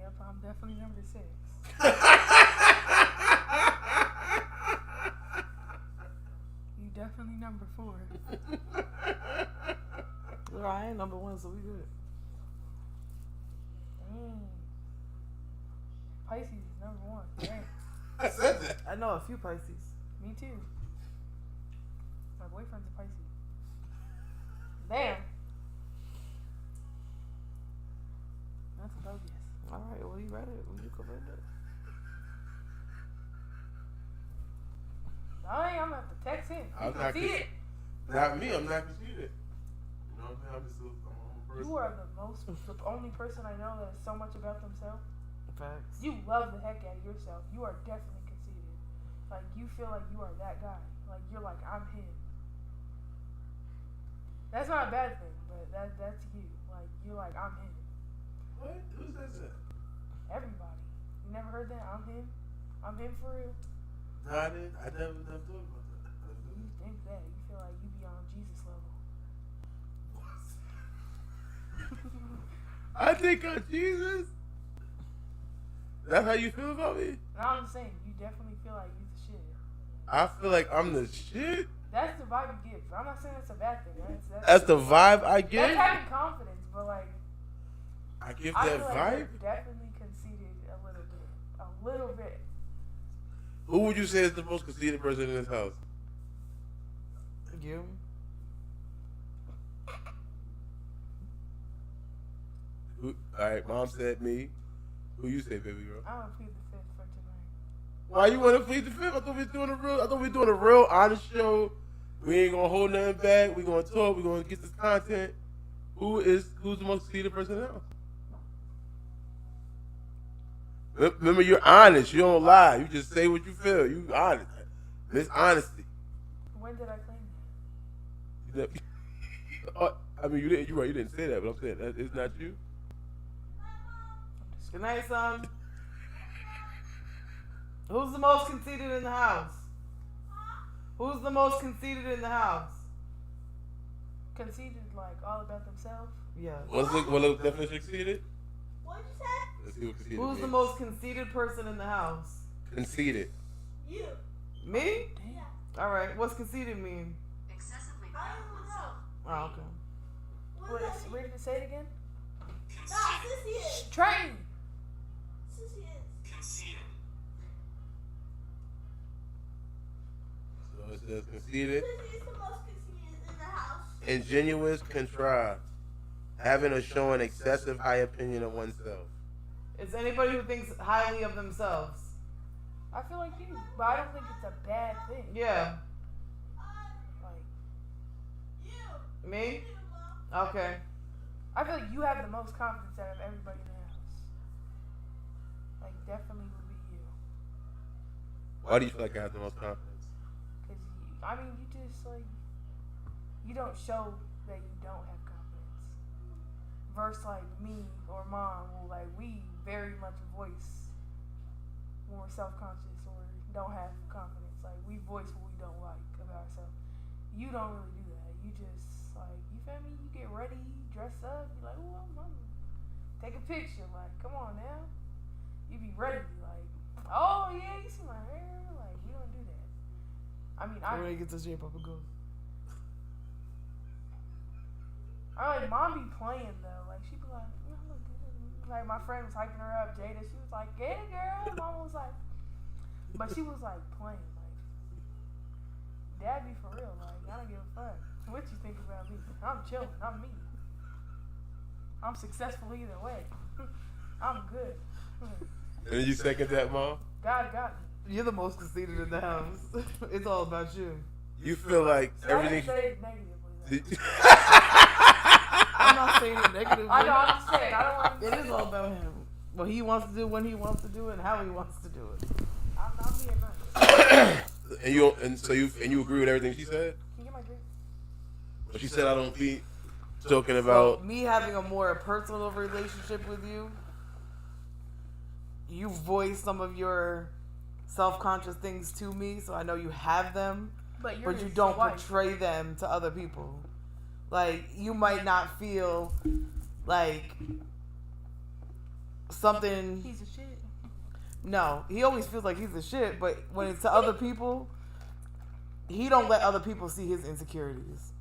Yep, I'm definitely number 6. You definitely number 4. Look, I ain't number 1, so we good. Dang. Pisces is number 1. Dang. I said that. I know a few Pisces. Me too. My boyfriend's a Pisces. Damn. That's bogus. All right, well, you read it. Well, you covered it. Dang, I'm gonna have to text him. I'm You not can see it. Not me. I'm not conceited. You know what I'm saying? I'm just a person. You are the only person I know that is so much about themselves. Facts. You love the heck out of yourself. You are definitely conceited. Like, you feel like you are that guy. Like, you're like, I'm him. That's not a bad thing, but that's you. Like, you're like, I'm him. What? Who says that? Everybody. You never heard that? I'm him? I'm him for real? No, I didn't. I never thought about that. You think that. You feel like you be on Jesus level. I think I'm Jesus. That's how you feel about me? No, I'm just saying, you definitely feel like you the shit. I feel like I'm the shit. That's the vibe you give. I'm not saying that's a bad thing. That's the vibe I That's get. having confidence, but like, I give I that feel like vibe. you're definitely conceited a little bit. A little bit. Who would you say is the most conceited person in this house? You? Who? All right, mom said me. Who you say, baby girl? I don't plead the fifth for tonight. Why you want to plead the fifth? I thought we were doing a real honest show. We ain't gonna hold nothing back. We gonna talk. We gonna get this content. Who's the most conceited person in the house? Remember, you're honest. You don't lie. You just say what you feel. You honest. It's honesty. When did I claim I mean, you didn't. You're right. You didn't say that, but I'm saying that it's not you. Good night, son. Who's the most conceited in the house? Who's the most conceited in the house? that? Conceited, like all about themselves. Yeah. What's the definition of conceited? What'd you say? Let's see what conceited Who's means. the most conceited person in the house? Conceited? You. Me? Yeah. All right. What's conceited mean? Excessively I proud don't of know. oneself. Oh, okay. What does that mean? Where did it say it again? Nah, Sissy is. Train. Sissy is. Conceited. So it says conceited, Sissy is the most conceited in the house. ingenuous, contrived, having or showing excessive high opinion of oneself. It's anybody who thinks highly of themselves. I feel like you, but I don't think it's a bad thing. Yeah. Like, You. Me? You, Mom. Okay. I feel like you have the most confidence out of everybody in the house. Like, definitely would be you. Why do you feel like I have the most confidence? Cause you just like, you don't show that you don't have confidence. Versus like me or mom, who like we very much voice when we're self-conscious or don't have confidence. Like we voice what we don't like about ourselves. You don't really do that. You just like, you feel me? You get ready, dress up, you like, oh, I'm take a picture. Like, come on now. You be ready. Like, oh yeah, you see my hair? Like, we don't do that. I mean, When he gets his shape up and goes. I like mom be playing though. Like she be like, "You look good." Like my friend was hyping her up, Jada. She was like, "Get it, girl." Mom was like, but she was like playing. Like, Dad be for real. Like I don't give a fuck what you think about me. I'm chilling. I'm me. I'm successful either way. I'm good. And you second that, Mom? God got me. You're the most conceited in the house. It's all about you. You feel like So I everything. didn't say it negatively. I'm not saying it negatively. I know. I'm just saying. I don't want. It is all about him. What he wants to do, when he wants to do it, and how he wants to do it. I'm being nice. and you agree with everything she said? Can you get my drink? But she said I don't be talking So about. me having a more personal relationship with you, you voice some of your self-conscious things to me, so I know you have them, But but you his don't wife. portray them to other people. Like, you might not feel like something. He's a shit. No, he always feels like he's the shit, but when it's to other people, he don't let other people see his insecurities.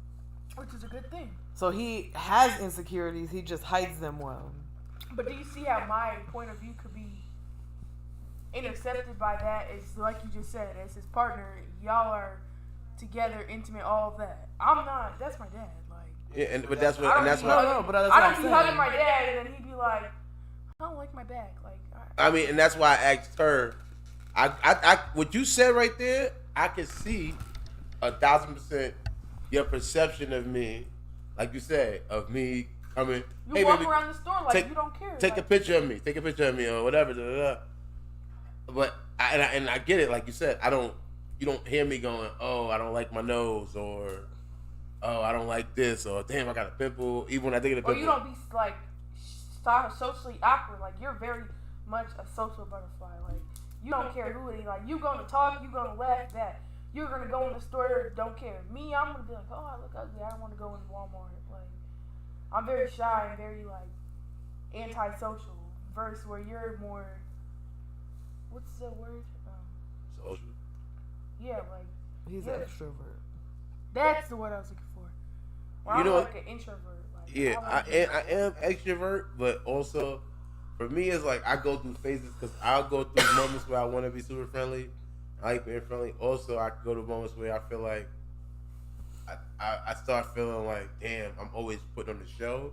Which is a good thing. So he has insecurities, he just hides them well. But do you see how my point of view could be intercepted by that? It's like you just said, as his partner, y'all are together, intimate, all of that. I'm not. That's my dad. Like, Yeah, but that's I what. don't And that's be why. No, but that's I what don't I'm be saying. hugging my dad, and then he'd be like, "I don't like my back." Like, I mean, and that's why I asked her. What you said right there, I could see 1,000% your perception of me, like you said, of me coming. you Hey, walk baby, around the store like take- you don't care. take a like, picture of me. Take a picture of me or whatever. Da, da, da. But I get it. Like you said, you don't hear me going, oh, I don't like my nose, or oh, I don't like this, or damn, I got a pimple. Even when I think of the or pimple. you don't be like socially awkward. Like you're very much a social butterfly. Like you don't care who it is. Like you gonna talk, you gonna laugh. That you're gonna go in the store, don't care. Me, I'm gonna be like, oh, I look ugly. I don't want to go in Walmart. Like I'm very shy and very like antisocial. Versus where you're more. What's the word? Social. Yeah, like He's Yeah. an extrovert. that's the word I was looking for. Where You I'm know like an introvert. Like, Yeah, like I am extrovert, but also for me, it's like I go through phases because I'll go through moments where I want to be super friendly. I like being friendly. Also, I go to moments where I feel like I start feeling like, damn, I'm always putting on the show.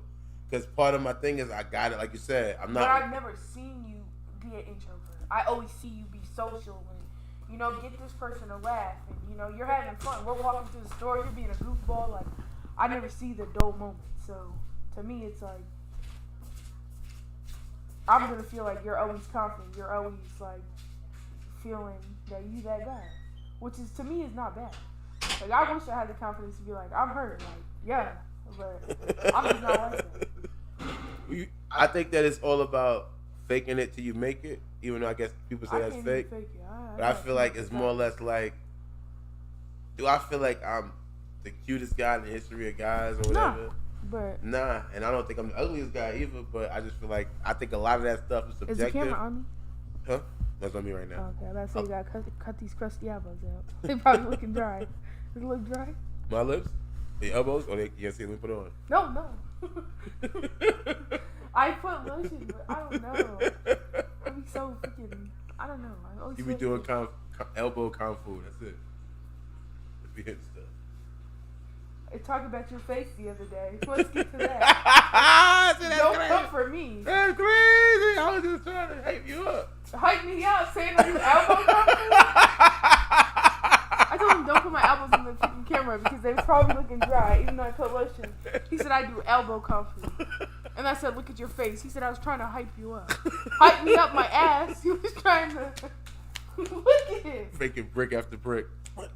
Because part of my thing is I got it, like you said. I'm But I've not. never seen you be an introvert. I always see you be social and, you know, get this person to laugh and, you know, you're having fun. We're walking through the store, you're being a goofball. Like, I never see the dull moment. So, to me, it's like, I'm going to feel like you're always confident. You're always, like, feeling that you that guy. Which is, to me, is not bad. Like, I wish I had the confidence to be like, I'm hurt. Like, yeah. But I'm just not like that. I think that it's all about faking it till you make it, even though I guess people say I that's can't fake. even fake it. But I feel like it's more or less like, do I feel like I'm the cutest guy in the history of guys or whatever? But Nah, and I don't think I'm the ugliest guy either, but I just feel like, I think a lot of that stuff is is the subjective. camera on me? Huh? That's on me right now. Okay, I about to say you gotta cut these crusty elbows out. They probably looking dry. Does it look dry? My lips? The elbows? Oh, you can't see it. Let me put it on. No. I put lotion, but I don't know. I be so freaking. I don't know. I always You be feel- doing elbow kung fu. That's it. Just be hitting stuff. I talked about your face the other day. Let's get to that. See, that's Don't crazy. come for me. That's crazy. I was just trying to hype you up. Hype me out, saying I do elbow comfort. I told him don't put my elbows in the freaking camera because they was probably looking dry, even though I put lotion. He said I do elbow comfort. And I said, look at your face. He said I was trying to hype you up. Hype me up my ass. He was trying to look at it. Making brick after brick. 1,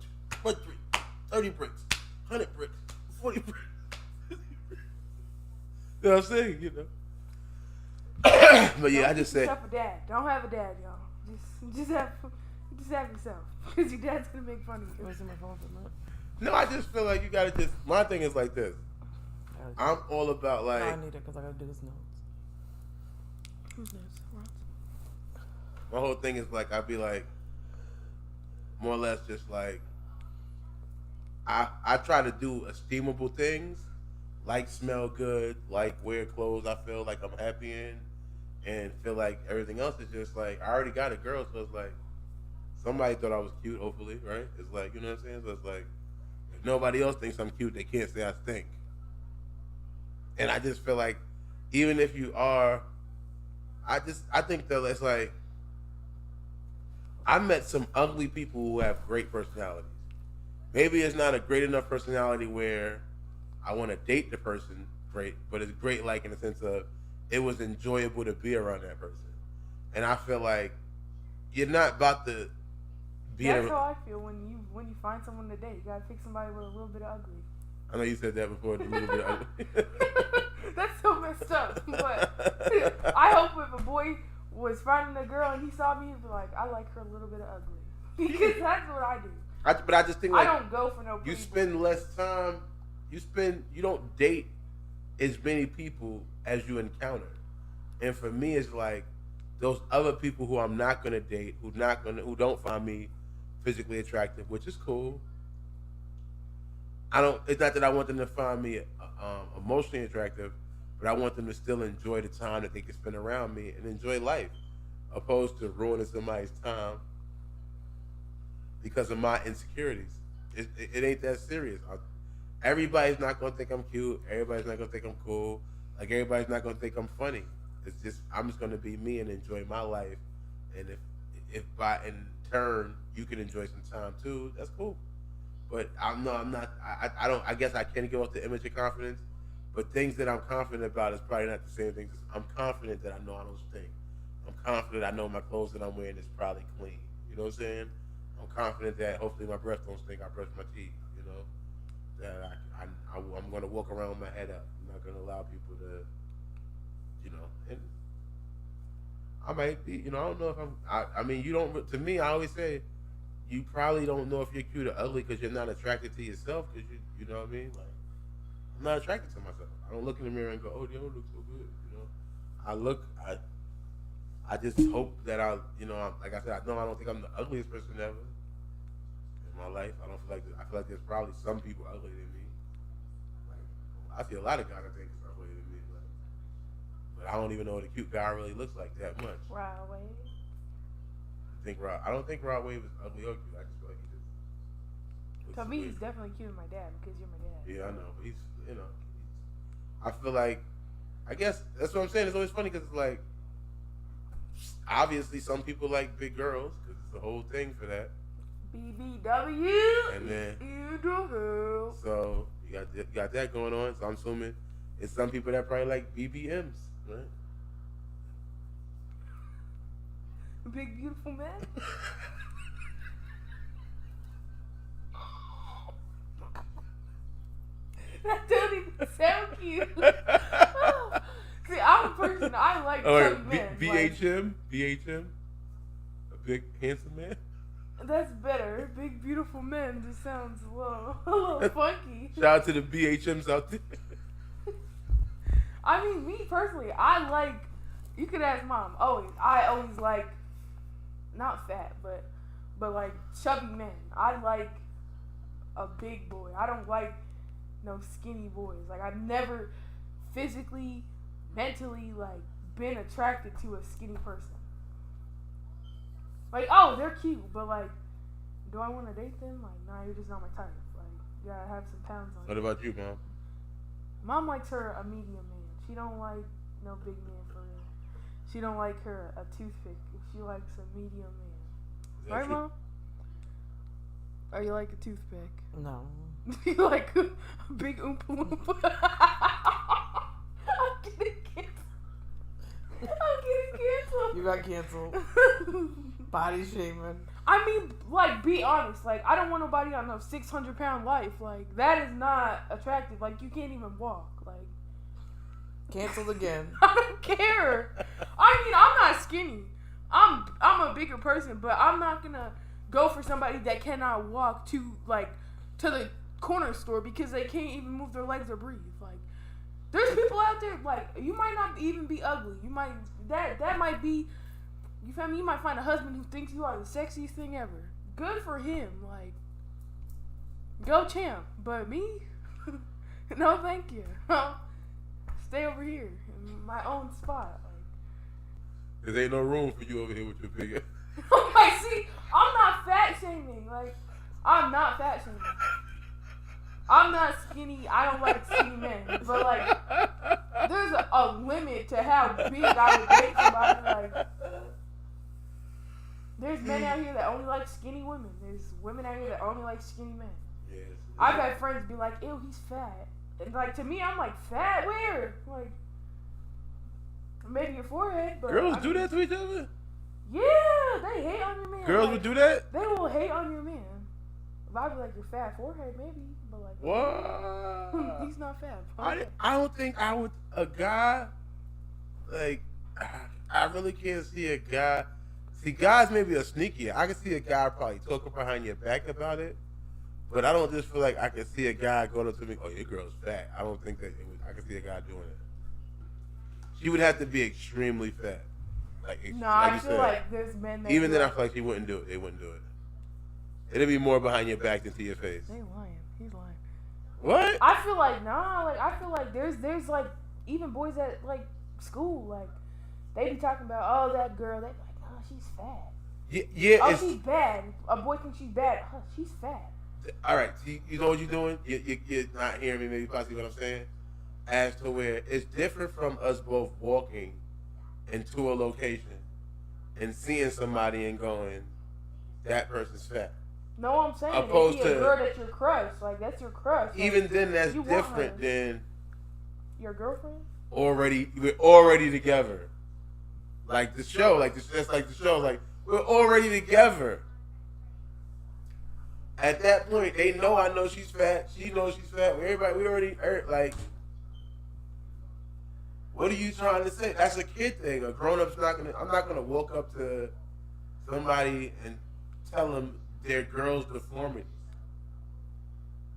3, 30 bricks, 100 bricks, 40 bricks. You know what I'm saying? You know. But yeah, I just said. Yourself a dad. Don't have a dad, y'all. Just have yourself, because your dad's gonna make fun of you. Where's my phone for that? No, I just feel like you gotta just. My thing is like this. I'm all about No, I like. need it because I gotta do his notes. Who's this? My whole thing is like I'd be like, more or less just like. I try to do esteemable things, like smell good, like wear clothes I feel like I'm happy in, and feel like everything else is just like I already got a girl, so it's like somebody thought I was cute, hopefully, right? It's like, you know what I'm saying? So it's like if nobody else thinks I'm cute, they can't say I stink. And I just feel like even if you are, I think that it's like I met some ugly people who have great personalities. Maybe it's not a great enough personality where I want to date the person great, but it's great like in the sense of it was enjoyable to be around that person. And I feel like you're not about to be That's how I feel when you find someone to date. You gotta pick somebody with a little bit of ugly. I know you said that before, a little bit of ugly. That's so messed up. But I hope if a boy was finding a girl and he saw me, he'd be like, I like her a little bit of ugly. Because that's what I do. But I just think like I don't go for no you pretty spend boy. less time. You don't date as many people as you encounter. And for me, it's like those other people who I'm not gonna date, who don't find me physically attractive, which is cool. It's not that I want them to find me emotionally attractive, but I want them to still enjoy the time that they can spend around me and enjoy life, opposed to ruining somebody's time because of my insecurities. It ain't that serious. Everybody's not gonna think I'm cute. Everybody's not gonna think I'm cool. Like everybody's not gonna think I'm funny. It's just I'm just gonna be me and enjoy my life. And if by in turn you can enjoy some time too, that's cool. But I'm not. I guess I can't give off the image of confidence. But things that I'm confident about is probably not the same things. I'm confident that I know I don't stink. I'm confident I know my clothes that I'm wearing is probably clean. You know what I'm saying? I'm confident that hopefully my breath don't stink. I brush my teeth. You know that I'm going to walk around with my head up. I'm not going to allow people to, you know. And I might be. You know, I don't know if I mean, you don't. To me, I always say, you probably don't know if you're cute or ugly because you're not attracted to yourself. Because you know what I mean? Like, I'm not attracted to myself. I don't look in the mirror and go, "Oh, you don't look so good." You know, I just hope that like I said, I don't think I'm the ugliest person ever in my life. I feel like there's probably some people uglier than me. Like, I see a lot of guys I think are uglier than me, but I don't even know what a cute guy really looks like that much. Rod Wave. I don't think Rod Wave is ugly or cute. I just feel like he just looks To me, weird. he's definitely cute as my dad because you're my dad. Yeah, I know. But I feel like, I guess that's what I'm saying. It's always funny because it's like obviously some people like big girls because it's the whole thing for that. BBW. And then in the house. so you got that going on. So I'm assuming it's some people that probably like BBMs, right? Big beautiful man. That don't even sound cute. See, I'm a person. I like chubby men. BHM, BHM, a big handsome man. That's better. Big beautiful men just sounds a little funky. Shout out to the BHMs out there. I mean, me personally, I like. You could ask mom. I always like, not fat, but like chubby men. I like a big boy. I don't like no skinny boys. Like I've never physically, mentally like been attracted to a skinny person. Like, oh, they're cute, but like, do I want to date them? Like, nah, you're just not my type. Like, you gotta have some pounds on What you. about you, Mom? Mom likes her a medium man. She don't like no big man for real. She don't like her a toothpick. She likes a medium man. Is that Right, true? Mom? Or you like a toothpick? No. You like a big oompa loompa? I'm getting canceled. You got canceled. Body shaming. I mean, like, be honest. Like, I don't want nobody on no 600-pound life. Like, that is not attractive. Like, you can't even walk. Like, Canceled again. I don't care. I mean, I'm not skinny. I'm a bigger person, but I'm not gonna go for somebody that cannot walk to the corner store because they can't even move their legs or breathe. Like, there's people out there, like, you might not even be ugly. You might that might be, you feel me? You might find a husband who thinks you are the sexiest thing ever. Good for him. Like, go champ. But me, no, thank you. Stay over here in my own spot. Like, There ain't no room for you over here with your big ass. like, see, I'm not fat shaming. Like, I'm not fat shaming. I'm not skinny. I don't like skinny men. But, like, there's a limit to how big I would date somebody. Like, there's men out here that only like skinny women. There's women out here that only like skinny men. Yes. I've had friends be like, ew, he's fat. And, like, to me, I'm like, fat? Where? Like, maybe your forehead, but... Girls do that to each other? Yeah, they hate on your man. Girls like, would do that? They will hate on your man. If I'd be like, your fat forehead, maybe. But, like, What? he's not fat. I don't think I would, a guy, like, I really can't see a guy. See, guys maybe are sneaky. I can see a guy probably talking behind your back about it. But I don't just feel like I can see a guy going up to me, oh, your girl's fat. I don't think that I can see a guy doing it. She would have to be extremely fat. Like, No, like I you feel said. like there's men that... Even then, I feel like she wouldn't do it. They wouldn't do it. It'd be more behind your back than to your face. They lying. He's lying. What? I feel like, nah, like, I feel like there's like, even boys at, like, school, like, they be talking about, oh, that girl, they be like, nah, she's fat. Yeah, Oh, it's, she's bad. A boy thinks she's bad. Huh, she's fat. all right. You know what you're doing? You're not hearing me, maybe possibly what I'm saying? As to where it's different from us both walking into a location and seeing somebody and going, that person's fat. No, I'm saying Opposed if he a to- girl that's your crush, like, that's your crush. Like, Even then, that's you want her. different than Your girlfriend? we're already together. Like the show, that's like the show, like we're already together. At that point, they know I know she's fat. She knows she's fat. We already like. What are you trying to say? That's a kid thing. A grown up's not gonna. I'm not gonna walk up to somebody and tell them their girl's deformity.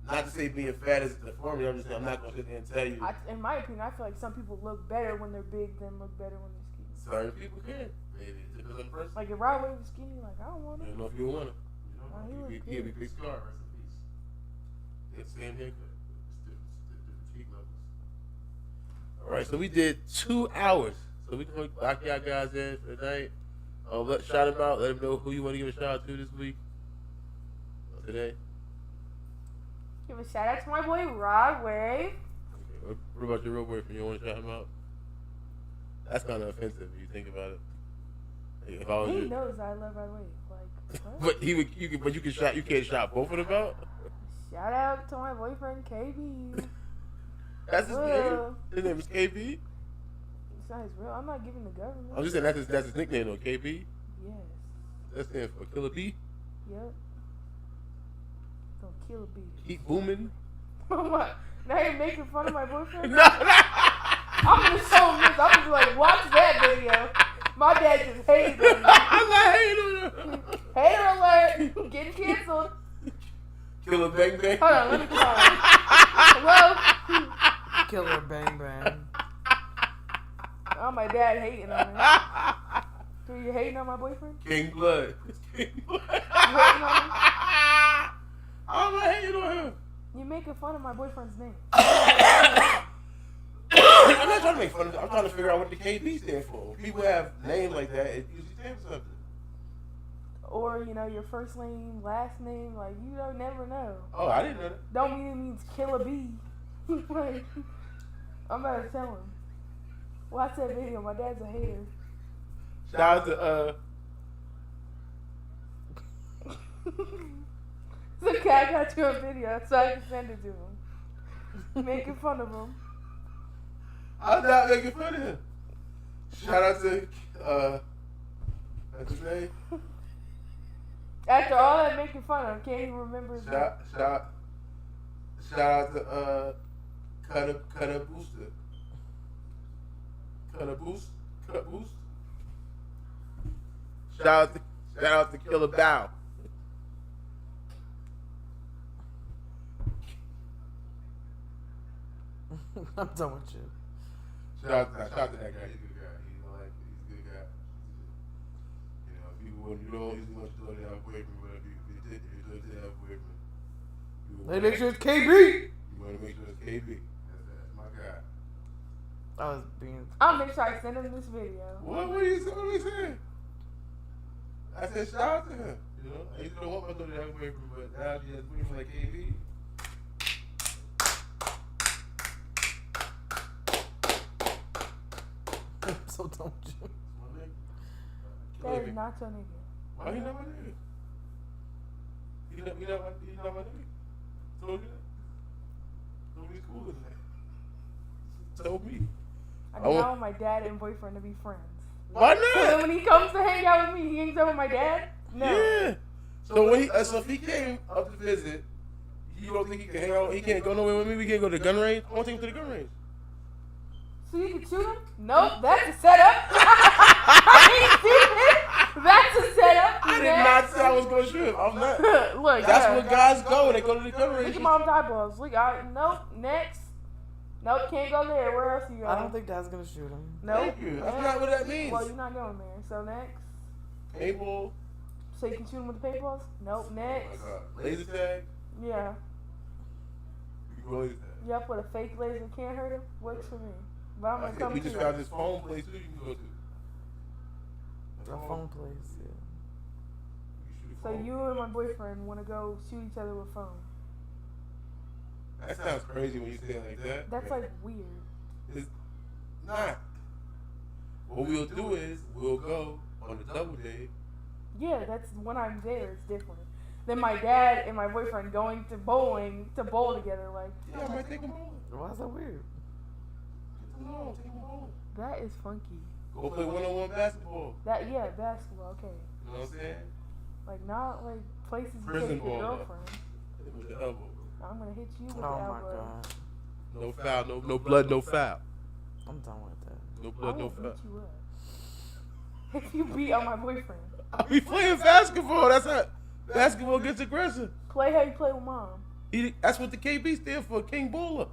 Not to say being fat is a deformity. I'm just saying I'm not gonna sit there and tell you. In my opinion, I feel like some people look better when they're big than look better when they're skinny. Certain people can. Maybe it's because of the person. Like, if Rod Wave was skinny, like, I don't want You him. don't know if you want it. Oh, he You look can't be good. big scar. Rest in peace. It's the same haircut. It's different cheek levels. All right, so we did 2 hours. So we can lock y'all guys in for the night. Shout them out. Let them know who you want to give a shout out to this week. Today. Give a shout out to my boy Rod Wave. Okay, what about your real boyfriend? You want to shout him out? That's kind of offensive if you think about it. If I was He you. knows I love Rod Wave. Like, what? But you can't shop both of them out. Shout out to my boyfriend KB. That's his name. Well, His name is KB. it's not his real. I'm not giving the government. I'm just saying that's his nickname though. KB. Yes. That stands for Killer B. Yep. Gonna kill a bee. Keep booming. Oh my! Now you're making fun of my boyfriend. No. I'm gonna show him this. I'm gonna be like, watch that video. My dad just hated on me. I'm not hating on him. Hater alert! Getting canceled. Killer Bang Bang. Hold on, let me call him. Hello? Killer Bang Bang. Oh, my dad hating on me. So you hating on my boyfriend? King Blood. King Blood. You hating on him? I'm not hating on him. You making fun of my boyfriend's name. I'm not trying to make fun of it. I'm trying to figure out what the KB stands for. When people have names like that, it usually stands for something. Or, you know, your first name, last name, like, you don't never know. Oh, I didn't know that. Don't mean it means kill a bee. Like, I'm about to tell him. Watch that video. My dad's a hater. Shout out to It's okay, I got you a video so I can send it to him. Making fun of him. I'm not making fun of him. Shout out to what's his name? After all that making fun of him, can't even remember his name. Shout out to Cut Booster. Cut Boost. Shout out to Killer Bow. I'm done with you. Shout out to that guy. He's a good guy. He's a good guy. You know, if you don't usually want to have a boyfriend, but if you did have a boyfriend, They make sure it's KB. You want to make sure it's KB. That's my guy. I was being. I'll make sure I send him this video. What are you saying? I said shout out to him. You know, I used to don't want my daughter to have a boyfriend, but now she has a boyfriend like KB. I'm so done with you. That is not your nigga. Why he not my nigga? He not my nigga. Told you that. Told me he's cooler than that. Told me. I do not want my dad and boyfriend to be friends. Why So then not? when he comes to hang out with me, he hangs out with my dad? No. Yeah. So when so if he came up to visit, you don't think he can hang out? He can't go nowhere with me. We can't go to the gun range. I want to take him to the gun range. So you can shoot him? Nope, that's a setup. I ain't stupid. That's a setup. I did not say I was going to shoot him. I'm not. Look, That's yeah. where guys go. They go to the gun range. Look at mom's eyeballs. Look, nope, next. Nope, can't go there. Where else you going? I don't think Dad's gonna shoot him. Nope. Thank you. That's not what that means. Well, you're not going there. So next. Paintball. So you can shoot him with the paintballs? Nope, next. Oh my God. Laser tag. Yeah. You can go laser tag. Yep, with a fake laser can't hurt him. Works for me. But I'm I gonna think come we to just you. found this phone place too. You can go to. A phone place, yeah. You shoot a So phone. you and my boyfriend want to go shoot each other with phones. That sounds crazy when you say it like that. That's like weird. It's not. What we'll do is we'll go on a double date. Yeah, that's when I'm there. It's different. Then my dad and my boyfriend going to bowling to bowl together. Like Yeah, I might take him bowling. Why is that weird? Get them on, take him bowling. that is funky. Go play one-on-one basketball. That basketball. Okay, You know what I'm saying? like not like places you Prison take your ball, though. girlfriend. With the elbow. I'm gonna hit you with Oh the my elbow. God. No foul, no blood, no foul. I'm done with that. No I blood, no will foul. beat you up if you beat on my boyfriend. I be playing basketball. That's how basketball gets aggressive. Play how you play with mom. That's what the KB stands for, King Bowler.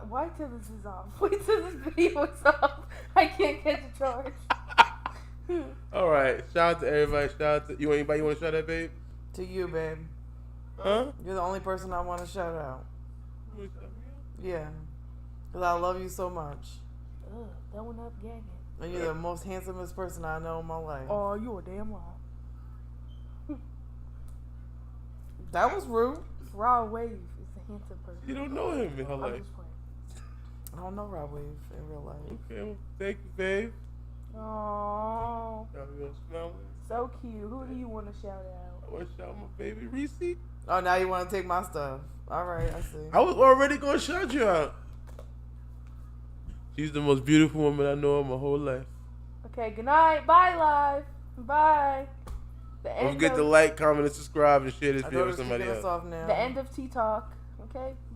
Wait till this is off. Wait till this video is off. I can't catch a charge. All right, shout out to everybody. Shout out to you. Anybody you want to shout out, babe? To you, babe. Huh? You're the only person I want to shout out. You wanna shout me Yeah. Because I love you so much. Ugh, throwing up gagging. And you're the most handsomest person I know in my life. Oh, you a damn lie. That was rude. Raw Wave is a handsome person. You don't know him in her I'm life. just playing. I don't know Rob Wave in real life. Okay, well, thank you, babe. Oh, Smell so cute. Who do you want to shout out? I want to shout my baby Reese. Oh, now you want to take my stuff. All right, I see. I was already going to shout you out. She's the most beautiful woman I know in my whole life. Okay, good night. Bye, live. Bye. Don't forget to like, comment, and subscribe and share this I video know with this somebody kicking us else. off now. The end of Tea Talk. Okay.